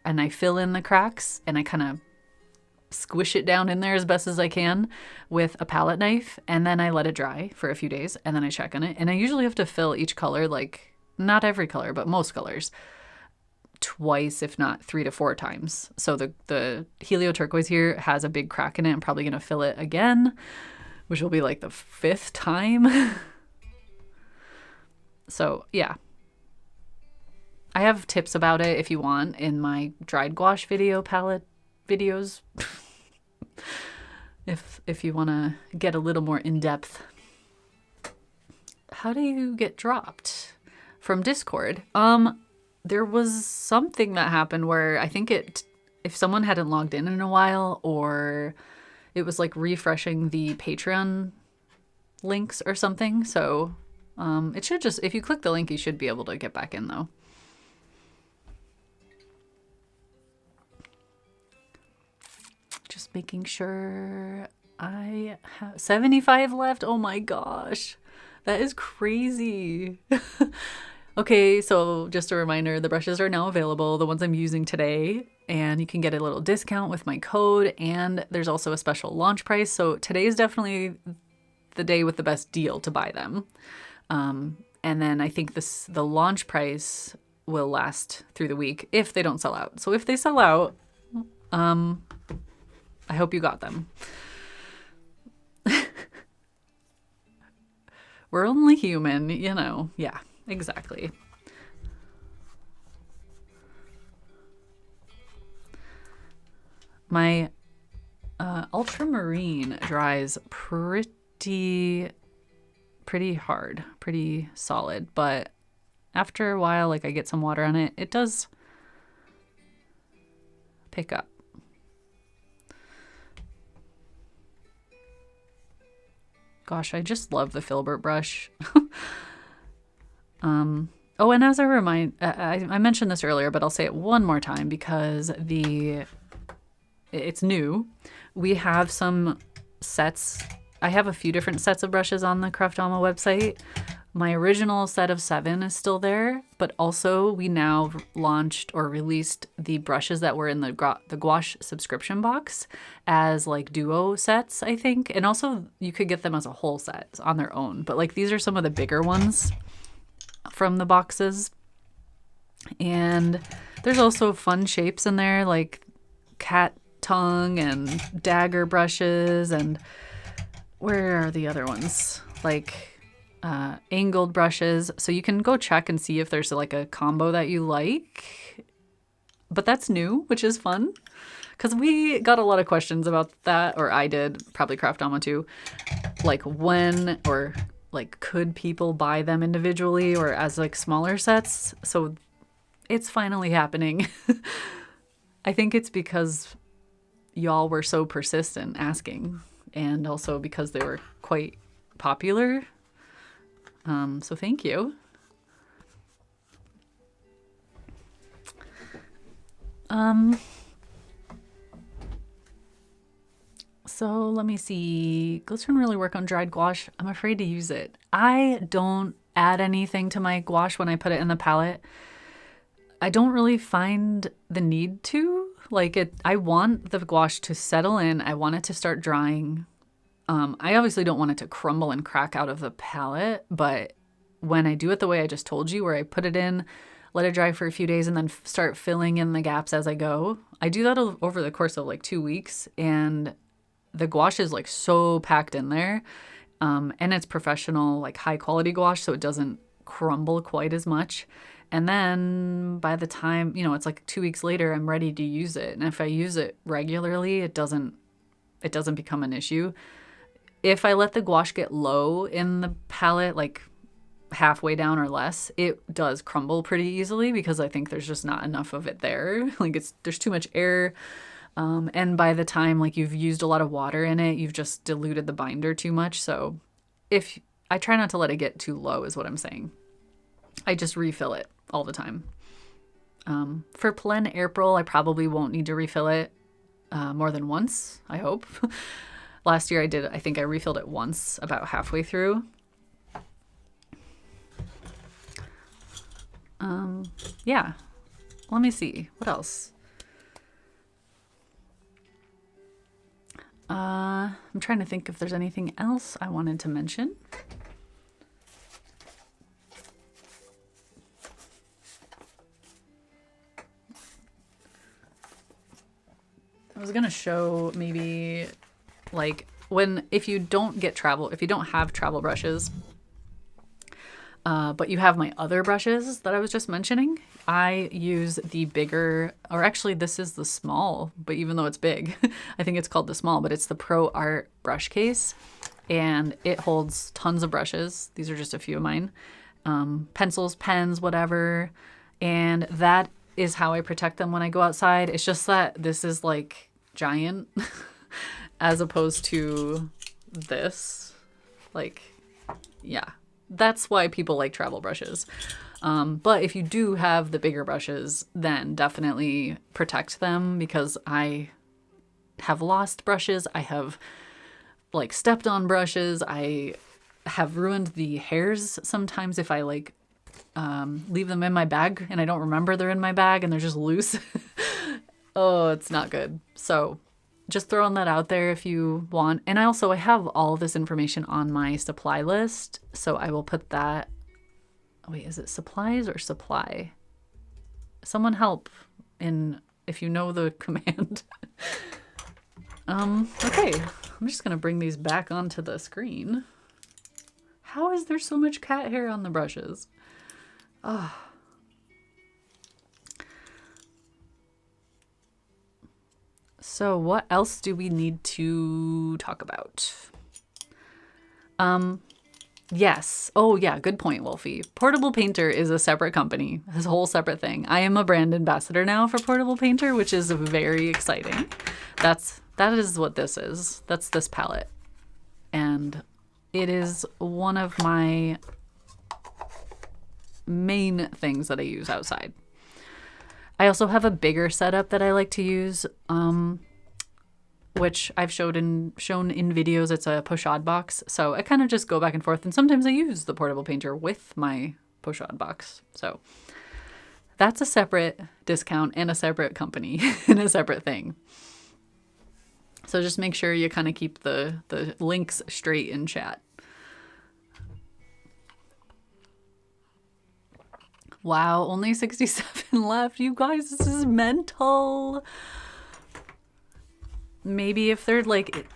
I fill in the cracks and I kind of squish it down in there as best as I can with a palette knife, and then I let it dry for a few days and then I check on it. And I usually have to fill each color, like not every color but most colors, twice if not 3 to 4 times. So the Helio Turquoise here has a big crack in it. I'm probably gonna fill it again, which will be like the 5th time. So yeah, I have tips about it if you want in my dried gouache palette videos. if you want to get a little more in depth. How do you get dropped from Discord? There was something that happened where I think if someone hadn't logged in a while, or it was like refreshing the Patreon links or something. So it should just, if you click the link, you should be able to get back in though. Just making sure I have 75 left. Oh my gosh, that is crazy. Okay, so just a reminder, the brushes are now available, the ones I'm using today, and you can get a little discount with my code, and there's also a special launch price. So today is definitely the day with the best deal to buy them. And then I think the launch price will last through the week if they don't sell out. So if they sell out, I hope you got them. We're only human, you know. Yeah, exactly. My ultramarine dries pretty pretty hard, pretty solid, but after a while, like I get some water on it, it does pick up. Gosh, I just love the Filbert brush. Oh, and as a reminder, I mentioned this earlier, but I'll say it one more time because it's new. We have some sets. I have a few different sets of brushes on the Craftama website. My original set of 7 is still there, but also we now launched or released the brushes that were in the gouache subscription box as like duo sets, I think. And also you could get them as a whole set on their own. But like these are some of the bigger ones from the boxes. And there's also fun shapes in there like cat tongue and dagger brushes, and where are the other ones? Like angled brushes. So you can go check and see if there's like a combo that you like. But that's new, which is fun. Because we got a lot of questions about that, or I did, probably Craftama too. Like when, or like could people buy them individually or as like smaller sets? So it's finally happening. I think it's because y'all were so persistent asking, and also because they were quite popular. So thank you. So let me see. Glycerin really work on dried gouache. I'm afraid to use it. I don't add anything to my gouache when I put it in the palette. I don't really find the need to. Like it, I want the gouache to settle in. I want it to start drying. I obviously don't want it to crumble and crack out of the palette, but when I do it the way I just told you, where I put it in, let it dry for a few days, and then start filling in the gaps as I go, I do that over the course of like 2 weeks, and the gouache is like so packed in there, and it's professional, like high quality gouache, so it doesn't crumble quite as much. And then by the time, it's like 2 weeks later, I'm ready to use it. And if I use it regularly, it doesn't become an issue. If I let the gouache get low in the palette, like halfway down or less, it does crumble pretty easily because I think there's just not enough of it there. Like there's too much air. And by the time like you've used a lot of water in it, you've just diluted the binder too much. So if I try not to let it get too low is what I'm saying. I just refill it all the time. For Plein April, I probably won't need to refill it more than once, I hope. Last year I think I refilled it once about halfway through. Yeah. Let me see. What else? I'm trying to think if there's anything else I wanted to mention. I was gonna show maybe like if you don't have travel brushes, but you have my other brushes that I was just mentioning, I use the bigger, or actually this is the small, but even though it's big, I think it's called the small, but it's the Pro Art brush case, and it holds tons of brushes. These are just a few of mine. Pencils, pens, whatever, and that is how I protect them when I go outside. It's just that this is like giant as opposed to this. Like, yeah, that's why people like travel brushes. But if you do have the bigger brushes, then definitely protect them, because I have lost brushes. I have like stepped on brushes. I have ruined the hairs sometimes if I like leave them in my bag and I don't remember they're in my bag and they're just loose. Oh, it's not good. So just throwing that out there if you want. And I have all of this information on my supply list. So I will put that. Wait, is it supplies or supply? Someone help if you know the command. Okay, I'm just gonna bring these back onto the screen. How is there so much cat hair on the brushes? Oh. So what else do we need to talk about? Yes. Oh, yeah. Good point, Wolfie. Portable Painter is a separate company, it's a whole separate thing. I am a brand ambassador now for Portable Painter, which is very exciting. That is what this is. That's this palette, and it is one of my main things that I use outside. I also have a bigger setup that I like to use, which I've shown in videos. It's a Pochade box, so I kind of just go back and forth, and sometimes I use the Portable Painter with my Pochade box. So that's a separate discount and a separate company and a separate thing. So just make sure you kind of keep the links straight in chat. Wow, only 67 left. You guys, this is mental. Maybe if they're like,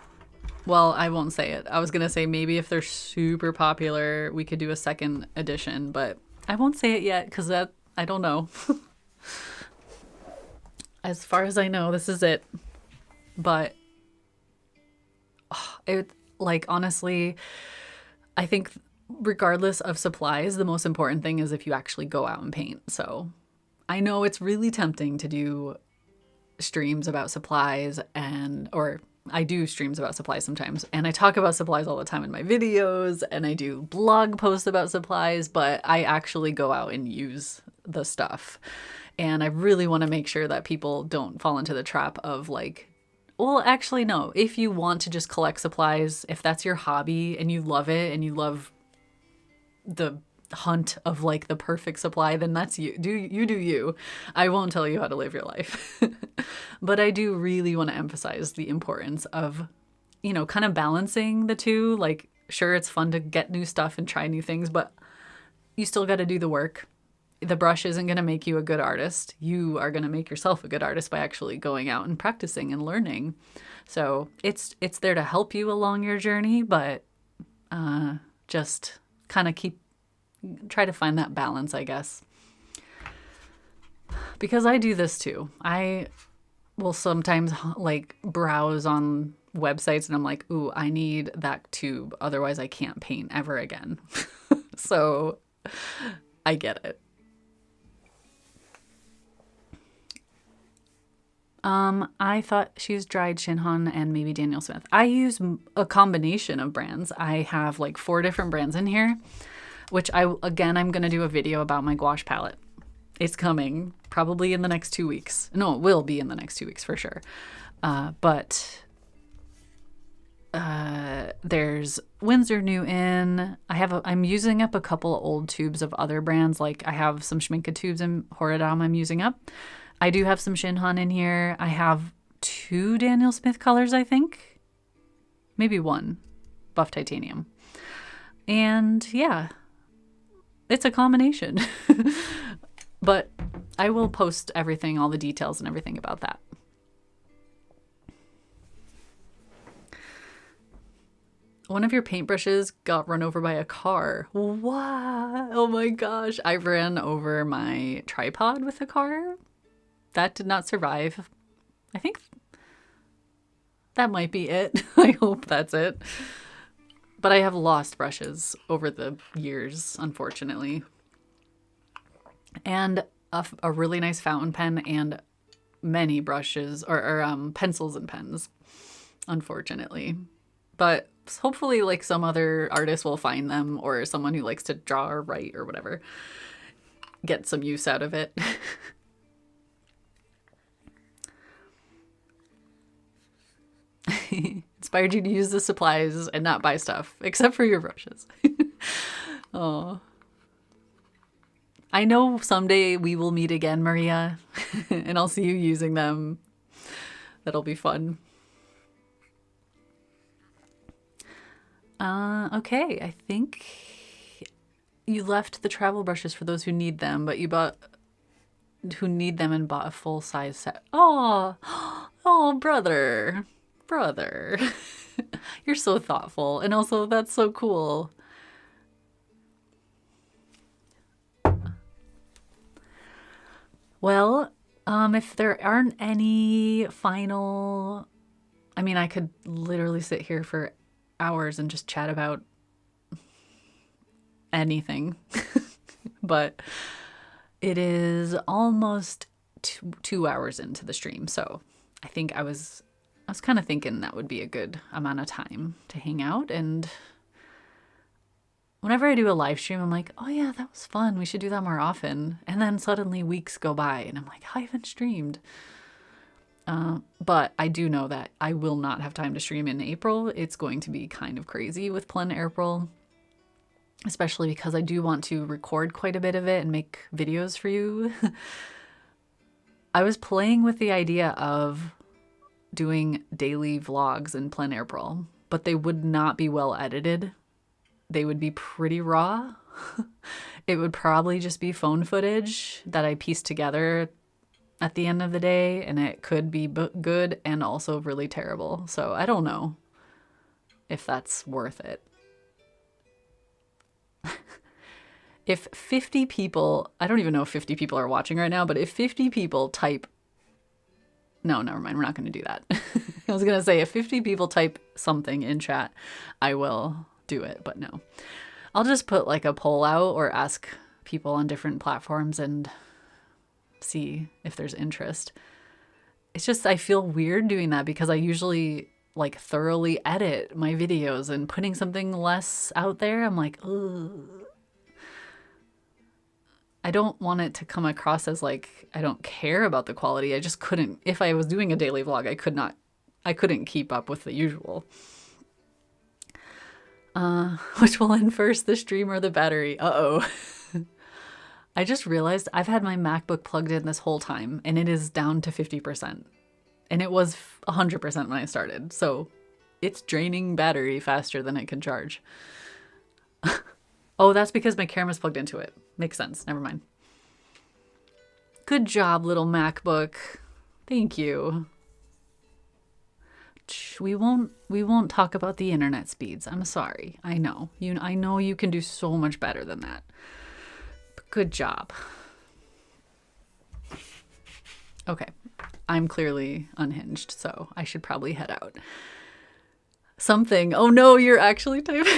well, I won't say it. I was going to say maybe if they're super popular, we could do a second edition, but I won't say it yet because I don't know. As far as I know, this is it. But honestly, I think regardless of supplies, the most important thing is if you actually go out and paint. So I know it's really tempting to do streams about supplies, or I do streams about supplies sometimes, and I talk about supplies all the time in my videos, and I do blog posts about supplies, but I actually go out and use the stuff. And I really want to make sure that people don't fall into the trap of like, well, actually, no. If you want to just collect supplies, if that's your hobby and you love it and you love the hunt of like the perfect supply, then that's you. Do you. I won't tell you how to live your life. But I do really want to emphasize the importance of, kind of balancing the two. Like, sure, it's fun to get new stuff and try new things, but you still got to do the work. The brush isn't going to make you a good artist. You are going to make yourself a good artist by actually going out and practicing and learning. So it's there to help you along your journey, but just kind of try to find that balance, I guess. Because I do this too. I will sometimes like browse on websites and I'm like, ooh, I need that tube. Otherwise I can't paint ever again. So I get it. I thought she's dried Shinhan and maybe Daniel Smith. I use a combination of brands. I have like 4 different brands in here, which I'm going to do a video about my gouache palette. It's coming probably in the next 2 weeks. No, it will be in the next 2 weeks for sure. But there's Winsor Newton. I'm using up a couple of old tubes of other brands. Like I have some Schmincke tubes in Horadam I'm using up. I do have some Shinhan in here. I have 2 Daniel Smith colors, I think. Maybe 1. Buff Titanium. And yeah, it's a combination. But I will post everything, all the details and everything about that. One of your paintbrushes got run over by a car. Wow. Oh my gosh. I ran over my tripod with a car. That did not survive. I think that might be it. I hope that's it. But I have lost brushes over the years, unfortunately. And a really nice fountain pen and many brushes or pencils and pens, unfortunately. But hopefully like some other artist will find them, or someone who likes to draw or write or whatever, get some use out of it. Inspired you to use the supplies and not buy stuff, except for your brushes. Oh. I know someday we will meet again, Maria, and I'll see you using them. That'll be fun. Okay, I think you left the travel brushes for those who need them, but who need them and bought a full size set. Oh, brother. You're so thoughtful, and also that's so cool. Well, if there aren't any final, I could literally sit here for hours and just chat about anything. But it is almost 2 hours into the stream, so I think I was kind of thinking that would be a good amount of time to hang out. And whenever I do a live stream, I'm like, oh yeah, that was fun. We should do that more often. And then suddenly weeks go by and I'm like, I haven't streamed. But I do know that I will not have time to stream in April. It's going to be kind of crazy with Plen April, especially because I do want to record quite a bit of it and make videos for you. I was playing with the idea of doing daily vlogs in Plen April, but they would not be well edited. They would be pretty raw. It would probably just be phone footage that I pieced together at the end of the day, and it could be good and also really terrible. So I don't know if that's worth it. If 50 people, I don't even know if 50 people are watching right now, but if 50 people type, no, never mind, we're not going to do that. I was going to say if 50 people type something in chat, I will do it, but no. I'll just put like a poll out or ask people on different platforms and see if there's interest. It's just, I feel weird doing that because I usually like thoroughly edit my videos, and putting something less out there, I'm like, ugh. I don't want it to come across as like I don't care about the quality. I just couldn't, if I was doing a daily vlog, I couldn't keep up with the usual. Which will end first, the stream or the battery? Uh-oh. I just realized I've had my MacBook plugged in this whole time and it is down to 50%. And it was 100% when I started. So it's draining battery faster than it can charge. Oh, that's because my camera's plugged into it. Makes sense. Never mind. Good job, little MacBook. Thank you. We won't talk about the internet speeds. I'm sorry. I know. I know you can do so much better than that. But good job. Okay. I'm clearly unhinged, so I should probably head out. Something. Oh no, you're actually typing.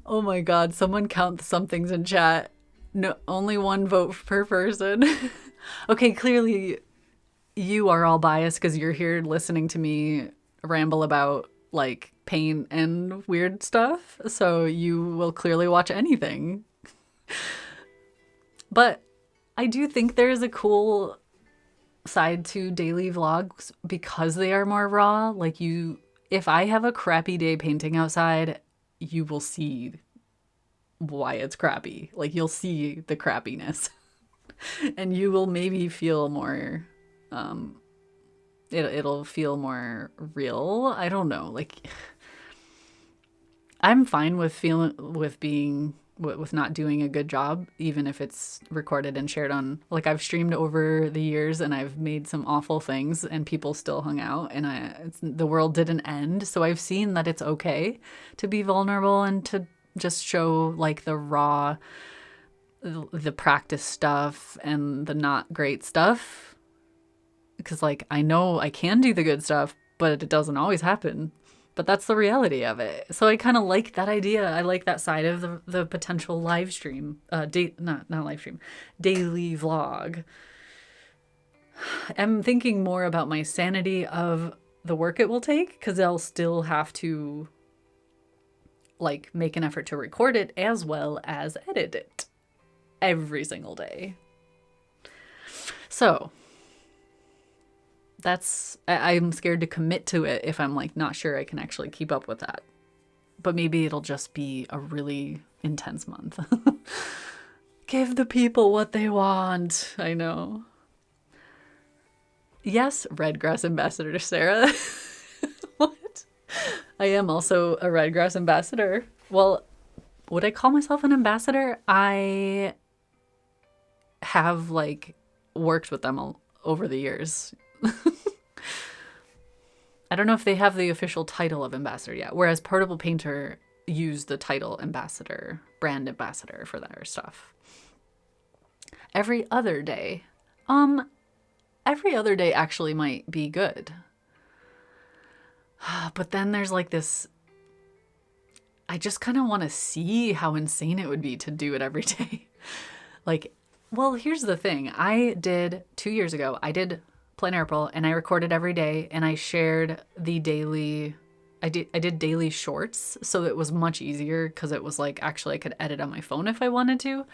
Oh my god, someone count the somethings in chat. No, only one vote per person. Okay, clearly you are all biased because you're here listening to me ramble about like paint and weird stuff. So you will clearly watch anything. But I do think there is a cool side to daily vlogs because they are more raw. Like if I have a crappy day painting outside, you will see why it's crappy. Like you'll see the crappiness and you will maybe feel more, it'll feel more real. I don't know. Like I'm fine with with not doing a good job, even if it's recorded and shared on, like I've streamed over the years and I've made some awful things and people still hung out and the world didn't end. So I've seen that it's okay to be vulnerable and to just show like the raw, the practice stuff and the not great stuff. Because like, I know I can do the good stuff, but it doesn't always happen. But that's the reality of it. So I kind of like that idea. I like that side of the potential live stream, not live stream, daily vlog. I'm thinking more about my sanity of the work it will take, because I'll still have to like make an effort to record it as well as edit it every single day. So I'm scared to commit to it if I'm like not sure I can actually keep up with that. But maybe it'll just be a really intense month. Give the people what they want. I know. Yes, Redgrass Ambassador Sarah. What? I am also a Redgrass Ambassador. Well, would I call myself an ambassador? I have like worked with them over the years. I don't know if they have the official title of ambassador yet, whereas Portable Painter used the title ambassador, brand ambassador for their stuff. Every other day actually might be good. But then there's like this, I just kind of want to see how insane it would be to do it every day. Like, well, here's the thing. I did 2 years ago, I did Plain April and I recorded every day and I shared the daily, I did daily shorts. So it was much easier because it was like, actually I could edit on my phone if I wanted to,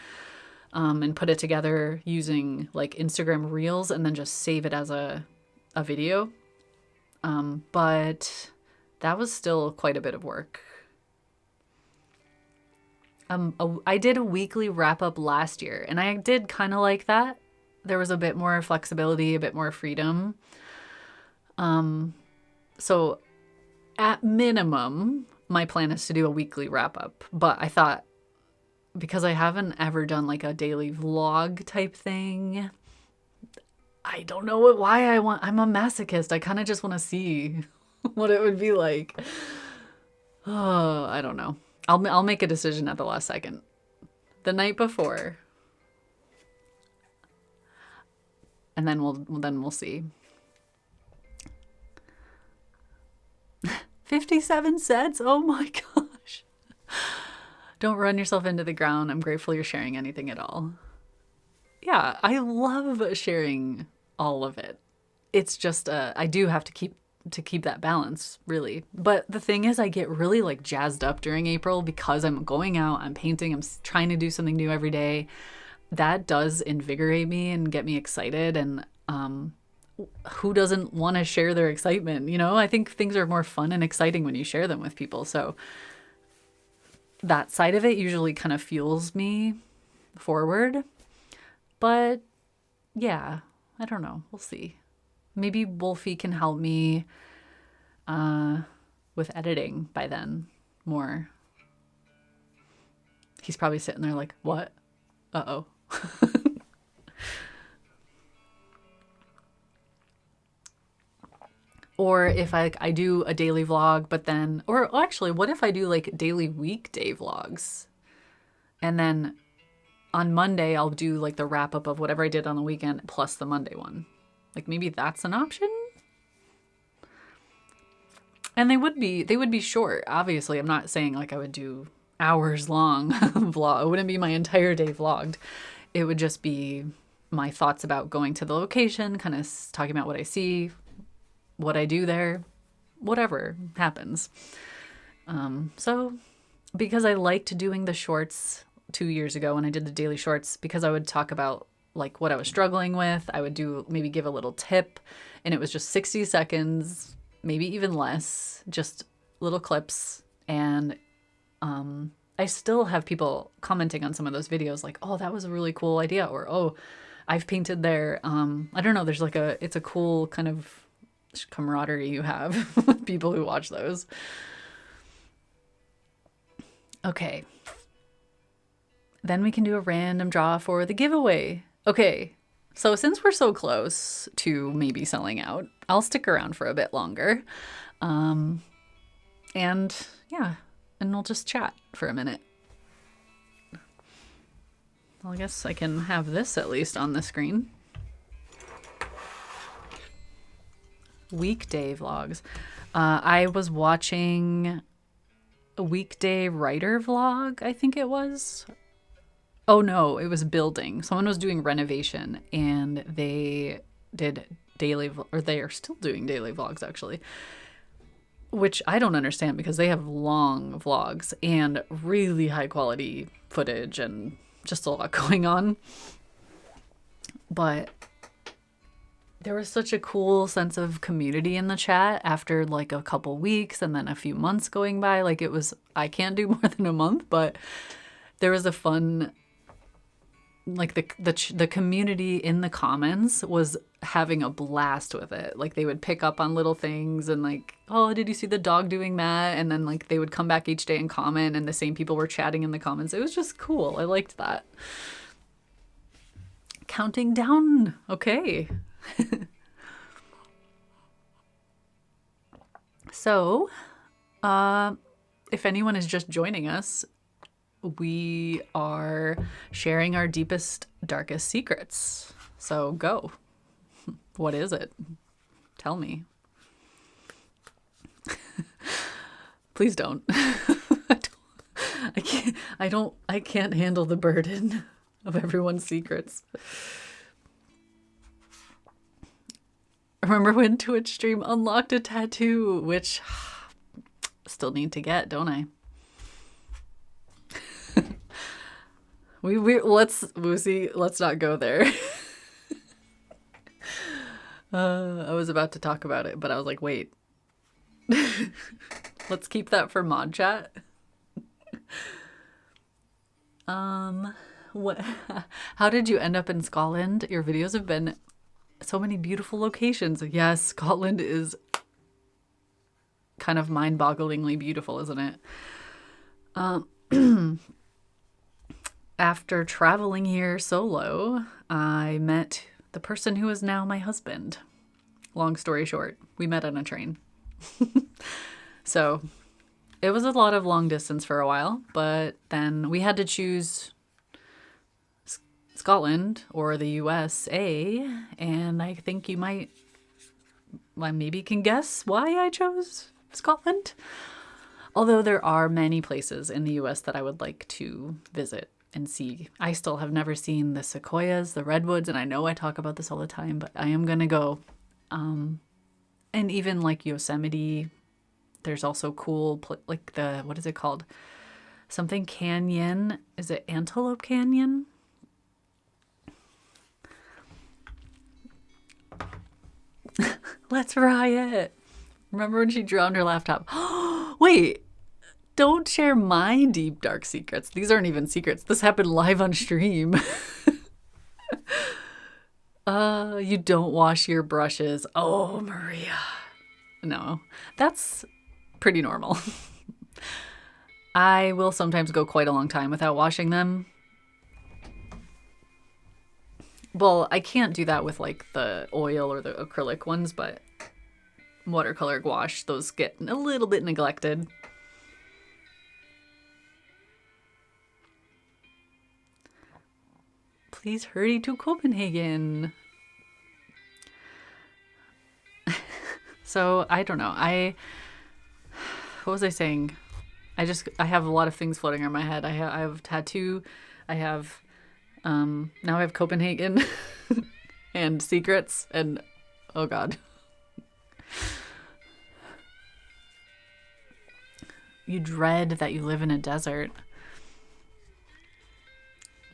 and put it together using like Instagram Reels and then just save it as a video. But that was still quite a bit of work. I did a weekly wrap up last year and I did kind of like that. There was a bit more flexibility, a bit more freedom. So at minimum, my plan is to do a weekly wrap up, but I thought because I haven't ever done like a daily vlog type thing, I don't know why I'm a masochist. I kind of just want to see what it would be like. Oh, I don't know. I'll make a decision at the last second. The night before. And then we'll see. 57 cents? Oh my gosh. Don't run yourself into the ground. I'm grateful you're sharing anything at all. Yeah, I love sharing all of it. It's just I do have to keep that balance, really. But the thing is, I get really like jazzed up during April because I'm going out, I'm painting, I'm trying to do something new every day. That does invigorate me and get me excited. And who doesn't want to share their excitement? You know, I think things are more fun and exciting when you share them with people. So that side of it usually kind of fuels me forward. But yeah, I don't know. We'll see. Maybe Wolfie can help me with editing by then more. He's probably sitting there like, what? Uh-oh. Or if I do a daily vlog, but then, or actually, what if I do like daily weekday vlogs? And then on Monday, I'll do like the wrap up of whatever I did on the weekend plus the Monday one. Like maybe that's an option. And they would be short. Obviously, I'm not saying like I would do hours long vlog. It wouldn't be my entire day vlogged. It would just be my thoughts about going to the location, kind of talking about what I see, what I do there, whatever happens. So because I liked doing the shorts 2 years ago when I did the daily shorts, because I would talk about like what I was struggling with, I would do maybe give a little tip, and it was just 60 seconds, maybe even less, just little clips. And I still have people commenting on some of those videos like, oh, that was a really cool idea, or oh, I've painted there. I don't know, there's like it's a cool kind of camaraderie you have with people who watch those. Okay. Then we can do a random draw for the giveaway. Okay. So since we're so close to maybe selling out, I'll stick around for a bit longer. And yeah, and we'll just chat for a minute. Well, I guess I can have this at least on the screen. Weekday vlogs. I was watching a weekday writer vlog, I think it was. Oh no, it was building. Someone was doing renovation and they did daily, or they are still doing daily vlogs actually, which I don't understand because they have long vlogs and really high quality footage and just a lot going on. But there was such a cool sense of community in the chat after like a couple weeks and then a few months going by. Like it was, I can't do more than a month, but there was a fun, like the community in the comments was having a blast with it. Like they would pick up on little things and like, oh, did you see the dog doing that? And then like they would come back each day and comment, and the same people were chatting in the comments. It was just cool. I liked that. Counting down. Okay. So, if anyone is just joining us, we are sharing our deepest, darkest secrets. So go. What is it? Tell me. Please don't. I can't handle the burden of everyone's secrets. Remember when Twitch stream unlocked a tattoo, which still need to get, don't I? Let's Woosie, let's not go there. I was about to talk about it, but I was like, wait. Let's keep that for mod chat. What? How did you end up in Scotland? Your videos have been so many beautiful locations. Yes, Scotland is kind of mind-bogglingly beautiful, isn't it? After traveling here solo, I met the person who is now my husband. Long story short, we met on a train. So it was a lot of long distance for a while, but then we had to choose Scotland or the USA, and I think you might, well, maybe can guess why I chose Scotland. Although there are many places in the US that I would like to visit and see. I still have never seen the sequoias, the redwoods, and I know I talk about this all the time, but I am gonna go. And even like Yosemite, there's also cool, like what is it called? Something Canyon. Is it Antelope Canyon? Let's riot. Remember when she drowned her laptop? Wait, don't share my deep, dark secrets. These aren't even secrets. This happened live on stream. You don't wash your brushes. Oh, Maria. No, that's pretty normal. I will sometimes go quite a long time without washing them. Well, I can't do that with like the oil or the acrylic ones, but watercolor gouache, those get a little bit neglected. Please hurry to Copenhagen. So, I don't know. What was I saying? I have a lot of things floating around my head. I have tattoo. I have, now I have Copenhagen and secrets and, oh God. You dread that you live in a desert.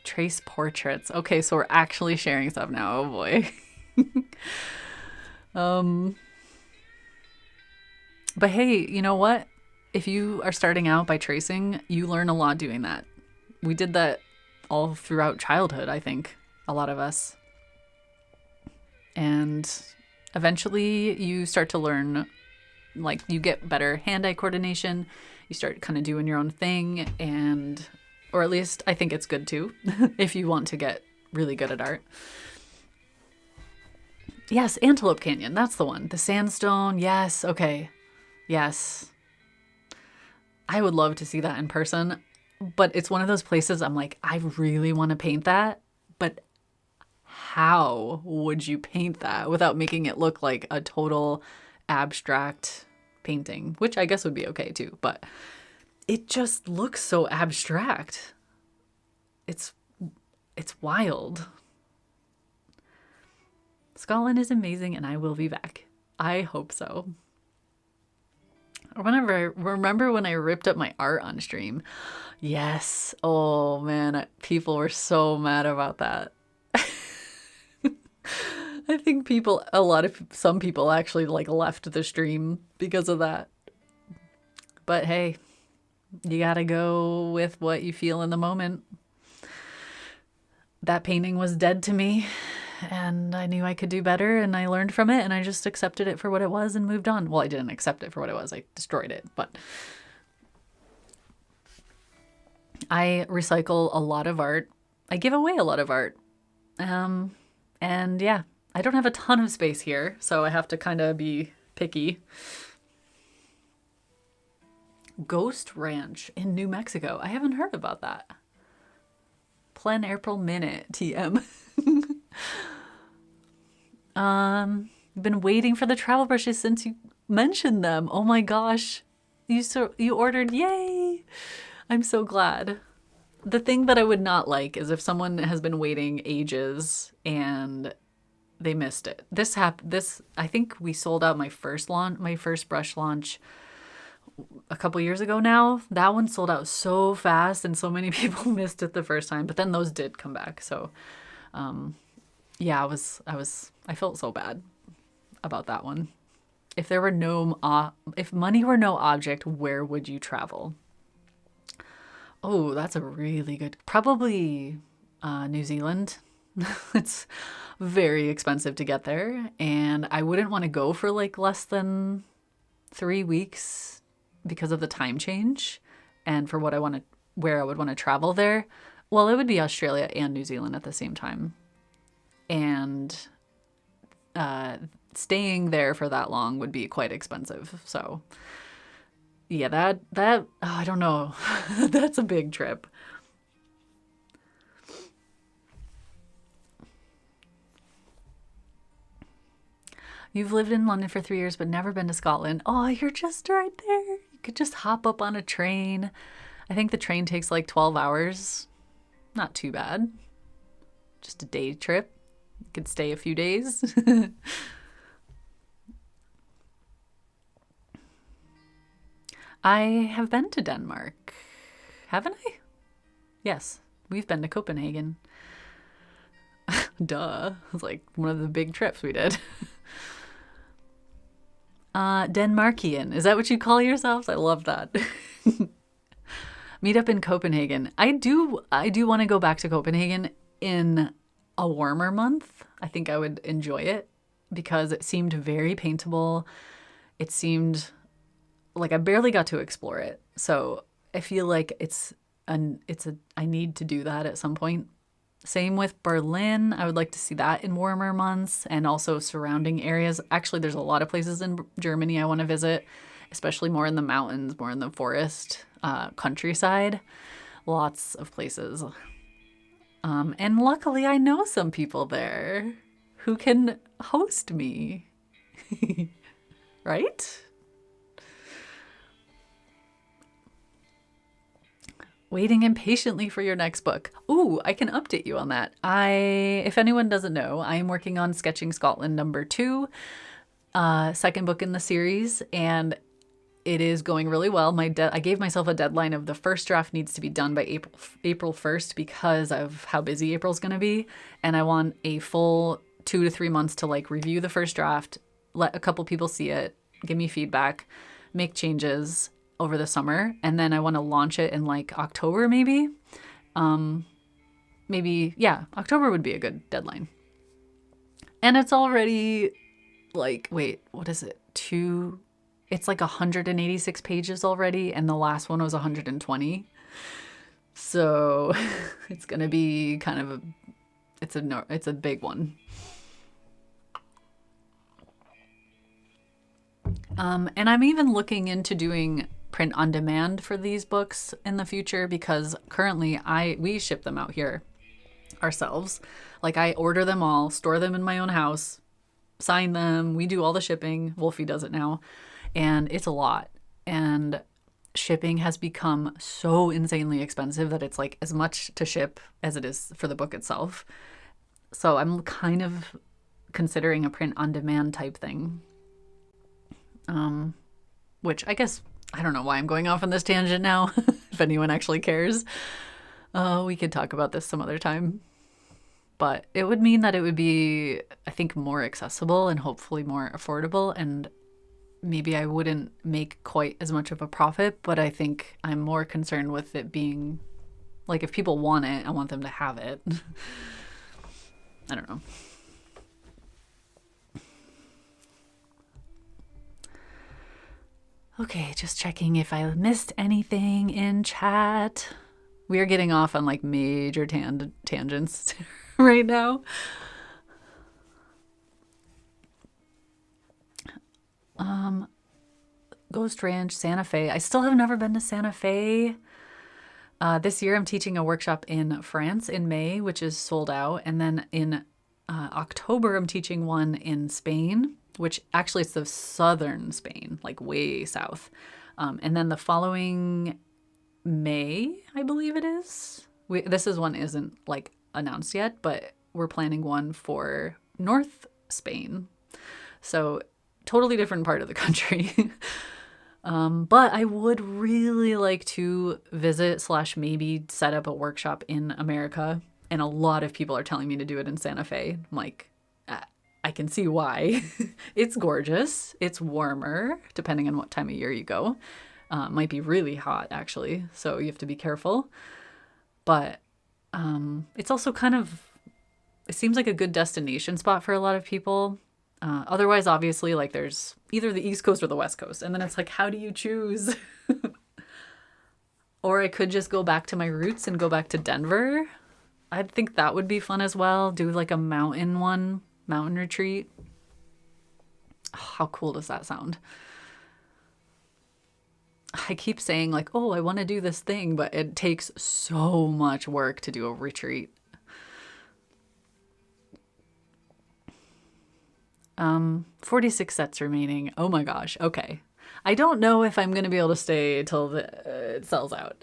Trace portraits. Okay, so we're actually sharing stuff now. Oh boy. But hey, you know what? If you are starting out by tracing, you learn a lot doing that. We did that all throughout childhood, I think, a lot of us. And eventually you start to learn, like, you get better hand-eye coordination. You start kind of doing your own thing, and, or at least I think it's good too, if you want to get really good at art. Yes, Antelope Canyon, that's the one. The sandstone, yes, okay. Yes. I would love to see that in person, but it's one of those places I'm like, I really want to paint that, but how would you paint that without making it look like a total abstract painting, which I guess would be okay too, but it just looks so abstract. It's wild. Scotland is amazing and I will be back. I hope so. Remember when I ripped up my art on stream? Yes. Oh man, people were so mad about that. I think some people actually like left the stream because of that. But hey, you gotta go with what you feel in the moment. That painting was dead to me, and I knew I could do better, and I learned from it, and I just accepted it for what it was and moved on. Well, I didn't accept it for what it was. I destroyed it, but I recycle a lot of art. I give away a lot of art. And yeah, I don't have a ton of space here, so I have to kind of be picky. Ghost Ranch in New Mexico. I haven't heard about that. Plen April Minute, TM. Been waiting for the travel brushes since you mentioned them. Oh my gosh. You ordered, yay! I'm so glad. The thing that I would not like is if someone has been waiting ages and they missed it. This I think we sold out my first brush launch a couple years ago now. That one sold out so fast and so many people missed it the first time, but then those did come back. So, yeah, I felt so bad about that one. If money were no object, where would you travel? Oh, that's a really good. Probably New Zealand. It's very expensive to get there, and I wouldn't want to go for like less than 3 weeks because of the time change and for where I would want to travel there. Well, it would be Australia and New Zealand at the same time. And staying there for that long would be quite expensive. So, yeah, that oh, I don't know. That's a big trip. You've lived in London for 3 years but never been to Scotland. Oh, you're just right there. You could just hop up on a train. I think the train takes like 12 hours. Not too bad. Just a day trip. You could stay a few days. I have been to Denmark. Haven't I? Yes, we've been to Copenhagen. Duh. It's like one of the big trips we did. Denmarkian. Is that what you call yourselves? I love that. Meet up in Copenhagen. I do want to go back to Copenhagen in a warmer month. I think I would enjoy it because it seemed very paintable. It seemed like I barely got to explore it. So I feel like I need to do that at some point. Same with Berlin. I would like to see that in warmer months and also surrounding areas. Actually, there's a lot of places in Germany I want to visit, especially more in the mountains, more in the forest, countryside. Lots of places. And luckily, I know some people there who can host me. Right? Waiting impatiently for your next book. Ooh, I can update you on that. If anyone doesn't know, I am working on Sketching Scotland #2, second book in the series, and it is going really well. I gave myself a deadline of the first draft needs to be done by April 1st because of how busy April's going to be, and I want a full 2 to 3 months to like review the first draft, let a couple people see it, give me feedback, make changes over the summer, and then I want to launch it in like October maybe. October would be a good deadline. And it's already like, wait, what is it? It's like 186 pages already, and the last one was 120. So it's going to be kind of it's a big one. And I'm even looking into doing print on demand for these books in the future because currently we ship them out here ourselves. Like I order them all, store them in my own house, sign them. We do all the shipping. Wolfie does it now. And it's a lot. And shipping has become so insanely expensive that it's like as much to ship as it is for the book itself. So I'm kind of considering a print on demand type thing. Which I guess, I don't know why I'm going off on this tangent now, if anyone actually cares. We could talk about this some other time. But it would mean that it would be, I think, more accessible and hopefully more affordable. And maybe I wouldn't make quite as much of a profit, but I think I'm more concerned with it being, like, if people want it, I want them to have it. I don't know. Okay, just checking if I missed anything in chat. We are getting off on like major tangents right now. Ghost Ranch, Santa Fe. I still have never been to Santa Fe. This year I'm teaching a workshop in France in May, which is sold out. And then in October, I'm teaching one in Spain, which actually it's the southern Spain, like way south. And then the following May, I believe it is. This is one isn't like announced yet, but we're planning one for North Spain. So totally different part of the country. But I would really like to visit slash maybe set up a workshop in America. And a lot of people are telling me to do it in Santa Fe. I'm like, I can see why. It's gorgeous. It's warmer, depending on what time of year you go. Might be really hot, actually. So you have to be careful. But it's also kind of, it seems like a good destination spot for a lot of people. Otherwise, obviously, like there's either the East Coast or the West Coast. And then it's like, how do you choose? Or I could just go back to my roots and go back to Denver. I think that would be fun as well. Do like a mountain retreat. Oh, how cool does that sound? I keep saying like, oh, I want to do this thing, but it takes so much work to do a retreat. 46 sets remaining. Oh my gosh. Okay. I don't know if I'm going to be able to stay till it sells out.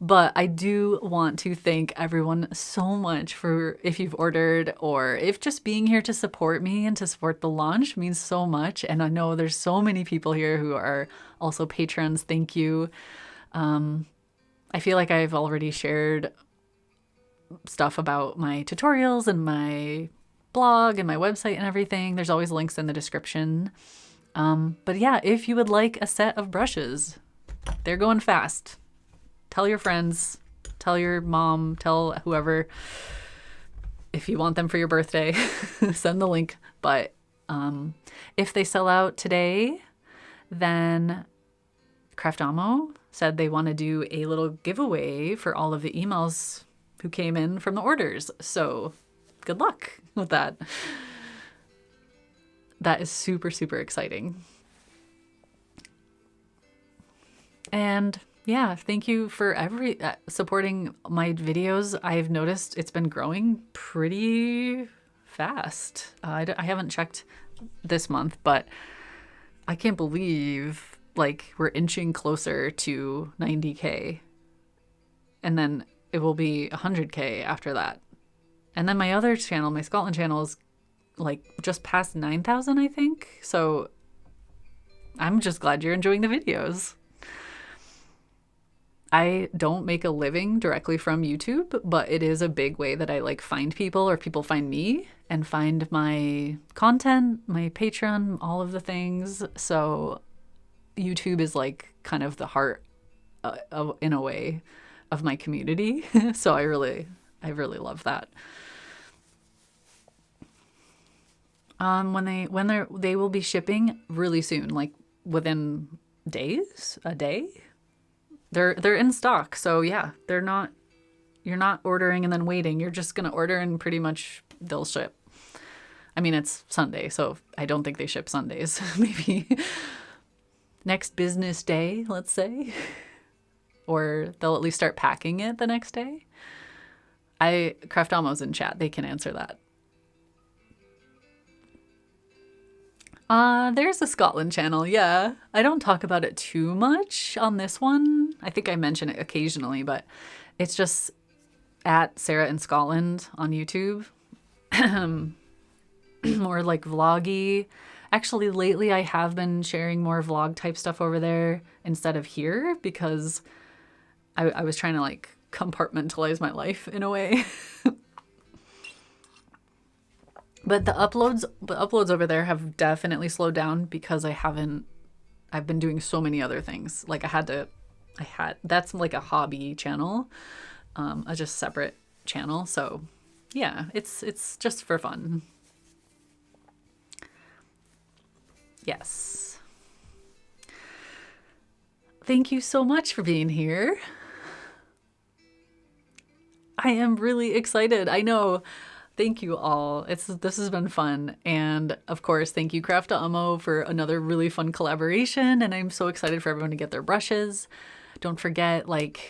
But I do want to thank everyone so much for if you've ordered or if just being here to support me and to support the launch means so much. And I know there's so many people here who are also patrons. Thank you. I feel like I've already shared stuff about my tutorials and my blog and my website and everything. There's always links in the description. But yeah, if you would like a set of brushes, they're going fast. Tell your friends, tell your mom, tell whoever. If you want them for your birthday, send the link. But if they sell out today, then Craftamo said they want to do a little giveaway for all of the emails who came in from the orders. So good luck with that. That is super, super exciting. And yeah, thank you for supporting my videos. I've noticed it's been growing pretty fast. I haven't checked this month, but I can't believe like we're inching closer to 90K. And then it will be 100K after that. And then my other channel, my Scotland channel, is like just past 9,000, I think. So I'm just glad you're enjoying the videos. I don't make a living directly from YouTube, but it is a big way that I like find people or people find me and find my content, my Patreon, all of the things. So YouTube is like kind of the heart in a way of my community. So I really love that. They will be shipping really soon, like within days, a day. They're in stock. So yeah, you're not ordering and then waiting. You're just going to order and pretty much they'll ship. I mean, it's Sunday, so I don't think they ship Sundays. Maybe next business day, let's say. Or they'll at least start packing it the next day. Craftamo's in chat. They can answer that. There's a Scotland channel, yeah. I don't talk about it too much on this one. I think I mention it occasionally, but it's just at Sarah in Scotland on YouTube. More like vloggy. Actually, lately I have been sharing more vlog type stuff over there instead of here because I was trying to like compartmentalize my life in a way. But the uploads over there have definitely slowed down because I've been doing so many other things. Like that's like a hobby channel, a just separate channel. So yeah, it's just for fun. Yes. Thank you so much for being here. I am really excited. I know. Thank you all. This has been fun. And of course, thank you Craftamo for another really fun collaboration. And I'm so excited for everyone to get their brushes. Don't forget, Craftamo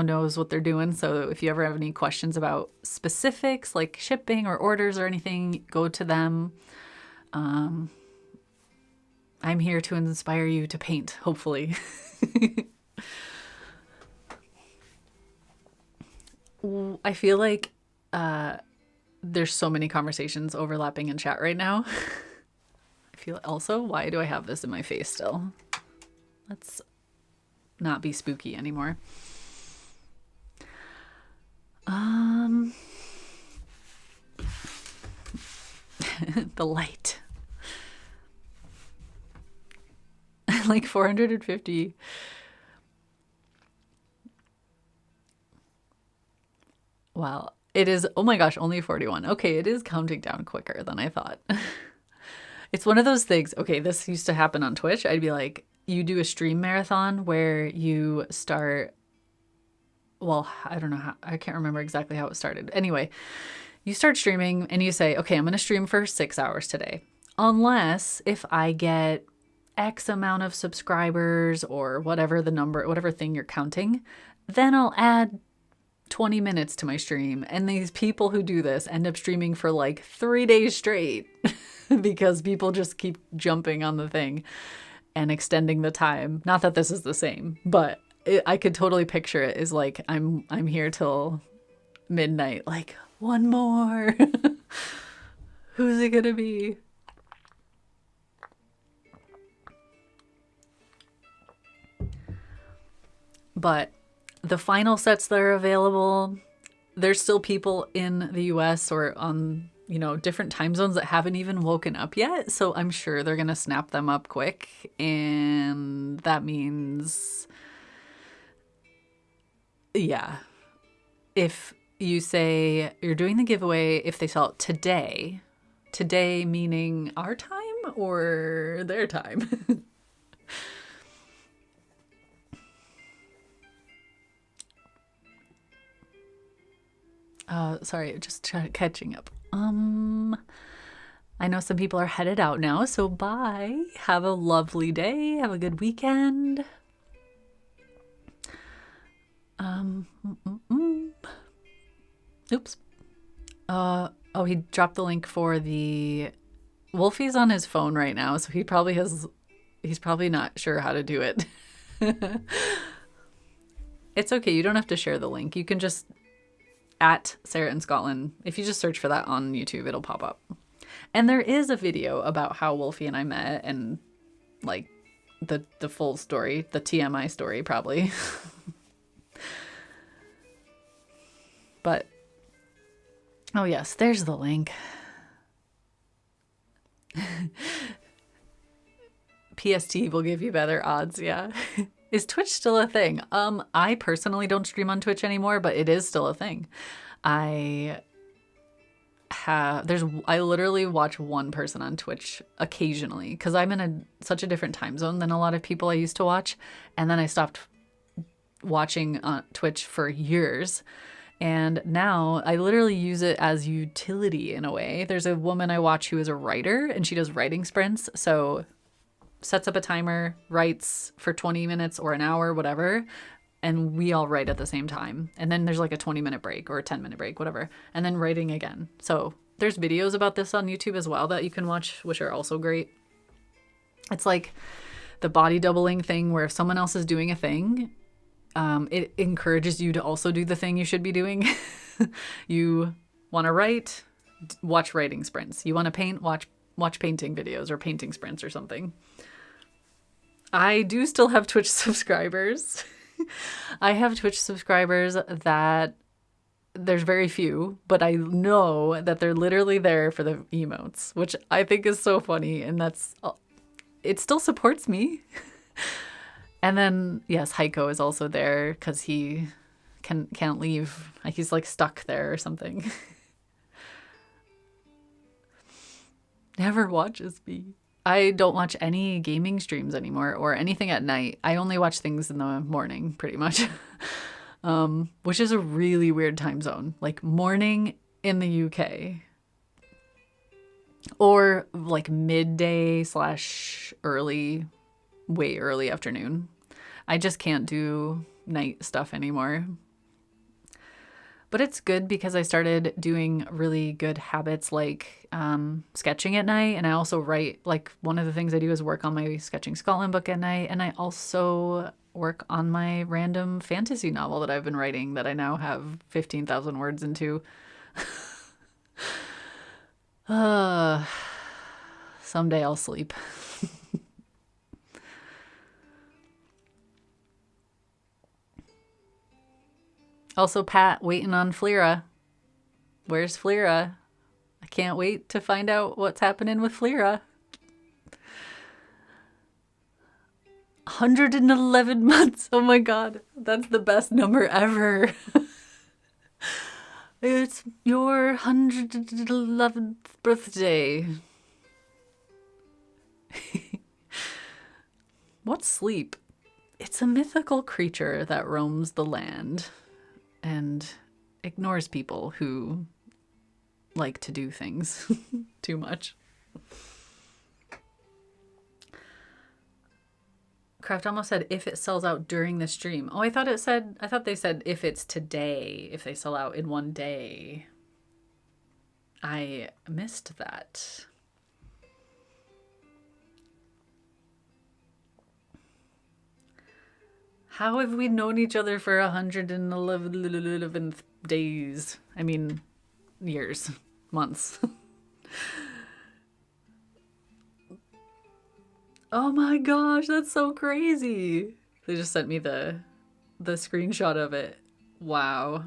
knows what they're doing. So if you ever have any questions about specifics like shipping or orders or anything, go to them. I'm here to inspire you to paint, hopefully. I feel like there's so many conversations overlapping in chat right now. I feel also, why do I have this in my face still? Let's not be spooky anymore. The light. Like 450. Wow. It is, oh my gosh, only 41. Okay, it is counting down quicker than I thought. It's one of those things. Okay, this used to happen on Twitch. I'd be like, you do a stream marathon where you start, well, I don't know how, I can't remember exactly how it started. Anyway, you start streaming and you say, okay, I'm going to stream for 6 hours today. Unless if I get X amount of subscribers or whatever the number, whatever thing you're counting, then I'll add 20 minutes to my stream. And these people who do this end up streaming for like 3 days straight because people just keep jumping on the thing and extending the time. Not that this is the same, but I could totally picture it as like I'm here till midnight, like one more. Who's it gonna be? But the final sets that are available, there's still people in the US or on, you know, different time zones that haven't even woken up yet. So I'm sure they're going to snap them up quick. And that means, yeah, if you say you're doing the giveaway, if they sell it today meaning our time or their time? Sorry, just catching up. I know some people are headed out now, so bye. Have a lovely day. Have a good weekend. Oops. Oh, he dropped the link for the Wolfie's on his phone right now, so he's probably not sure how to do it. It's okay. You don't have to share the link. You can just at Sarah in Scotland. If you just search for that on YouTube, it'll pop up. And there is a video about how Wolfie and I met and like the full story, the TMI story probably. But oh yes, there's the link. PST will give you better odds, yeah. Is Twitch still a thing? I personally don't stream on Twitch anymore, but it is still a thing. I literally watch one person on Twitch occasionally because I'm in such a different time zone than a lot of people I used to watch. And then I stopped watching on Twitch for years. And now I literally use it as utility in a way. There's a woman I watch who is a writer and she does writing sprints. So sets up a timer, writes for 20 minutes or an hour, whatever, and we all write at the same time. And then there's like a 20-minute break or a 10-minute break, whatever, and then writing again. So there's videos about this on YouTube as well that you can watch, which are also great. It's like the body doubling thing where if someone else is doing a thing, it encourages you to also do the thing you should be doing. You want to write, watch writing sprints. You want to paint, watch painting videos or painting sprints or something. I do still have Twitch subscribers. I have Twitch subscribers that there's very few, but I know that they're literally there for the emotes, which I think is so funny. And it still supports me. And then, yes, Heiko is also there because he can't leave. Like he's like stuck there or something. Never watches me. I don't watch any gaming streams anymore or anything at night. I only watch things in the morning, pretty much, which is a really weird time zone. Like morning in the UK or like midday / early, way early afternoon. I just can't do night stuff anymore. But it's good because I started doing really good habits like sketching at night. And I also write, like, one of the things I do is work on my Sketching Scotland book at night. And I also work on my random fantasy novel that I've been writing that I now have 15,000 words into. Someday I'll sleep. Also, Pat, waiting on Fleera. Where's Fleera? I can't wait to find out what's happening with Fleera. 111 months. Oh my god. That's the best number ever. It's your 111th birthday. What's sleep? It's a mythical creature that roams the land and ignores people who like to do things too much. Craft almost said if it sells out during the stream. Oh, I thought they said if it's today, if they sell out in one day. I missed that. How have we known each other for 111 days? I mean, years, months. Oh my gosh, that's so crazy. They just sent me the screenshot of it. Wow.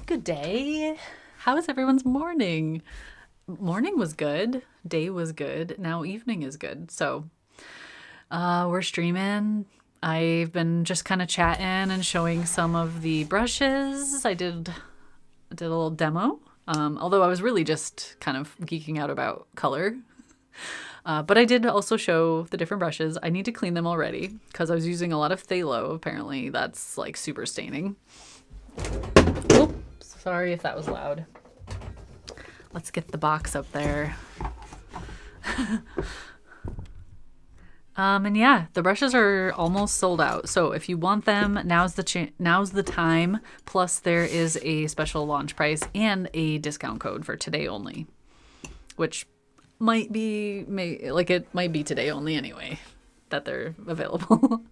Good day. How is everyone's morning? Morning was good. Day was good. Now evening is good. So we're streaming. I've been just kind of chatting and showing some of the brushes. I did a little demo. Although I was really just kind of geeking out about color. But I did also show the different brushes. I need to clean them already because I was using a lot of phthalo. Apparently that's like super staining. Oh, sorry if that was loud. Let's get the box up there. And yeah, the brushes are almost sold out. So if you want them, now's the time. Plus there is a special launch price and a discount code for today only, which might be today only anyway that they're available.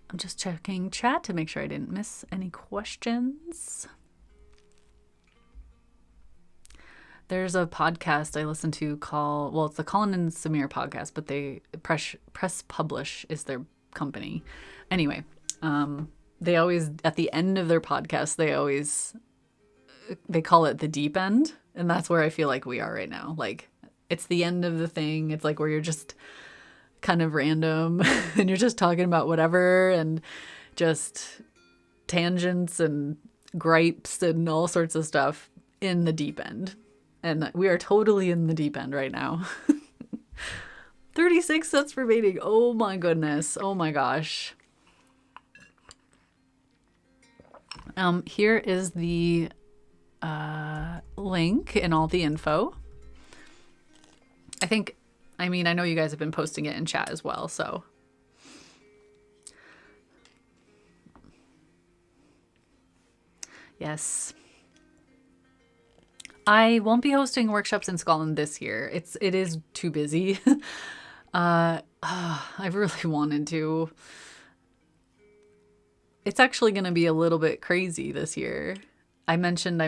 I'm just checking chat to make sure I didn't miss any questions. There's a podcast I listen to it's the Colin and Samir podcast, but they Press Publish is their company. Anyway, they always, at the end of their podcast, they call it the deep end. And that's where I feel like we are right now. Like, it's the end of the thing. It's like where you're just kind of random and you're just talking about whatever and just tangents and gripes and all sorts of stuff in the deep end. And we are totally in the deep end right now. 36 cents remaining. Oh my goodness. Oh my gosh. Here is the link and all the info. I know you guys have been posting it in chat as well, so. Yes. I won't be hosting workshops in Scotland this year. It is too busy. I really wanted to. It's actually going to be a little bit crazy this year. I mentioned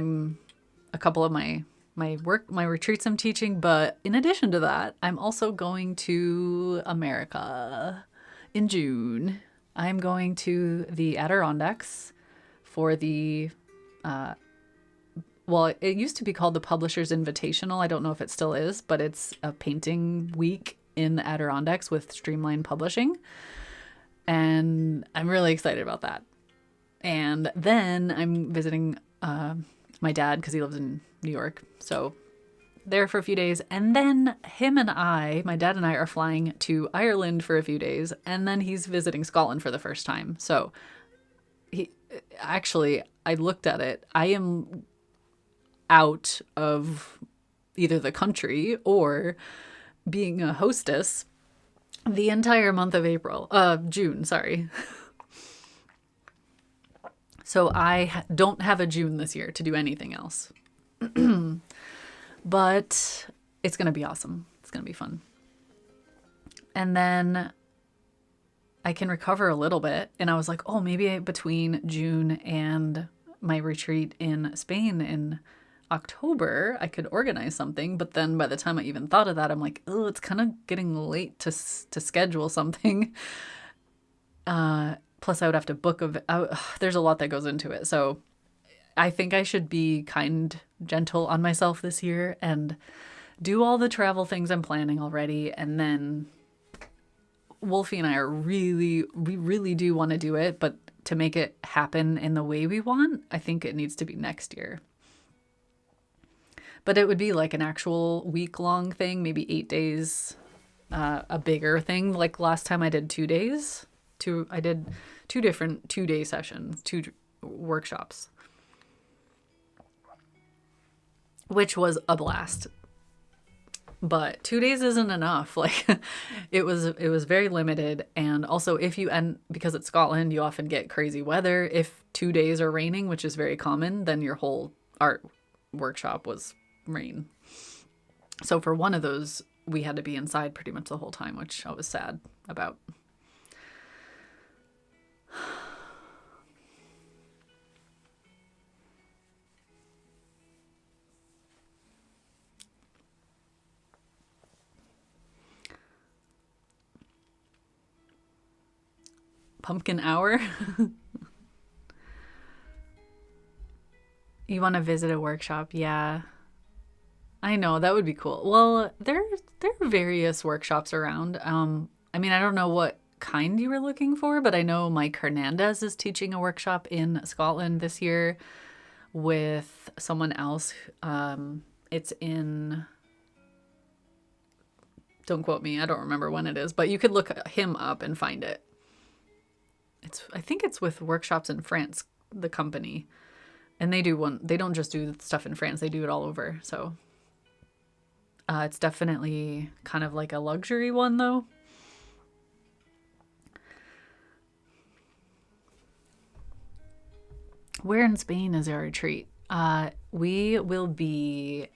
a couple of my retreats I'm teaching, but in addition to that, I'm also going to America in June. I'm going to the Adirondacks for the, it used to be called the Publishers Invitational. I don't know if it still is, but it's a painting week in the Adirondacks with Streamline Publishing. And I'm really excited about that. And then I'm visiting my dad because he lives in New York. So there for a few days. And then my dad and I are flying to Ireland for a few days. And then he's visiting Scotland for the first time. So he, actually, I looked at it. I am out of either the country or being a hostess the entire month of June, sorry. So I don't have a June this year to do anything else. But it's going to be awesome. It's going to be fun. And then I can recover a little bit. And I was like, oh, maybe between June and my retreat in Spain in October, I could organize something. But then by the time I even thought of that, I'm like, oh, it's kind of getting late to schedule something. Plus, I would have to book there's a lot that goes into it. So I think I should be gentle on myself this year and do all the travel things I'm planning already. And then Wolfie and I we really do want to do it, but to make it happen in the way we want, I think it needs to be next year. But it would be like an actual week-long thing, maybe 8 days, a bigger thing. Like last time I did 2 days. I did 2 different 2-day sessions, 2 workshops, which was a blast. But 2 days isn't enough. Like it was very limited. And also because it's Scotland, you often get crazy weather. If 2 days are raining, which is very common, then your whole art workshop was rain. So for one of those, we had to be inside pretty much the whole time, which I was sad about. Pumpkin hour. You want to visit a workshop? Yeah. I know, that would be cool. Well, there are various workshops around. I mean, I don't know what kind you were looking for, but I know Mike Hernandez is teaching a workshop in Scotland this year with someone else. It's in, don't quote me, I don't remember when it is, but you could look him up and find it. I think it's with Workshops in France, the company. And they don't just do stuff in France, they do it all over. So it's definitely kind of like a luxury one though. Where in Spain is our retreat? We will be,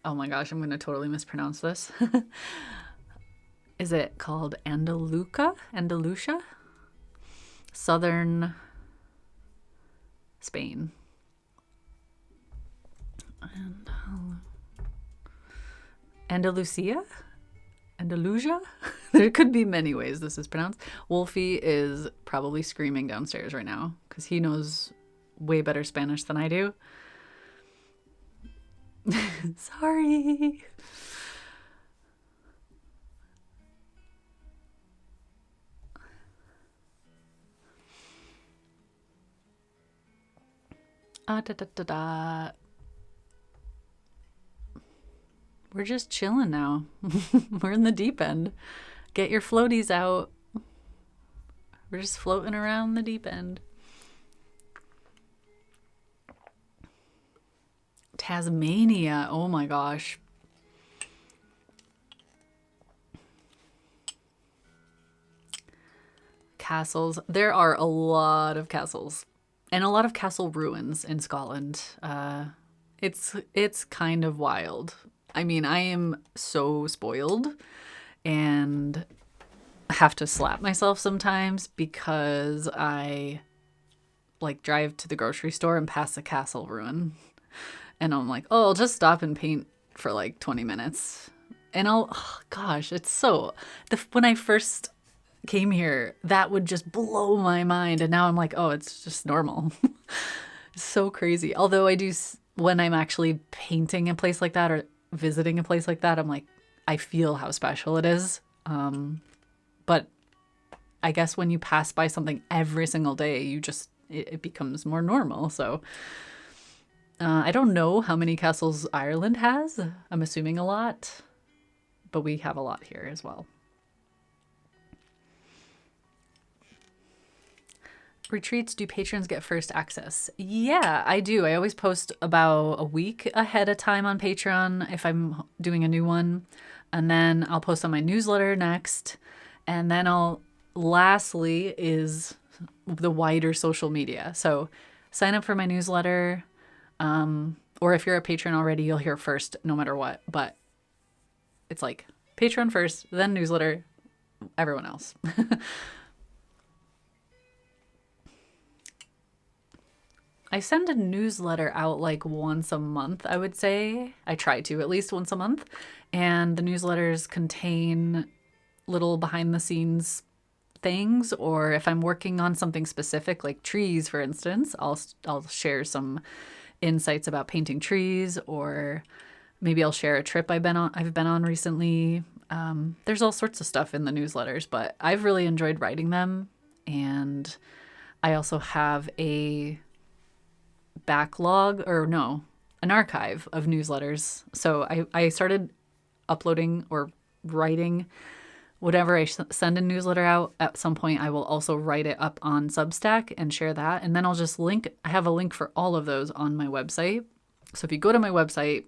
oh my gosh, I'm going to totally mispronounce this. Is it called Andalusia? Southern Spain. Andalusia? There could be many ways this is pronounced. Wolfie is probably screaming downstairs right now because he knows way better Spanish than I do. Sorry. We're just chilling now. We're in the deep end. Get your floaties out. We're just floating around the deep end. Tasmania. Oh my gosh. Castles. There are a lot of castles. And a lot of castle ruins in Scotland. It's kind of wild. I mean, I am so spoiled and have to slap myself sometimes because I like drive to the grocery store and pass a castle ruin. And I'm like, oh, I'll just stop and paint for like 20 minutes. And gosh, it's so, when I first came here, that would just blow my mind. And now I'm like, oh, it's just normal. It's so crazy. Although when I'm actually painting a place like that or visiting a place like that, I'm like, I feel how special it is. But I guess when you pass by something every single day, it becomes more normal. So I don't know how many castles Ireland has. I'm assuming a lot, but we have a lot here as well. Retreats, do patrons get first access? Yeah, I do. I always post about a week ahead of time on Patreon if I'm doing a new one. And then I'll post on my newsletter next. And then lastly is the wider social media. So sign up for my newsletter. Or if you're a patron already, you'll hear first no matter what. But it's like Patreon first, then newsletter, everyone else. I send a newsletter out like once a month, I would say. I try to at least once a month. And the newsletters contain little behind the scenes things, or if I'm working on something specific like trees, for instance, I'll share some insights about painting trees, or maybe I'll share a trip I've been on recently. There's all sorts of stuff in the newsletters, but I've really enjoyed writing them. And I also have an archive of newsletters. So I started uploading or writing whatever I send a newsletter out. At some point, I will also write it up on Substack and share that. And then I'll just I have a link for all of those on my website. So if you go to my website,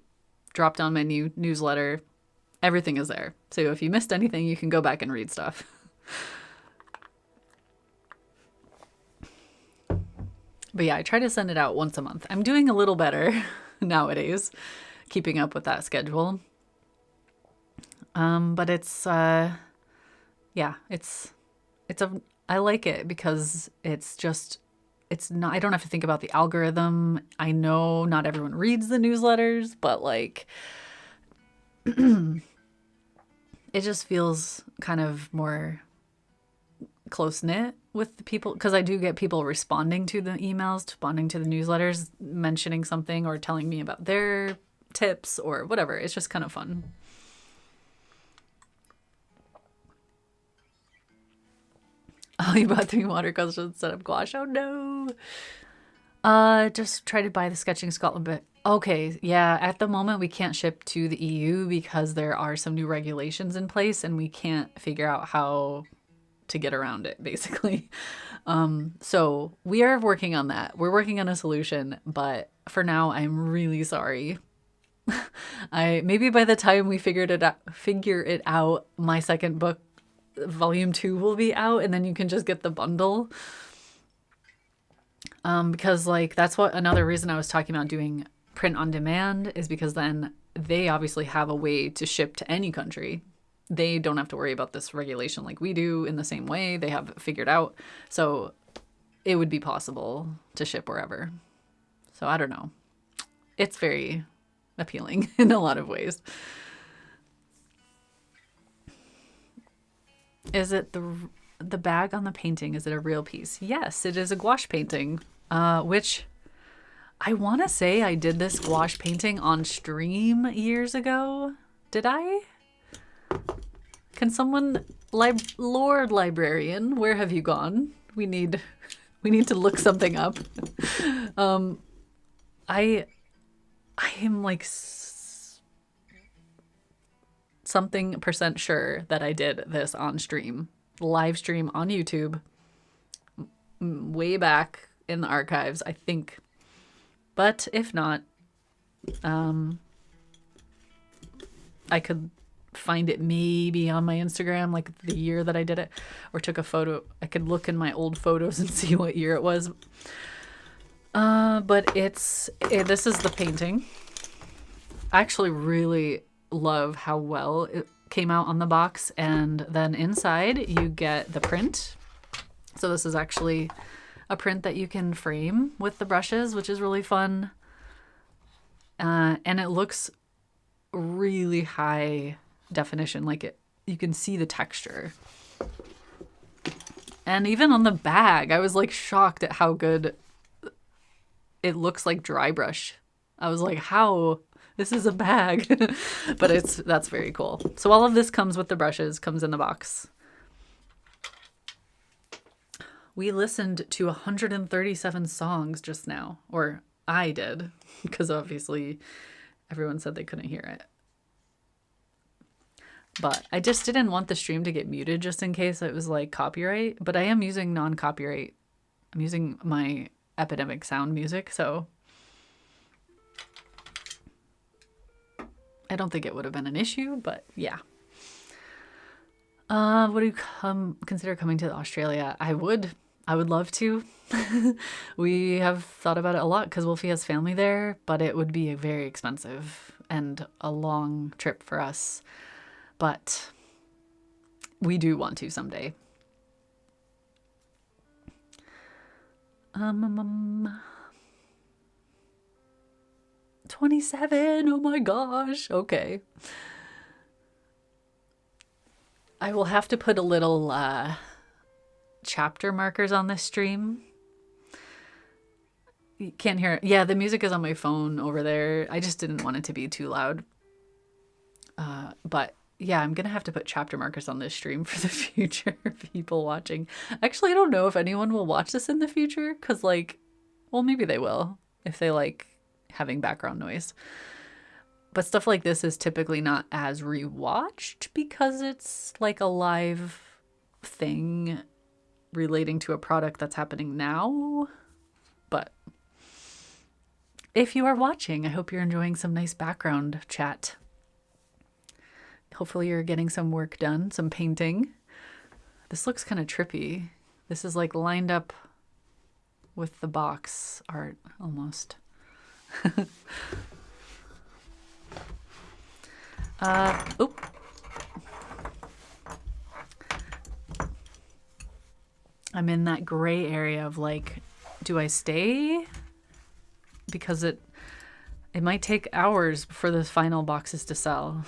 drop down menu, newsletter, everything is there. So if you missed anything, you can go back and read stuff. But yeah, I try to send it out once a month. I'm doing a little better nowadays, keeping up with that schedule. But I like it because it's not, I don't have to think about the algorithm. I know not everyone reads the newsletters, but like, it just feels kind of more close knit with the people, because I do get people responding to the emails, responding to the newsletters, mentioning something or telling me about their tips or whatever. It's just kind of fun. Oh, you bought 3 watercolors instead of gouache. Oh no. Just try to buy the Sketching Scotland bit. Okay, yeah, at the moment we can't ship to the EU because there are some new regulations in place and we can't figure out how to get around it, basically. So we are working on that. We're working on a solution, but for now I'm really sorry. Maybe by the time we figure it out, my second book, volume 2, will be out, and then you can just get the bundle. Because like that's what another reason I was talking about doing print on demand is, because then they obviously have a way to ship to any country. They don't have to worry about this regulation like we do in the same way. They have it figured out. So it would be possible to ship wherever. So I don't know. It's very appealing in a lot of ways. Is it the bag on the painting? Is it a real piece? Yes, it is a gouache painting, which I want to say I did this gouache painting on stream years ago. Did I? Can someone, Lord Librarian, where have you gone? We need to look something up. I am like something % sure that I did this on stream, live stream on YouTube, way back in the archives, I think. But if not, I could find it maybe on my Instagram, like the year that I did it, or took a photo. I could look in my old photos and see what year it was. But this is the painting. I actually really love how well it came out on the box, and then inside you get the print. So this is actually a print that you can frame with the brushes, which is really fun. And it looks really high definition, like you can see the texture. And even on the bag, I was like shocked at how good it looks, like dry brush. I was like, how? This is a bag. But that's very cool. So all of this comes with the brushes, comes in the box. We listened to 137 songs just now, or I did, because obviously everyone said they couldn't hear it. But I just didn't want the stream to get muted just in case it was like copyright, but I am using non-copyright I'm using my Epidemic Sound music, so I don't think it would have been an issue, but yeah. Would you consider coming to Australia? I would love to. We have thought about it a lot because Wolfie has family there, but it would be very expensive and a long trip for us. But we do want to someday. 27. Oh my gosh. Okay. I will have to put a little chapter markers on this stream. You can't hear it. Yeah, the music is on my phone over there. I just didn't want it to be too loud. But yeah, I'm going to have to put chapter markers on this stream for the future people watching. Actually, I don't know if anyone will watch this in the future because, like, well, maybe they will if they like having background noise. But stuff like this is typically not as rewatched because it's like a live thing relating to a product that's happening now. But if you are watching, I hope you're enjoying some nice background chat. Hopefully you're getting some work done, some painting. This looks kind of trippy. This is like lined up with the box art almost. Oop. I'm in that gray area of like, do I stay? Because it might take hours for the final boxes to sell.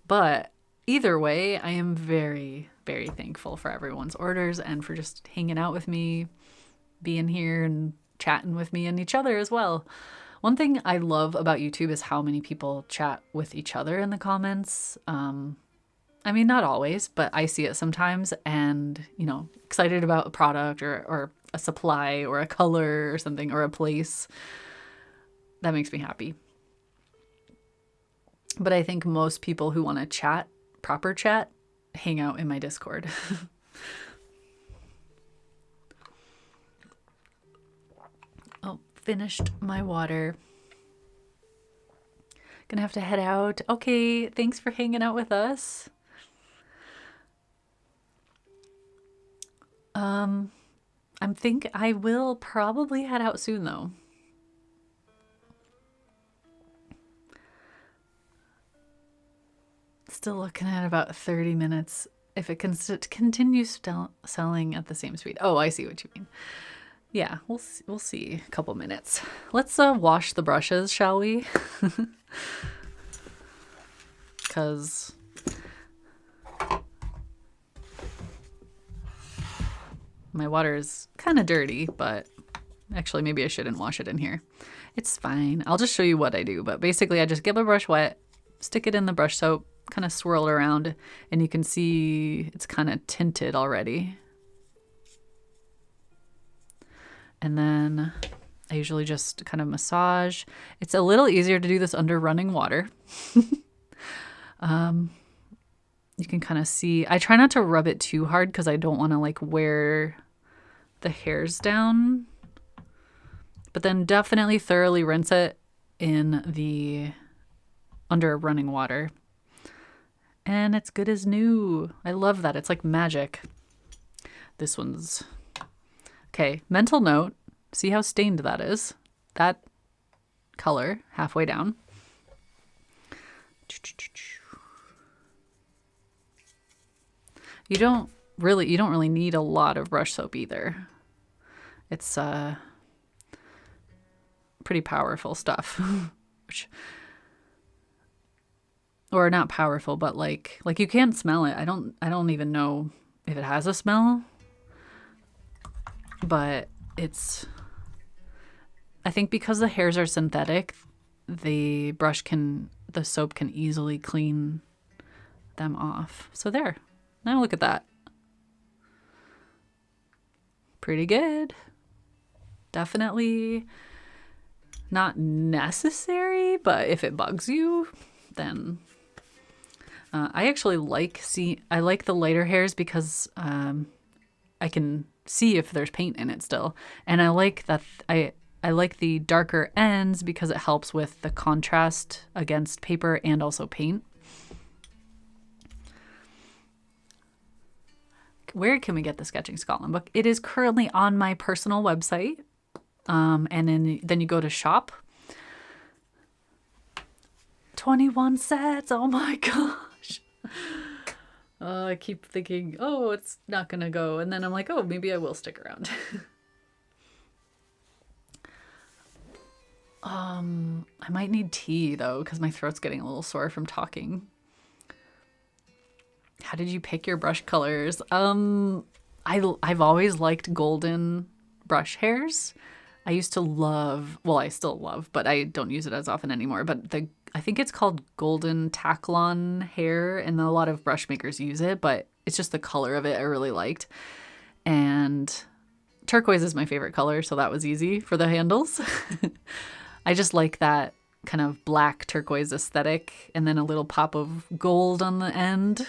But either way, I am very, very thankful for everyone's orders and for just hanging out with me, being here and chatting with me and each other as well. One thing I love about YouTube is how many people chat with each other in the comments. I mean, not always, but I see it sometimes and, you know, excited about a product or a supply or a color or something or a place. That makes me happy. But I think most people who want to chat, proper chat, hang out in my Discord. Oh, finished my water. Gonna have to head out. Okay, thanks for hanging out with us. I think I will probably head out soon though. Still looking at about 30 minutes if it continues selling at the same speed. Oh, I see what you mean. Yeah, we'll see. A couple minutes. Let's wash the brushes, shall we? Because my water is kind of dirty, but actually maybe I shouldn't wash it in here. It's fine. I'll just show you what I do. But basically I just get my brush wet, stick it in the brush soap, kind of swirl it around, and you can see it's kind of tinted already. And then I usually just kind of massage. It's a little easier to do this under running water. You can kind of see, I try not to rub it too hard because I don't want to like wear the hairs down. But then definitely thoroughly rinse it in the under running water. And it's good as new. I love that. It's like magic. This one's okay. Mental note. See how stained that is? That color halfway down. You don't really need a lot of brush soap either. It's pretty powerful stuff. Or not powerful, but like you can't smell it. I don't even know if it has a smell. But I think because the hairs are synthetic, the soap can easily clean them off. So there. Now look at that. Pretty good. Definitely not necessary, but if it bugs you, then I actually like the lighter hairs because I can see if there's paint in it still. And I like that I like the darker ends because it helps with the contrast against paper and also paint. Where can we get the Sketching Scotland book? It is currently on my personal website. And then you go to shop. 21 sets. Oh my gosh. I keep thinking, oh, it's not going to go. And then I'm like, oh, maybe I will stick around. I might need tea though, because my throat's getting a little sore from talking. How did you pick your brush colors? I've always liked golden brush hairs. I used to love, well, I still love, but I don't use it as often anymore. But I think it's called golden Taklon hair, and a lot of brush makers use it, but it's just the color of it I really liked. And turquoise is my favorite color, so that was easy for the handles. I just like that kind of black turquoise aesthetic, and then a little pop of gold on the end.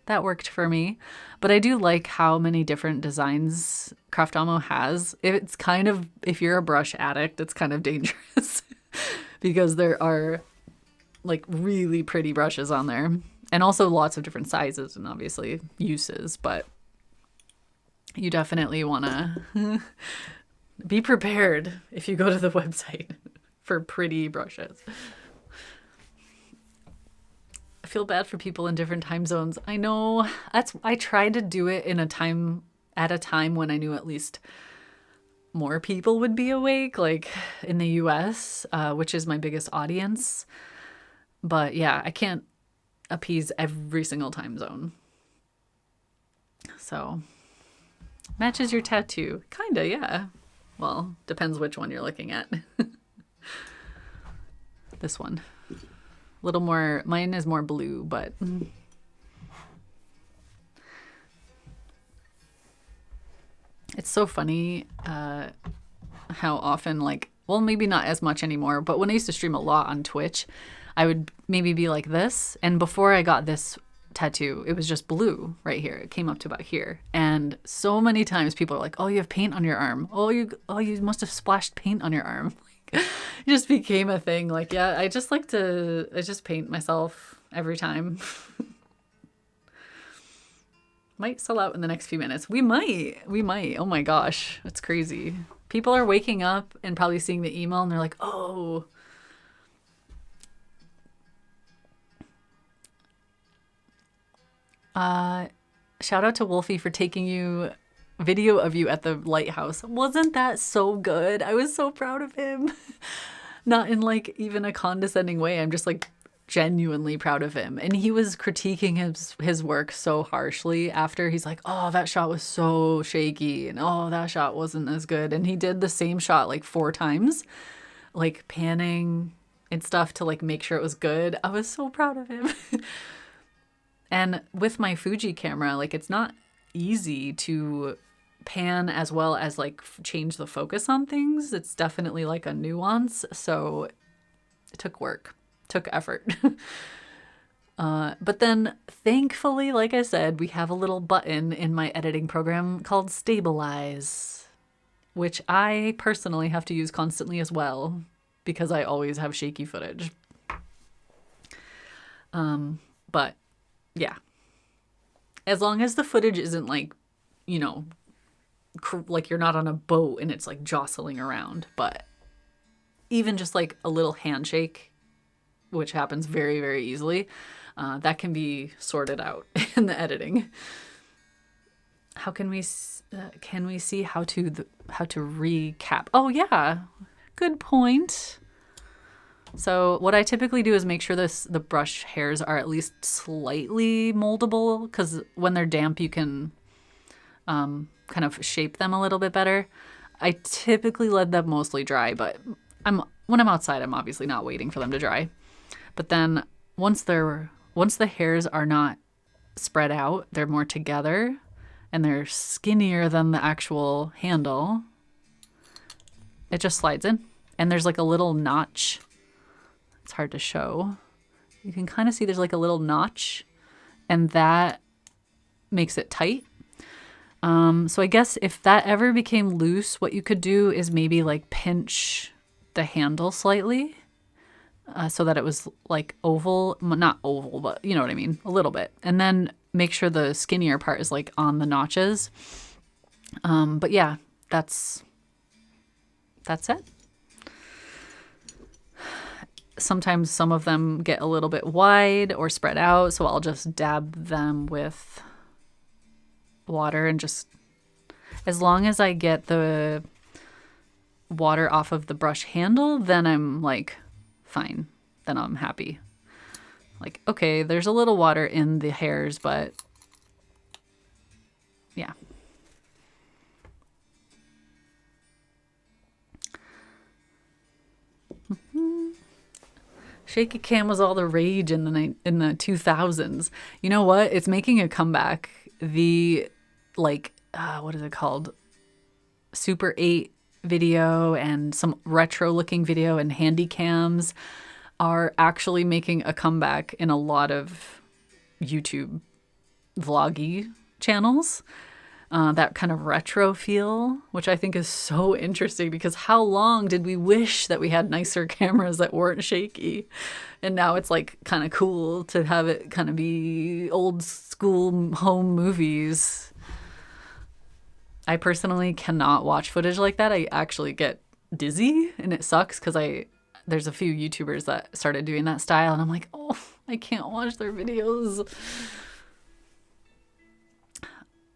That worked for me. But I do like how many different designs Craftamo has. It's kind of, if you're a brush addict, it's kind of dangerous because there are like really pretty brushes on there, and also lots of different sizes and obviously uses, but you definitely want to be prepared if you go to the website for pretty brushes. I feel bad for people in different time zones. I know I tried to do it at a time when I knew at least more people would be awake, like in the US, which is my biggest audience. But yeah, I can't appease every single time zone. So, matches your tattoo. Kinda, yeah. Well, depends which one you're looking at. This one. A little more, mine is more blue, but it's so funny how often, like, well, maybe not as much anymore, but when I used to stream a lot on Twitch, I would maybe be like this. And before I got this tattoo, it was just blue right here. It came up to about here. And so many times people are like, oh, you have paint on your arm. Oh, you must have splashed paint on your arm. It just became a thing. Like, yeah, I just paint myself every time. Might sell out in the next few minutes. We might. Oh my gosh, it's crazy. People are waking up and probably seeing the email and they're like, oh. Shout out to Wolfie for taking video of you at the lighthouse. Wasn't that so good? I was so proud of him. Not in like even a condescending way. I'm just like genuinely proud of him. And he was critiquing his work so harshly after. He's like, oh, that shot was so shaky, and oh, that shot wasn't as good. And he did the same shot like 4 times, like panning and stuff to like make sure it was good. I was so proud of him. And with my Fuji camera, like, it's not easy to pan as well as like change the focus on things. It's definitely like a nuance. So it took work, took effort. But then thankfully, like I said, we have a little button in my editing program called Stabilize, which I personally have to use constantly as well because I always have shaky footage. But yeah, as long as the footage isn't like, you know, like you're not on a boat and it's like jostling around, but even just like a little handshake, which happens very, very easily, that can be sorted out in the editing. How can we see how to recap? Oh yeah, good point. So what I typically do is make sure the brush hairs are at least slightly moldable, because when they're damp, you can kind of shape them a little bit better. I typically let them mostly dry, but when I'm outside, I'm obviously not waiting for them to dry. But then once the hairs are not spread out, they're more together and they're skinnier than the actual handle, it just slides in. And there's like a little notch. It's hard to show. You can kind of see there's like a little notch, and that makes it tight. So I guess if that ever became loose, what you could do is maybe like pinch the handle slightly, so that it was like oval, not oval, but you know what I mean, a little bit. And then make sure the skinnier part is like on the notches. But yeah, that's it. Sometimes some of them get a little bit wide or spread out, so I'll just dab them with water and just, as long as I get the water off of the brush handle, then I'm like fine. Then I'm happy. Like, okay, there's a little water in the hairs, but yeah. Shaky cam was all the rage in the 2000s. You know what? It's making a comeback. The what is it called? Super 8 video and some retro looking video and handy cams are actually making a comeback in a lot of YouTube vloggy channels. That kind of retro feel, which I think is so interesting, because how long did we wish that we had nicer cameras that weren't shaky? And now it's like kind of cool to have it kind of be old school home movies. I personally cannot watch footage like that. I actually get dizzy and it sucks because there's a few YouTubers that started doing that style and I'm like, oh, I can't watch their videos.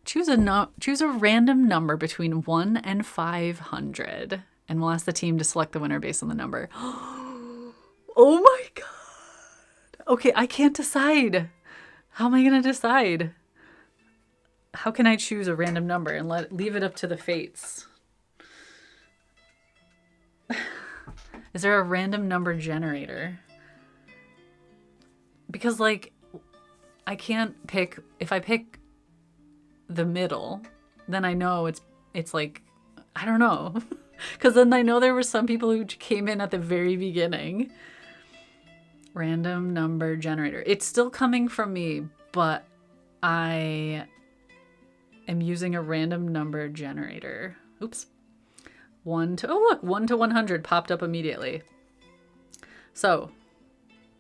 Choose a random number between 1 and 500, and we'll ask the team to select the winner based on the number. Oh my god. Okay, I can't decide. How am I going to decide? How can I choose a random number and leave it up to the fates? Is there a random number generator? Because like I can't pick, if I pick the middle, then I know it's like, I don't know. Because then I know there were some people who came in at the very beginning. Random number generator. It's still coming from me, but I am using a random number generator. Oops. 1 to 100 popped up immediately. So,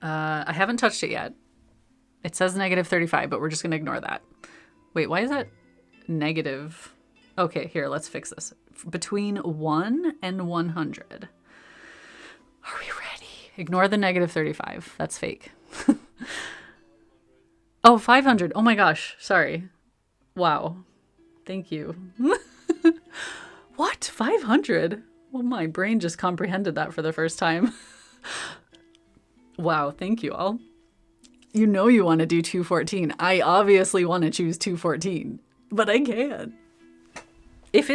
I haven't touched it yet. It says -35, but we're just going to ignore that. Wait, why is that negative? Okay, here, let's fix this. Between 1 and 100. Are we ready? Ignore the -35. That's fake. Oh, 500. Oh my gosh. Sorry. Wow. Thank you. What? 500? Well, my brain just comprehended that for the first time. Wow. Thank you all. You know you want to do 214. I obviously want to choose 214, but I can't. If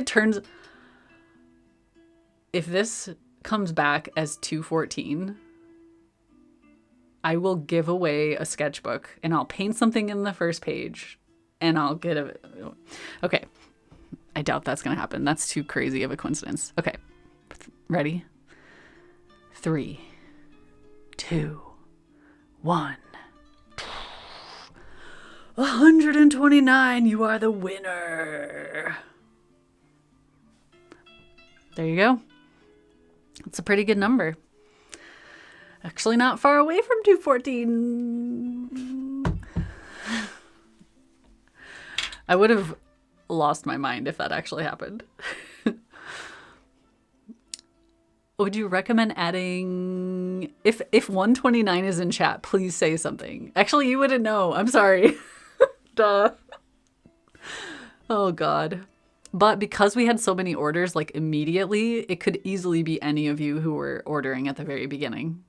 this comes back as 214, I will give away a sketchbook and I'll paint something in the first page and I'll get it. Okay. I doubt that's going to happen. That's too crazy of a coincidence. Okay. Ready? 3, 2, 1. 129, you are the winner. There you go. It's a pretty good number. Actually not far away from 214. I would have lost my mind if that actually happened. Would you recommend adding, if 129 is in chat, please say something. Actually, you wouldn't know. I'm sorry. Duh. Oh god. But because we had so many orders like immediately, it could easily be any of you who were ordering at the very beginning.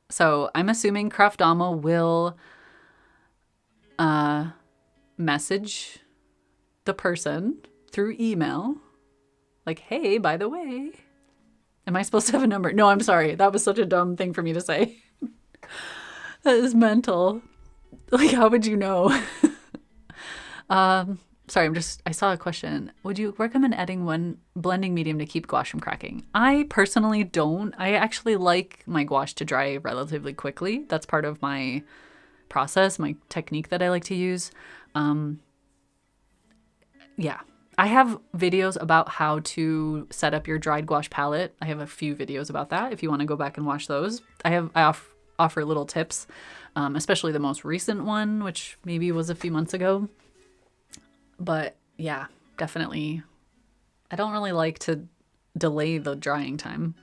So I'm assuming Craftama will message the person through email. Like, hey, by the way, am I supposed to have a number? No, I'm sorry. That was such a dumb thing for me to say. That is mental. Like, how would you know? Sorry, I saw a question. Would you recommend adding one blending medium to keep gouache from cracking? I personally don't. I actually like my gouache to dry relatively quickly. That's part of my process, my technique that I like to use. yeah. I have videos about how to set up your dried gouache palette. I have a few videos about that if you want to go back and watch those. I offer little tips, especially the most recent one, which maybe was a few months ago. But yeah, definitely. I don't really like to delay the drying time.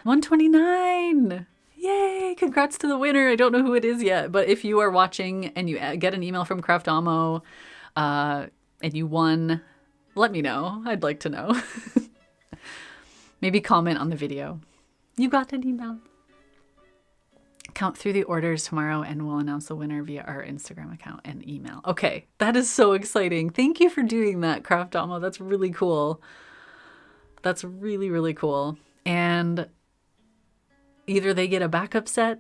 129! Yay! Congrats to the winner. I don't know who it is yet, but if you are watching and you get an email from Craft Amo and you won, let me know. I'd like to know. Maybe comment on the video. You got an email. Count through the orders tomorrow and we'll announce the winner via our Instagram account and email. Okay, that is so exciting. Thank you for doing that, Craft Amo. That's really cool. That's really, really cool. And either they get a backup set,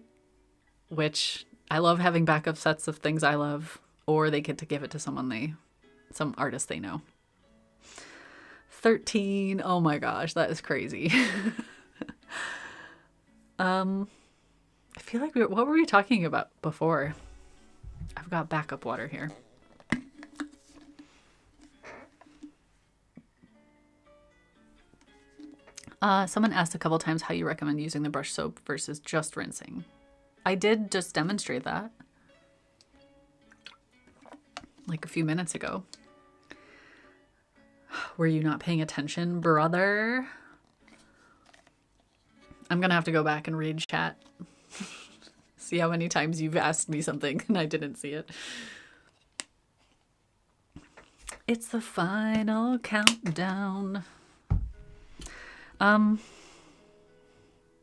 which I love having backup sets of things I love, or they get to give it to some artist they know. 13. Oh my gosh, that is crazy. I feel like what were we talking about before? I've got backup water here. Someone asked a couple times how you recommend using the brush soap versus just rinsing. I did just demonstrate that like a few minutes ago. Were you not paying attention, brother? I'm gonna have to go back and read chat. See how many times you've asked me something and I didn't see it. It's the final countdown.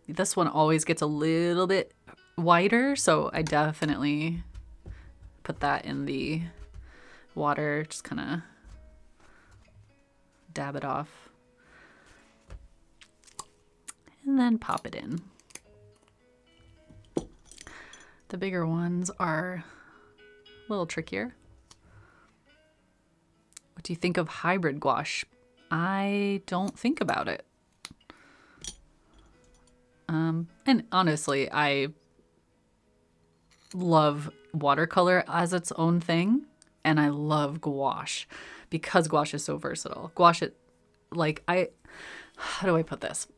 This one always gets a little bit wider, so I definitely put that in the water, just kind of dab it off. And then pop it in. The bigger ones are a little trickier. What do you think of hybrid gouache? I don't think about it. And honestly, I love watercolor as its own thing, and I love gouache because gouache is so versatile. Gouache, how do I put this?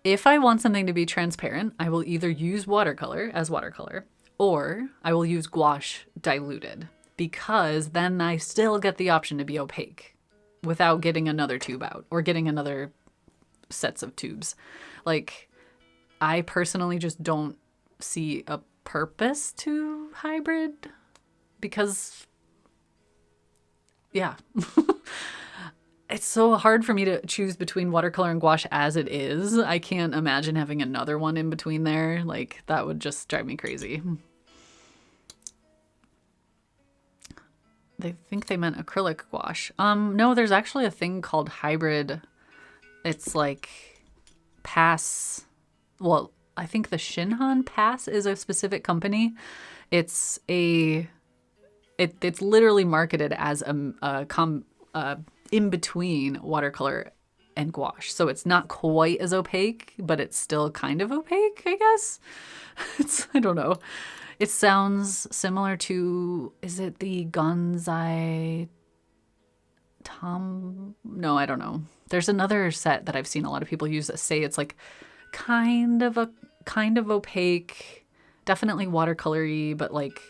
If I want something to be transparent, I will either use watercolor as watercolor, or I will use gouache diluted, because then I still get the option to be opaque without getting another tube out or getting another sets of tubes. Like, I personally just don't see a purpose to hybrid because, yeah. It's so hard for me to choose between watercolor and gouache as it is. I can't imagine having another one in between there. Like, that would just drive me crazy. They think they meant acrylic gouache. No, there's actually a thing called hybrid. It's like Pass. Well, I think the Shinhan Pass is a specific company. It's literally marketed as a in between watercolor and gouache. So it's not quite as opaque, but it's still kind of opaque, I guess. I don't know. It sounds similar to, is it the Gonzai Tom? No, I don't know. There's another set that I've seen a lot of people use that say it's like kind of opaque, definitely watercolory, but like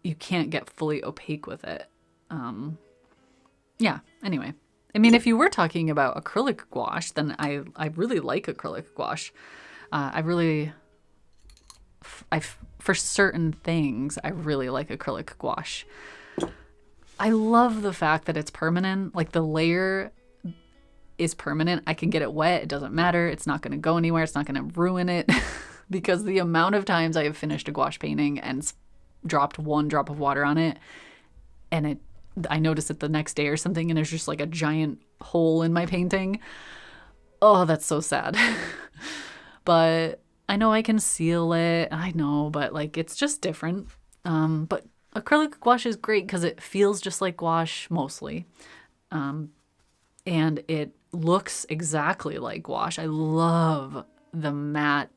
you can't get fully opaque with it. Yeah, anyway. I mean, if you were talking about acrylic gouache, then I really like acrylic gouache. For certain things, I really like acrylic gouache. I love the fact that it's permanent. Like, the layer is permanent. I can get it wet. It doesn't matter. It's not going to go anywhere. It's not going to ruin it. Because the amount of times I have finished a gouache painting and dropped one drop of water on it, and I notice it the next day or something, and there's just like a giant hole in my painting. Oh, that's so sad. But I know I can seal it. I know, but like, it's just different. But acrylic gouache is great because it feels just like gouache mostly. And it looks exactly like gouache. I love the matte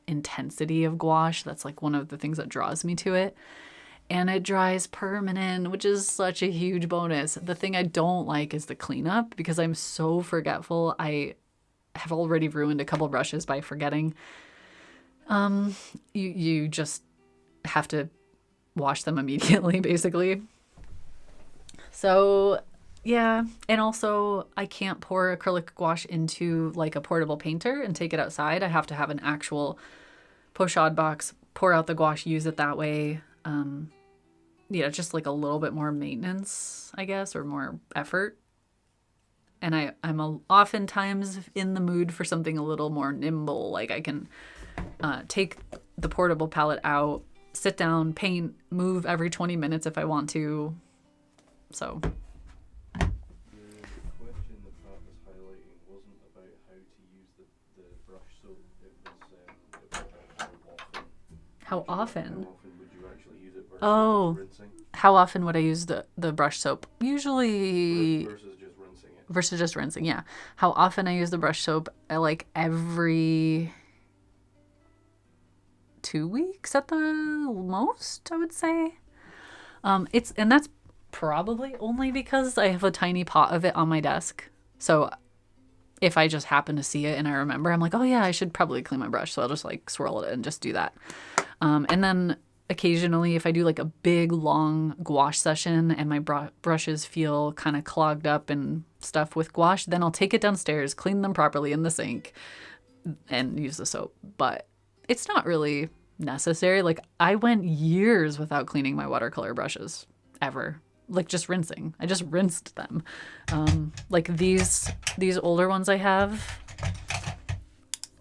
intensity of gouache. That's like one of the things that draws me to it. And it dries permanent, which is such a huge bonus. The thing I don't like is the cleanup because I'm so forgetful. I have already ruined a couple brushes by forgetting. You just have to wash them immediately, basically. So yeah, and also I can't pour acrylic gouache into like a portable painter and take it outside. I have to have an actual pochade box, pour out the gouache, use it that way. Yeah, just like a little bit more maintenance, I guess, or more effort. And I'm oftentimes in the mood for something a little more nimble. Like I can take the portable palette out, sit down, paint, move every 20 minutes if I want to. So. The question that Pat was highlighting wasn't about how to use the brush soap. It was how How often. often? How often would you actually use it versus Oh, just rinsing? how often would I use the brush soap? Usually Versus just rinsing it. versus just rinsing, yeah. How often I use the brush soap? I like every 2 weeks at the most, I would say. And that's probably only because I have a tiny pot of it on my desk. So if I just happen to see it and I remember, I'm like, oh yeah, I should probably clean my brush. So I'll just like swirl it and just do that. And then occasionally if I do like a big long gouache session and my brushes feel kind of clogged up and stuff with gouache, then I'll take it downstairs, clean them properly in the sink and use the soap. But it's not really necessary. Like I went years without cleaning my watercolor brushes ever. Like just rinsing. I just rinsed them. Like these older ones I have,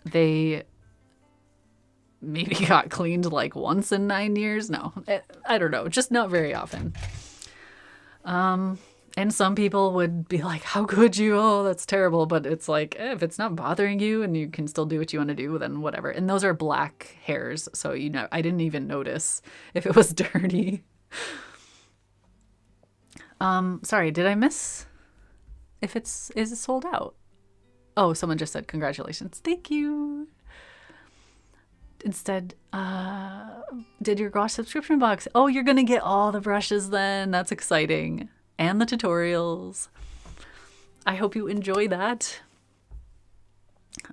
they maybe got cleaned like once in 9 years. No, I don't know. Just not very often. And some people would be like, how could you? Oh, that's terrible. But it's like, if it's not bothering you and you can still do what you want to do, then whatever. And those are black hairs. So, I didn't even notice if it was dirty. Sorry, did I miss if is it sold out? Oh, someone just said congratulations. Thank you. Instead, did your gouache subscription box. Oh, you're going to get all the brushes then. That's exciting. And the tutorials. I hope you enjoy that.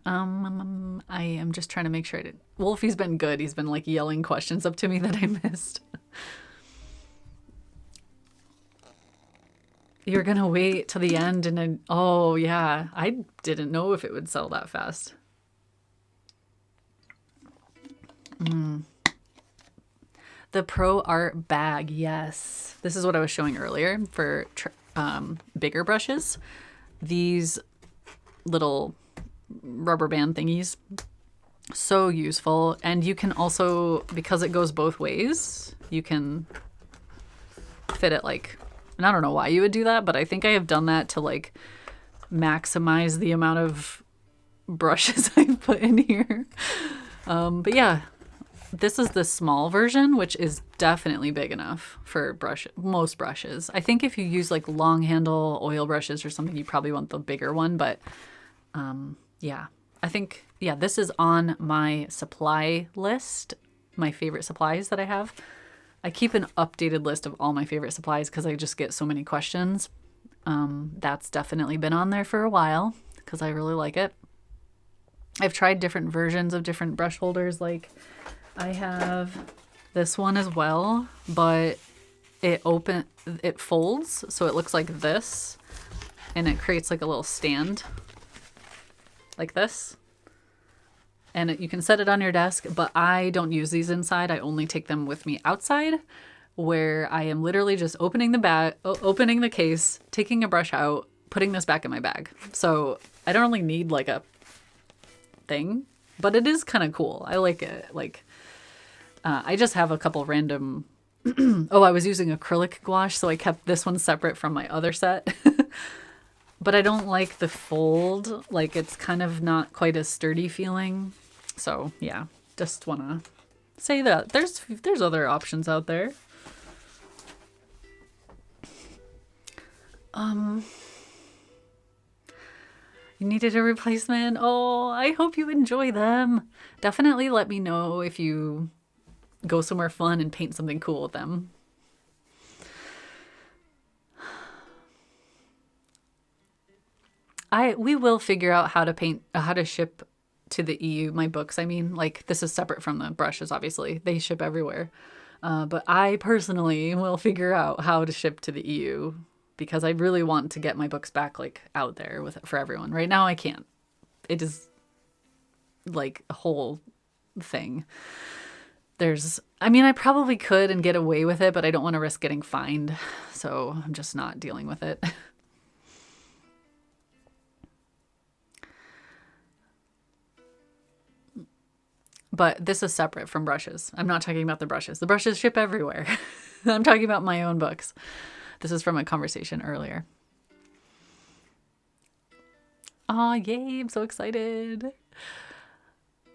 I am just trying to make sure I did. Wolfie's been good. He's been like yelling questions up to me that I missed. You're going to wait till the end and then, oh yeah, I didn't know if it would sell that fast. The Pro Art bag, yes. This is what I was showing earlier for bigger brushes. These little rubber band thingies, so useful. And you can also, because it goes both ways, you can fit it like, and I don't know why you would do that, but I think I have done that to like maximize the amount of brushes I've put in here. But yeah, this is the small version, which is definitely big enough for most brushes. I think if you use like long handle oil brushes or something, you probably want the bigger one. But yeah, I think, yeah, this is on my supply list, my favorite supplies that I have. I keep an updated list of all my favorite supplies because I just get so many questions. That's definitely been on there for a while because I really like it. I've tried different versions of different brush holders. Like I have this one as well, but it folds so it looks like this, and it creates like a little stand like this. And you can set it on your desk, but I don't use these inside. I only take them with me outside, where I am literally just opening the case, taking a brush out, putting this back in my bag. So I don't really need like a thing, but it is kind of cool. I like it. Like, I just have a couple random. Oh, I was using acrylic gouache, so I kept this one separate from my other set. But I don't like the fold. Like, it's kind of not quite as sturdy feeling. So yeah, just wanna say that there's other options out there. You needed a replacement? Oh, I hope you enjoy them. Definitely let me know if you go somewhere fun and paint something cool with them. We will figure out how to paint, how to ship to the EU my books. I mean, like, this is separate from the brushes, obviously. They ship everywhere. But I personally will figure out how to ship to the EU because I really want to get my books back, like, out there for everyone. Right now, I can't. It is like a whole thing. I mean, I probably could and get away with it, but I don't want to risk getting fined. So I'm just not dealing with it. But this is separate from brushes. I'm not talking about the brushes. The brushes ship everywhere. I'm talking about my own books. This is from a conversation earlier. Oh, yay, I'm so excited.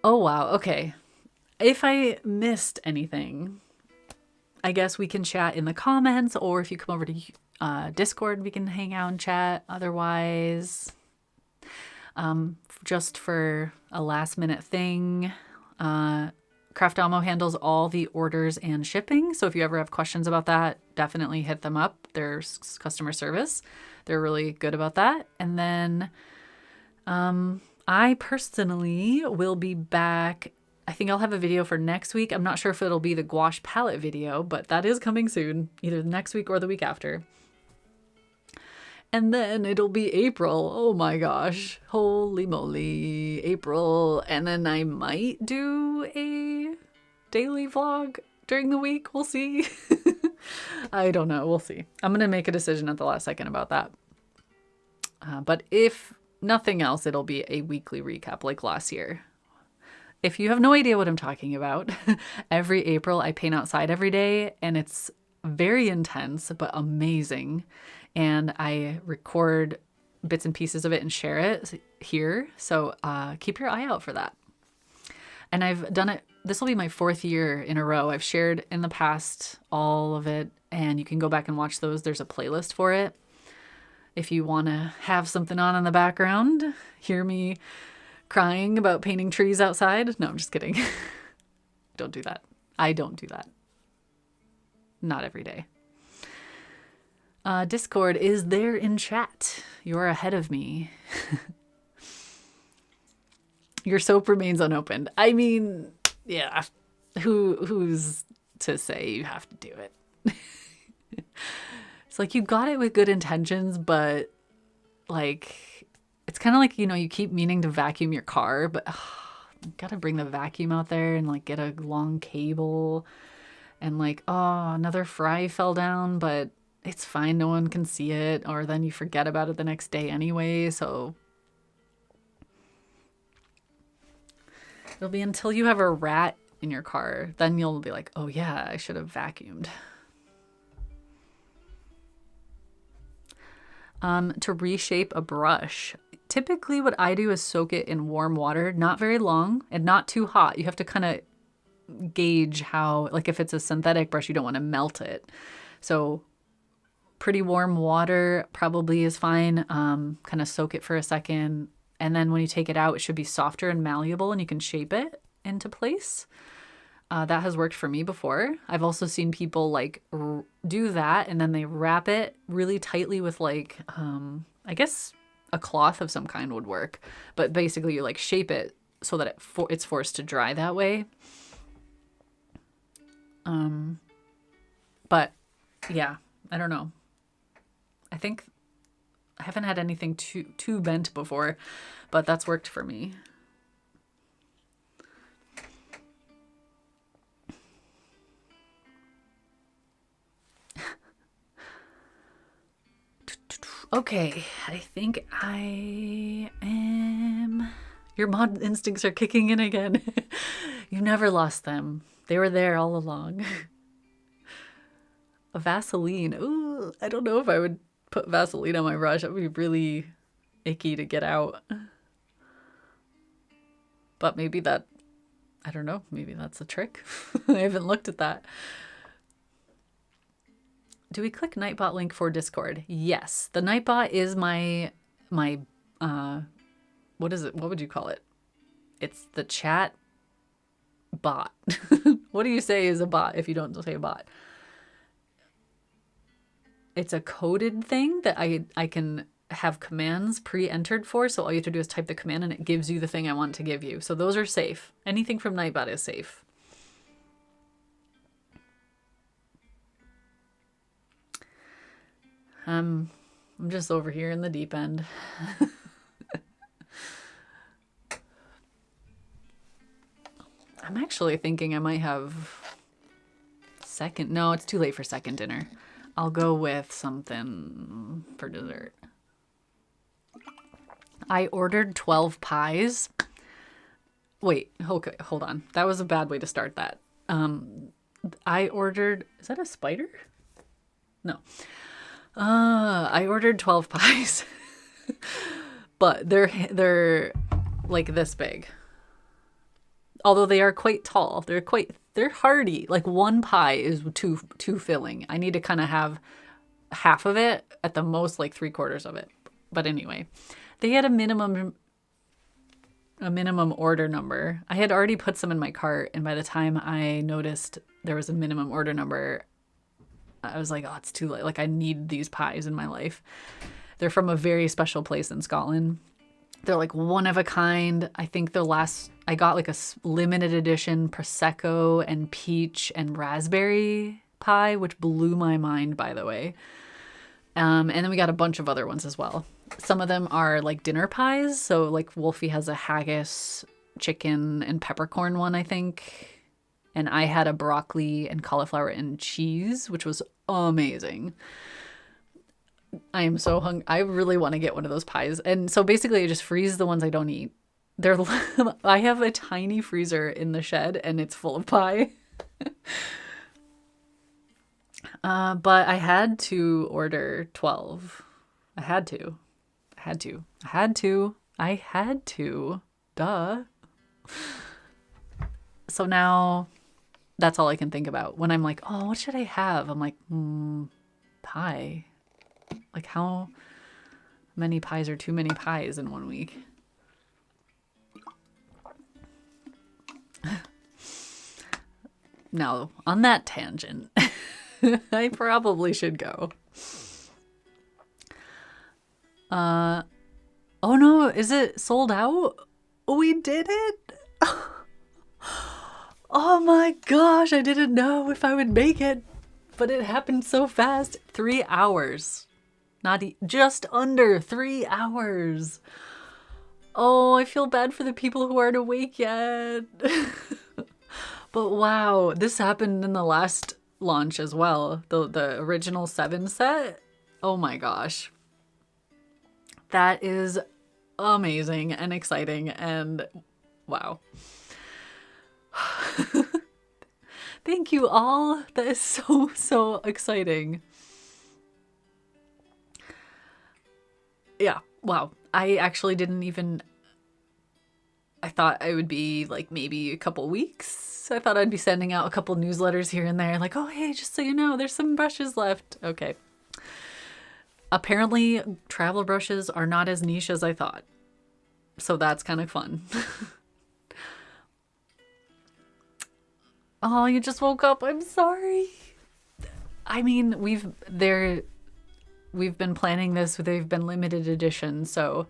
Oh, wow. Okay. If I missed anything, I guess we can chat in the comments, or if you come over to Discord, we can hang out and chat. Otherwise, just for a last minute thing, Craftamo handles all the orders and shipping. So if you ever have questions about that, definitely hit them up. There's customer service. They're really good about that. And then I personally will be back. I think I'll have a video for next week. I'm not sure if it'll be the gouache palette video, but that is coming soon, either next week or the week after. And then it'll be April. Oh my gosh. Holy moly. April. And then I might do a daily vlog during the week. We'll see. I don't know. We'll see. I'm going to make a decision at the last second about that. But if nothing else, it'll be a weekly recap like last year. If you have no idea what I'm talking about, every April I paint outside every day, and it's very intense but amazing. And I record bits and pieces of it and share it here. So keep your eye out for that. And I've done it. This will be my 4th year in a row. I've shared in the past all of it, and you can go back and watch those. There's a playlist for it. If you want to have something on in the background, hear me crying about painting trees outside. No, I'm just kidding. Don't do that. I don't do that. Not every day. Discord is there in chat. You're ahead of me. Your soap remains unopened. I mean, yeah. Who's to say you have to do it? It's like you got it with good intentions, but like it's kind of like, you keep meaning to vacuum your car, but you gotta bring the vacuum out there and like get a long cable and like, oh, another fry fell down, but it's fine. No one can see it. Or then you forget about it the next day anyway. So it'll be until you have a rat in your car. Then you'll be like, oh yeah, I should have vacuumed. To reshape a brush. Typically what I do is soak it in warm water, not very long and not too hot. You have to kind of gauge how, like if it's a synthetic brush, you don't want to melt it. So pretty warm water probably is fine. Kind of soak it for a second. And then when you take it out, it should be softer and malleable and you can shape it into place. That has worked for me before. I've also seen people like do that and then they wrap it really tightly with like, I guess a cloth of some kind would work. But basically you like shape it so that it's forced to dry that way. But yeah, I don't know. I think I haven't had anything too bent before, but that's worked for me. Okay, I think I am... Your mod instincts are kicking in again. You never lost them. They were there all along. A Vaseline. Ooh, I don't know if I would put Vaseline on my brush. That would be really icky to get out. But maybe that, I don't know, maybe that's a trick. I haven't looked at that. Do we click Nightbot link for Discord? Yes. The Nightbot is my what is it? What would you call it? It's the chat bot. What do you say is a bot if you don't say a bot? It's a coded thing that I can have commands pre-entered for. So all you have to do is type the command and it gives you the thing I want to give you. So those are safe. Anything from Nightbot is safe. I'm just over here in the deep end. I'm actually thinking I might have second. No, it's too late for second dinner. I'll go with something for dessert. I ordered 12 pies. Wait, okay, hold on. That was a bad way to start that. I ordered, is that a spider? No. I ordered 12 pies. But they're like this big. Although they are quite tall. They're hearty. Like one pie is too filling. I need to kind of have half of it, at the most like 3/4 of it. But anyway, they had a minimum order number. I had already put some in my cart, and by the time I noticed there was a minimum order number, I was like, oh, it's too late. Like, I need these pies in my life. They're from a very special place in Scotland. They're like one of a kind. I think I got like a limited edition Prosecco and peach and raspberry pie, which blew my mind, by the way. And then we got a bunch of other ones as well. Some of them are like dinner pies. So like Wolfie has a haggis, chicken, and peppercorn one, I think. And I had a broccoli and cauliflower and cheese, which was amazing. I am so hungry. I really want to get one of those pies. And so basically I just freeze the ones I don't eat. I have a tiny freezer in the shed and it's full of pie. But I had to order 12. I had to. Duh. So now that's all I can think about. When I'm like, oh, what should I have? I'm like, pie. Like, how many pies are too many pies in 1 week? Now, on that tangent, I probably should go. Oh no, is it sold out? We did it? Oh my gosh, I didn't know if I would make it, but it happened so fast. 3 hours. Just under 3 hours. Oh, I feel bad for the people who aren't awake yet. But wow, this happened in the last launch as well. The original 7 set. Oh my gosh. That is amazing and exciting and wow. Thank you all. That is so exciting. Yeah, wow. I actually didn't even... I thought I would be like maybe a couple weeks. I thought I'd be sending out a couple newsletters here and there. Like, oh, hey, just so you know, there's some brushes left. Okay. Apparently, travel brushes are not as niche as I thought. So that's kind of fun. Oh, you just woke up. I'm sorry. I mean, we've been planning this. They've been limited edition, so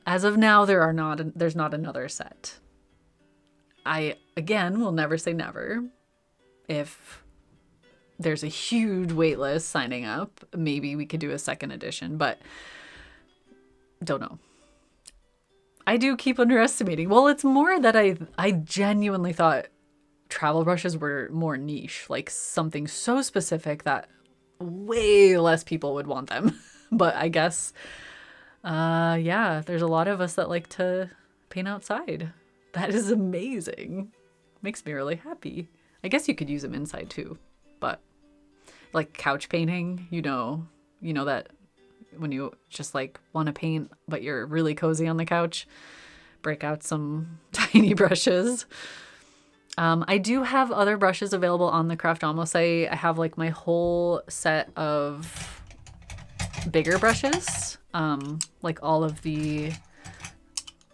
as of now, there's not another set. I again will never say never. If there's a huge wait list signing up, maybe we could do a second edition, but don't know. I do keep underestimating. Well, it's more that I genuinely thought travel brushes were more niche, like something so specific that way less people would want them. But I guess, yeah, there's a lot of us that like to paint outside. That is amazing. Makes me really happy. I guess you could use them inside too, but like couch painting, you know that when you just like want to paint, but you're really cozy on the couch, break out some tiny brushes. I do have other brushes available on the Craft Almo site. I have like my whole set of bigger brushes, like all of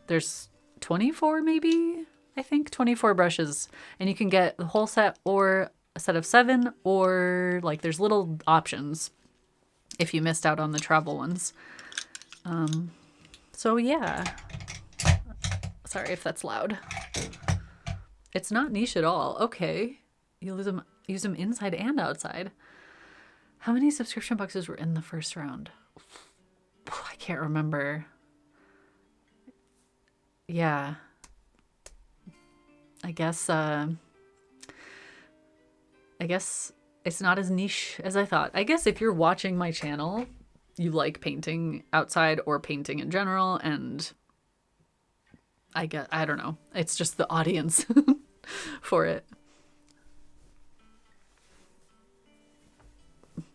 there's 24 maybe, I think 24 brushes, and you can get the whole set or a set of 7, or like there's little options if you missed out on the travel ones. So yeah, sorry if that's loud. It's not niche at all. Okay, you use them inside and outside. How many subscription boxes were in the first round? I can't remember. Yeah. I guess it's not as niche as I thought. I guess if you're watching my channel, you like painting outside or painting in general, and I don't know. It's just the audience for it.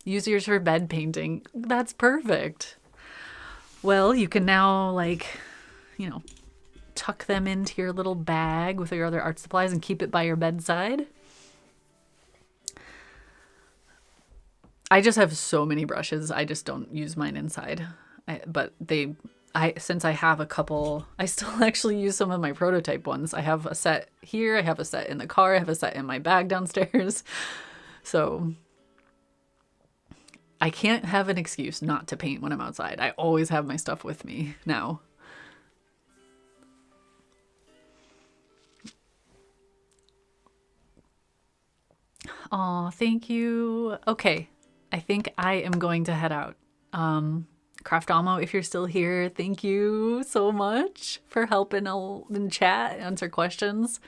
Use yours for bed painting. That's perfect. Well, you can now, like, you know, tuck them into your little bag with your other art supplies and keep it by your bedside. I just have so many brushes. I just don't use mine inside. Since I have a couple, I still actually use some of my prototype ones. I have a set here. I have a set in the car. I have a set in my bag downstairs. So I can't have an excuse not to paint when I'm outside. I always have my stuff with me now. Oh, thank you. Okay, I think I am going to head out. Craftomo, if you're still here, thank you so much for helping in chat, answer questions.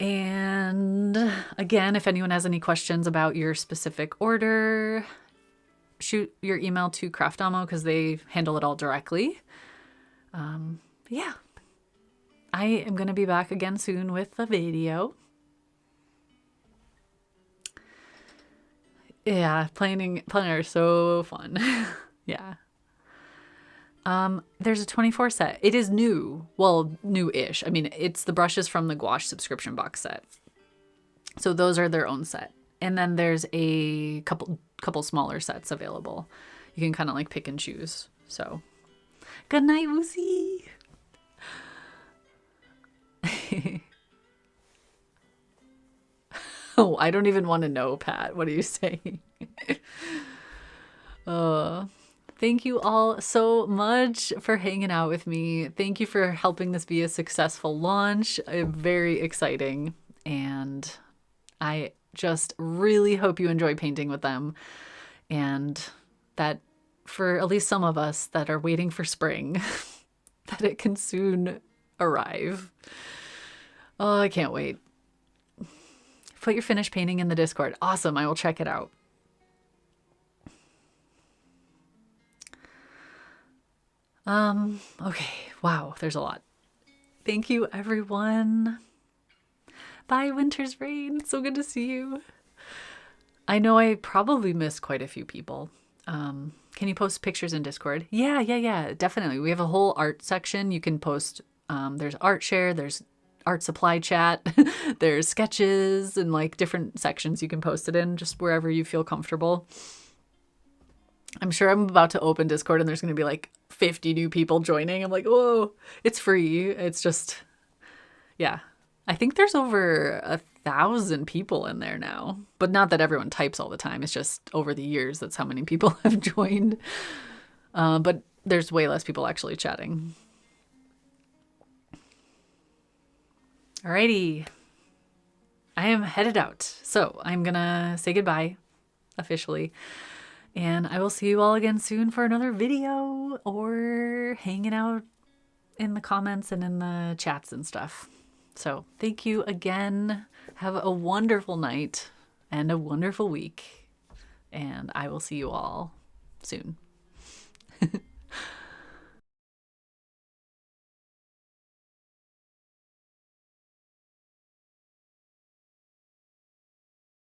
And again, if anyone has any questions about your specific order, shoot your email to Craftomo because they handle it all directly. Yeah, I am going to be back again soon with a video. Yeah, planning are so fun. Yeah. There's a 24 set. It is new. Well, new-ish. I mean, it's the brushes from the Gouache subscription box set. So those are their own set. And then there's a couple smaller sets available. You can kind of like pick and choose. So, good night, Woosie. Oh, I don't even want to know, Pat. What are you saying? Thank you all so much for hanging out with me. Thank you for helping this be a successful launch. Very exciting. And I just really hope you enjoy painting with them. And that for at least some of us that are waiting for spring, that it can soon arrive. Oh, I can't wait. Put your finished painting in the Discord. Awesome. I will check it out. Okay. Wow. There's a lot. Thank you, everyone. Bye, Winter's Rain. So good to see you. I know I probably missed quite a few people. Can you post pictures in Discord? Yeah. Definitely. We have a whole art section. You can post, there's art share, there's art supply chat, there's sketches and like different sections you can post it in, just wherever you feel comfortable. I'm sure I'm about to open Discord and there's going to be like 50 new people joining. I'm like, whoa, it's free. It's just, yeah. I think there's over 1,000 people in there now, but not that everyone types all the time. It's just over the years, that's how many people have joined. But there's way less people actually chatting. Alrighty. I am headed out. So I'm going to say goodbye officially. And I will see you all again soon for another video or hanging out in the comments and in the chats and stuff. So thank you again. Have a wonderful night and a wonderful week. And I will see you all soon.